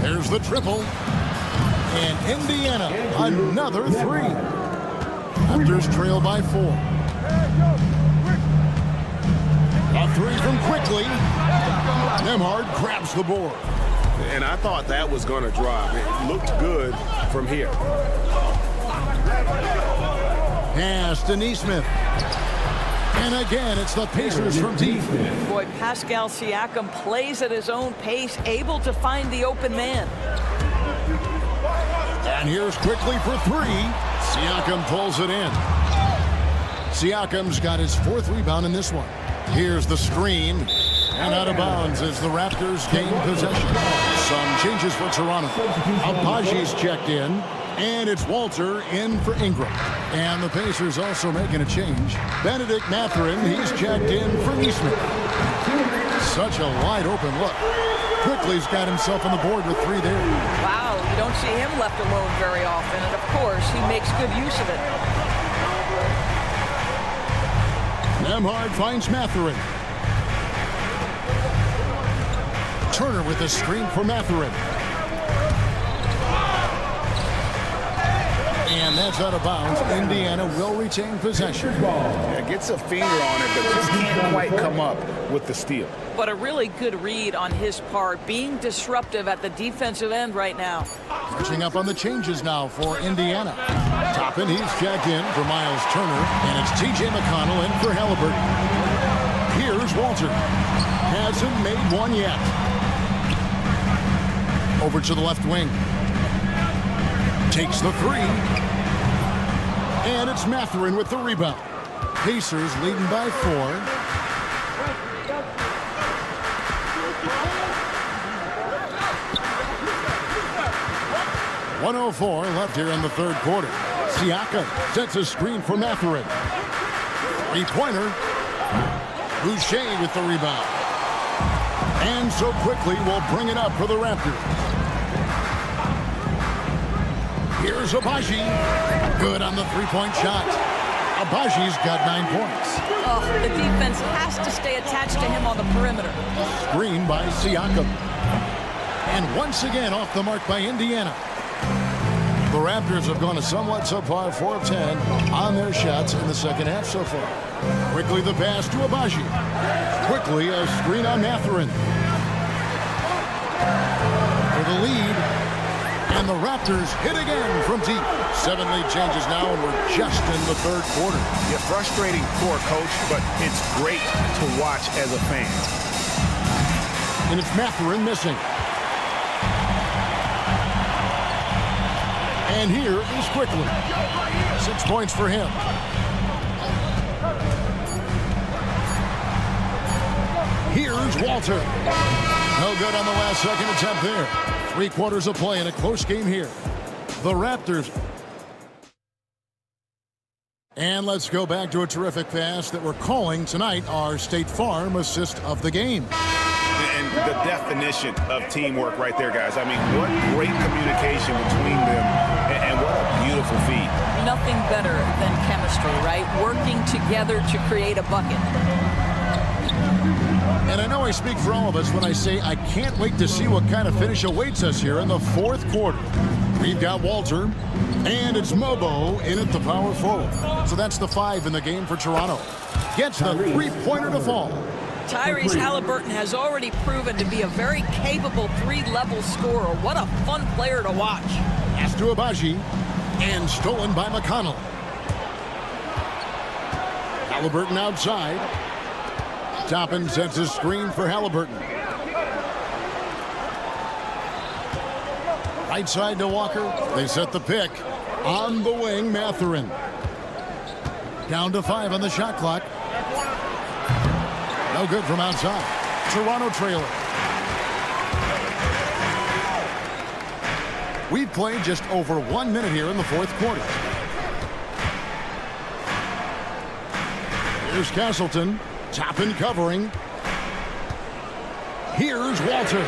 There's the triple. And Indiana, another 3. Raptors trail by 4. A 3 from Quickly. Emhard grabs the board. And I thought that was going to drop. It looked good from here. Pass to Neesmith. And again, it's the Pacers from deep. Boy, Pascal Siakam plays at his own pace, able to find the open man. And here's Quickly for 3. Siakam pulls it in. Siakam's got his 4th rebound in this one. Here's the screen. And out of bounds as the Raptors gain possession. Some changes for Toronto. Abaji's checked in. And it's Walter in for Ingram. And the Pacers also making a change. Benedict Mathurin, he's checked in for Neesmith. Such a wide open look. Quickly's got himself on the board with 3 there. Wow, you don't see him left alone very often. And of course, he makes good use of it. Emhard finds Mathurin. Turner with a screen for Mathurin. And that's out of bounds. Indiana will retain possession. Yeah, gets a finger on it, but just can't quite come up with the steal. But a really good read on his part, being disruptive at the defensive end right now. Catching up on the changes now for Indiana. Toppin, he's checked in for Miles Turner, and it's T.J. McConnell in for Halliburton. Here's Walter. Hasn't made one yet. Over to the left wing. Takes the 3. And it's Mathurin with the rebound. Pacers leading by 4. .104 left here in the 3rd quarter. Siakam sets a screen for Mathurin. 3-pointer. Boucher with the rebound. And so Quickly will bring it up for the Raptors. Here's Abaji. Good on the 3-point shot. Abaji's got 9 points. Oh, the defense has to stay attached to him on the perimeter. Screen by Siakam. And once again off the mark by Indiana. The Raptors have gone a somewhat subpar 4 of 10 on their shots in the second half so far. Quickly the pass to Abaji. Quickly a screen on Mathurin. For the lead. And the Raptors hit again from deep. 7 lead changes now, and we're just in the 3rd quarter. Yeah, frustrating for a coach, but it's great to watch as a fan. And it's Mathurin missing. And here is Quickly. 6 points for him. Here's Walter. No good on the last second attempt there. 3 quarters of play in a close game here. The Raptors And let's go back to a terrific pass that we're calling tonight our State Farm assist of the game. And the definition of teamwork right there, guys. I mean, what great communication between them, and what a beautiful feed. Nothing better than chemistry, right? Working together to create a bucket. And I know I speak for all of us when I say I can't wait to see what kind of finish awaits us here in the fourth quarter. We've got Walter, and it's Mobo in at the power forward. So that's the 5 in the game for Toronto. Gets the three-pointer to fall. Tyrese Halliburton has already proven to be a very capable 3-level scorer. What a fun player to watch. Pass to Abaji, and stolen by McConnell. Halliburton outside. Toppin sets a screen for Halliburton. Right side to Walker. They set the pick. On the wing, Mathurin. Down to 5 on the shot clock. No good from outside. Toronto trailer. We've played just over 1 minute here in the fourth quarter. Here's Castleton. Toppin covering. Here's Walter.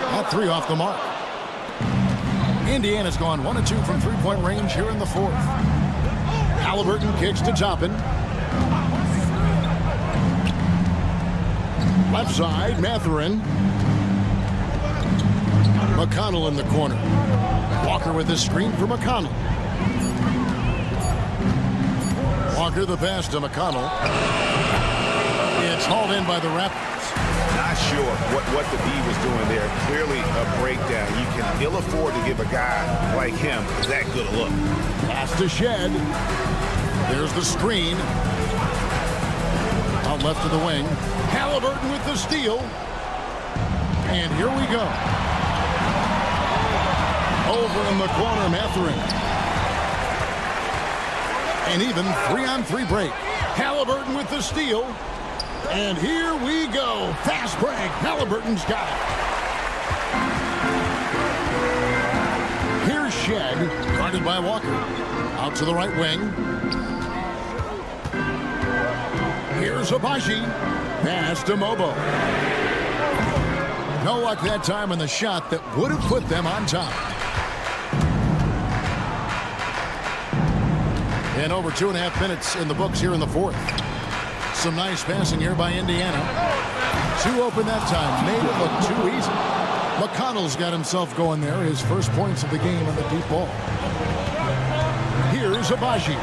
That 3 off the mark. Indiana's gone 1 of 2 from three-point range here in the fourth. Halliburton kicks to Toppin. Left side, Mathurin. McConnell in the corner. Walker with the screen for McConnell. Walker the pass to McConnell. It's hauled in by the Raptors. Not sure what the D was doing there. Clearly a breakdown. You can ill afford to give a guy like him that good a look. Pass to Shed. There's the screen. Out left of the wing. Halliburton with the steal. And here we go. Over in the corner, Mathurin. And even 3-on-3 break. Halliburton with the steal. And here we go. Fast break. Halliburton's got it. Here's Shed, guarded by Walker. Out to the right wing. Here's Abaji. Pass to Mobo. No luck that time on the shot that would have put them on top. And over 2.5 minutes in the books here in the fourth. Some nice passing here by Indiana. 2 open that time. Made it look too easy. McConnell's got himself going there. His first points of the game on the deep ball. Here's Abaji.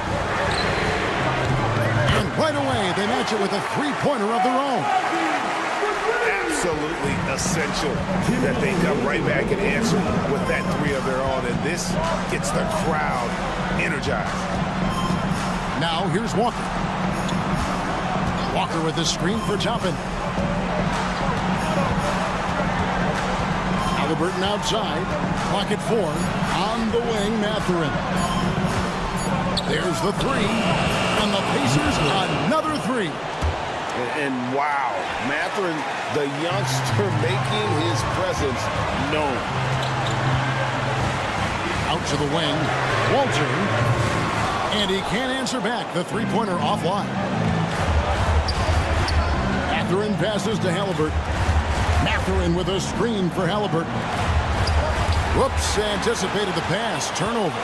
And right away, they match it with a 3-pointer of their own. Absolutely essential that they come right back and answer with that 3 of their own. And this gets the crowd energized. Now here's Walker. Walker with the screen for Toppin. Halliburton outside. Clock at 4. On the wing, Mathurin. There's the 3. And the Pacers another 3. And wow, Mathurin, the youngster, making his presence known. Out to the wing. Walter. And he can't answer back. The 3-pointer offline. Mathurin passes to Halliburton. Mathurin with a screen for Halliburton. Whoops, anticipated the pass. Turnover.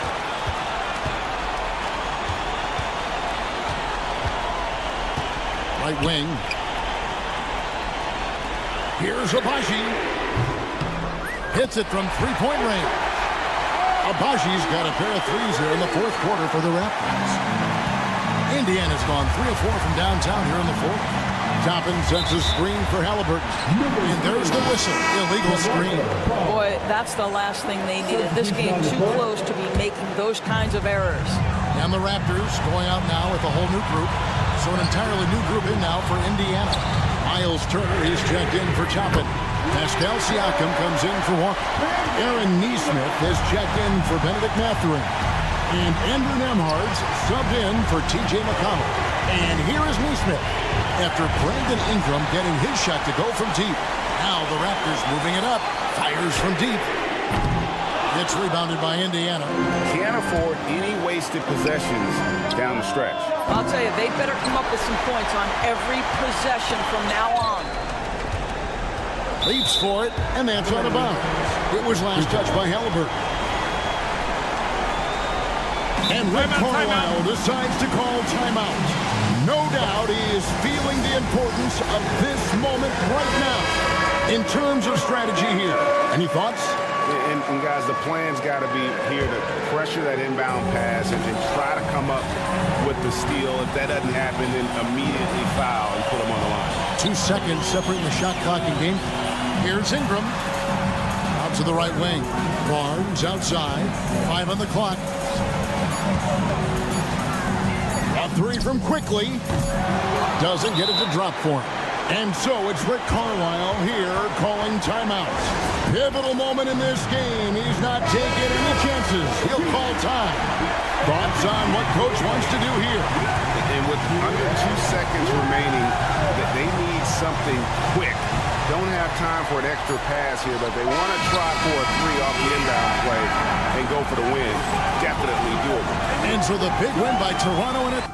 Right wing. Here's Abaji. Hits it from 3-point range. Abaji's got a pair of 3s here in the fourth quarter for the Raptors. Indiana's gone 3 of 4 from downtown here in the fourth. Toppin sets a screen for Halliburton. And there's the whistle. Illegal screen. Boy, that's the last thing they needed. This game too close to be making those kinds of errors. And the Raptors going out now with a whole new group. So an entirely new group in now for Indiana. Miles Turner is checked in for Toppin. Pascal Siakam comes in for Walker. Aaron Nesmith has checked in for Benedict Mathurin. And Andrew Nembhard's subbed in for T.J. McConnell. And here is Nesmith after Brandon Ingram getting his shot to go from deep. Now the Raptors moving it up. Fires from deep. It's rebounded by Indiana. Can't afford any wasted possessions down the stretch. I'll tell you, they better come up with some points on every possession from now on. Leaps for it, and that's out of bounds. It was last touched by Halliburton. And Rick Carlisle decides to call timeout. No doubt he is feeling the importance of this moment right now in terms of strategy here. Any thoughts? And guys, the plan's got to be here to pressure that inbound pass and try to come up with the steal. If that doesn't happen, then immediately foul and put them on the line. 2 seconds separating the shot clock in game. Here's Ingram. Out to the right wing. Barnes outside. 5 on the clock. A 3 from Quickly. Doesn't get it to drop for him. And so it's Rick Carlisle here calling timeouts. Pivotal moment in this game. He's not taking any chances. He'll call time. Thoughts on what coach wants to do here? And with under 2 seconds remaining, they need something quick. Don't have time for an extra pass here, but they want to try for a 3 off the inbound play and go for the win. Definitely doable. And so the big win by Toronto in it.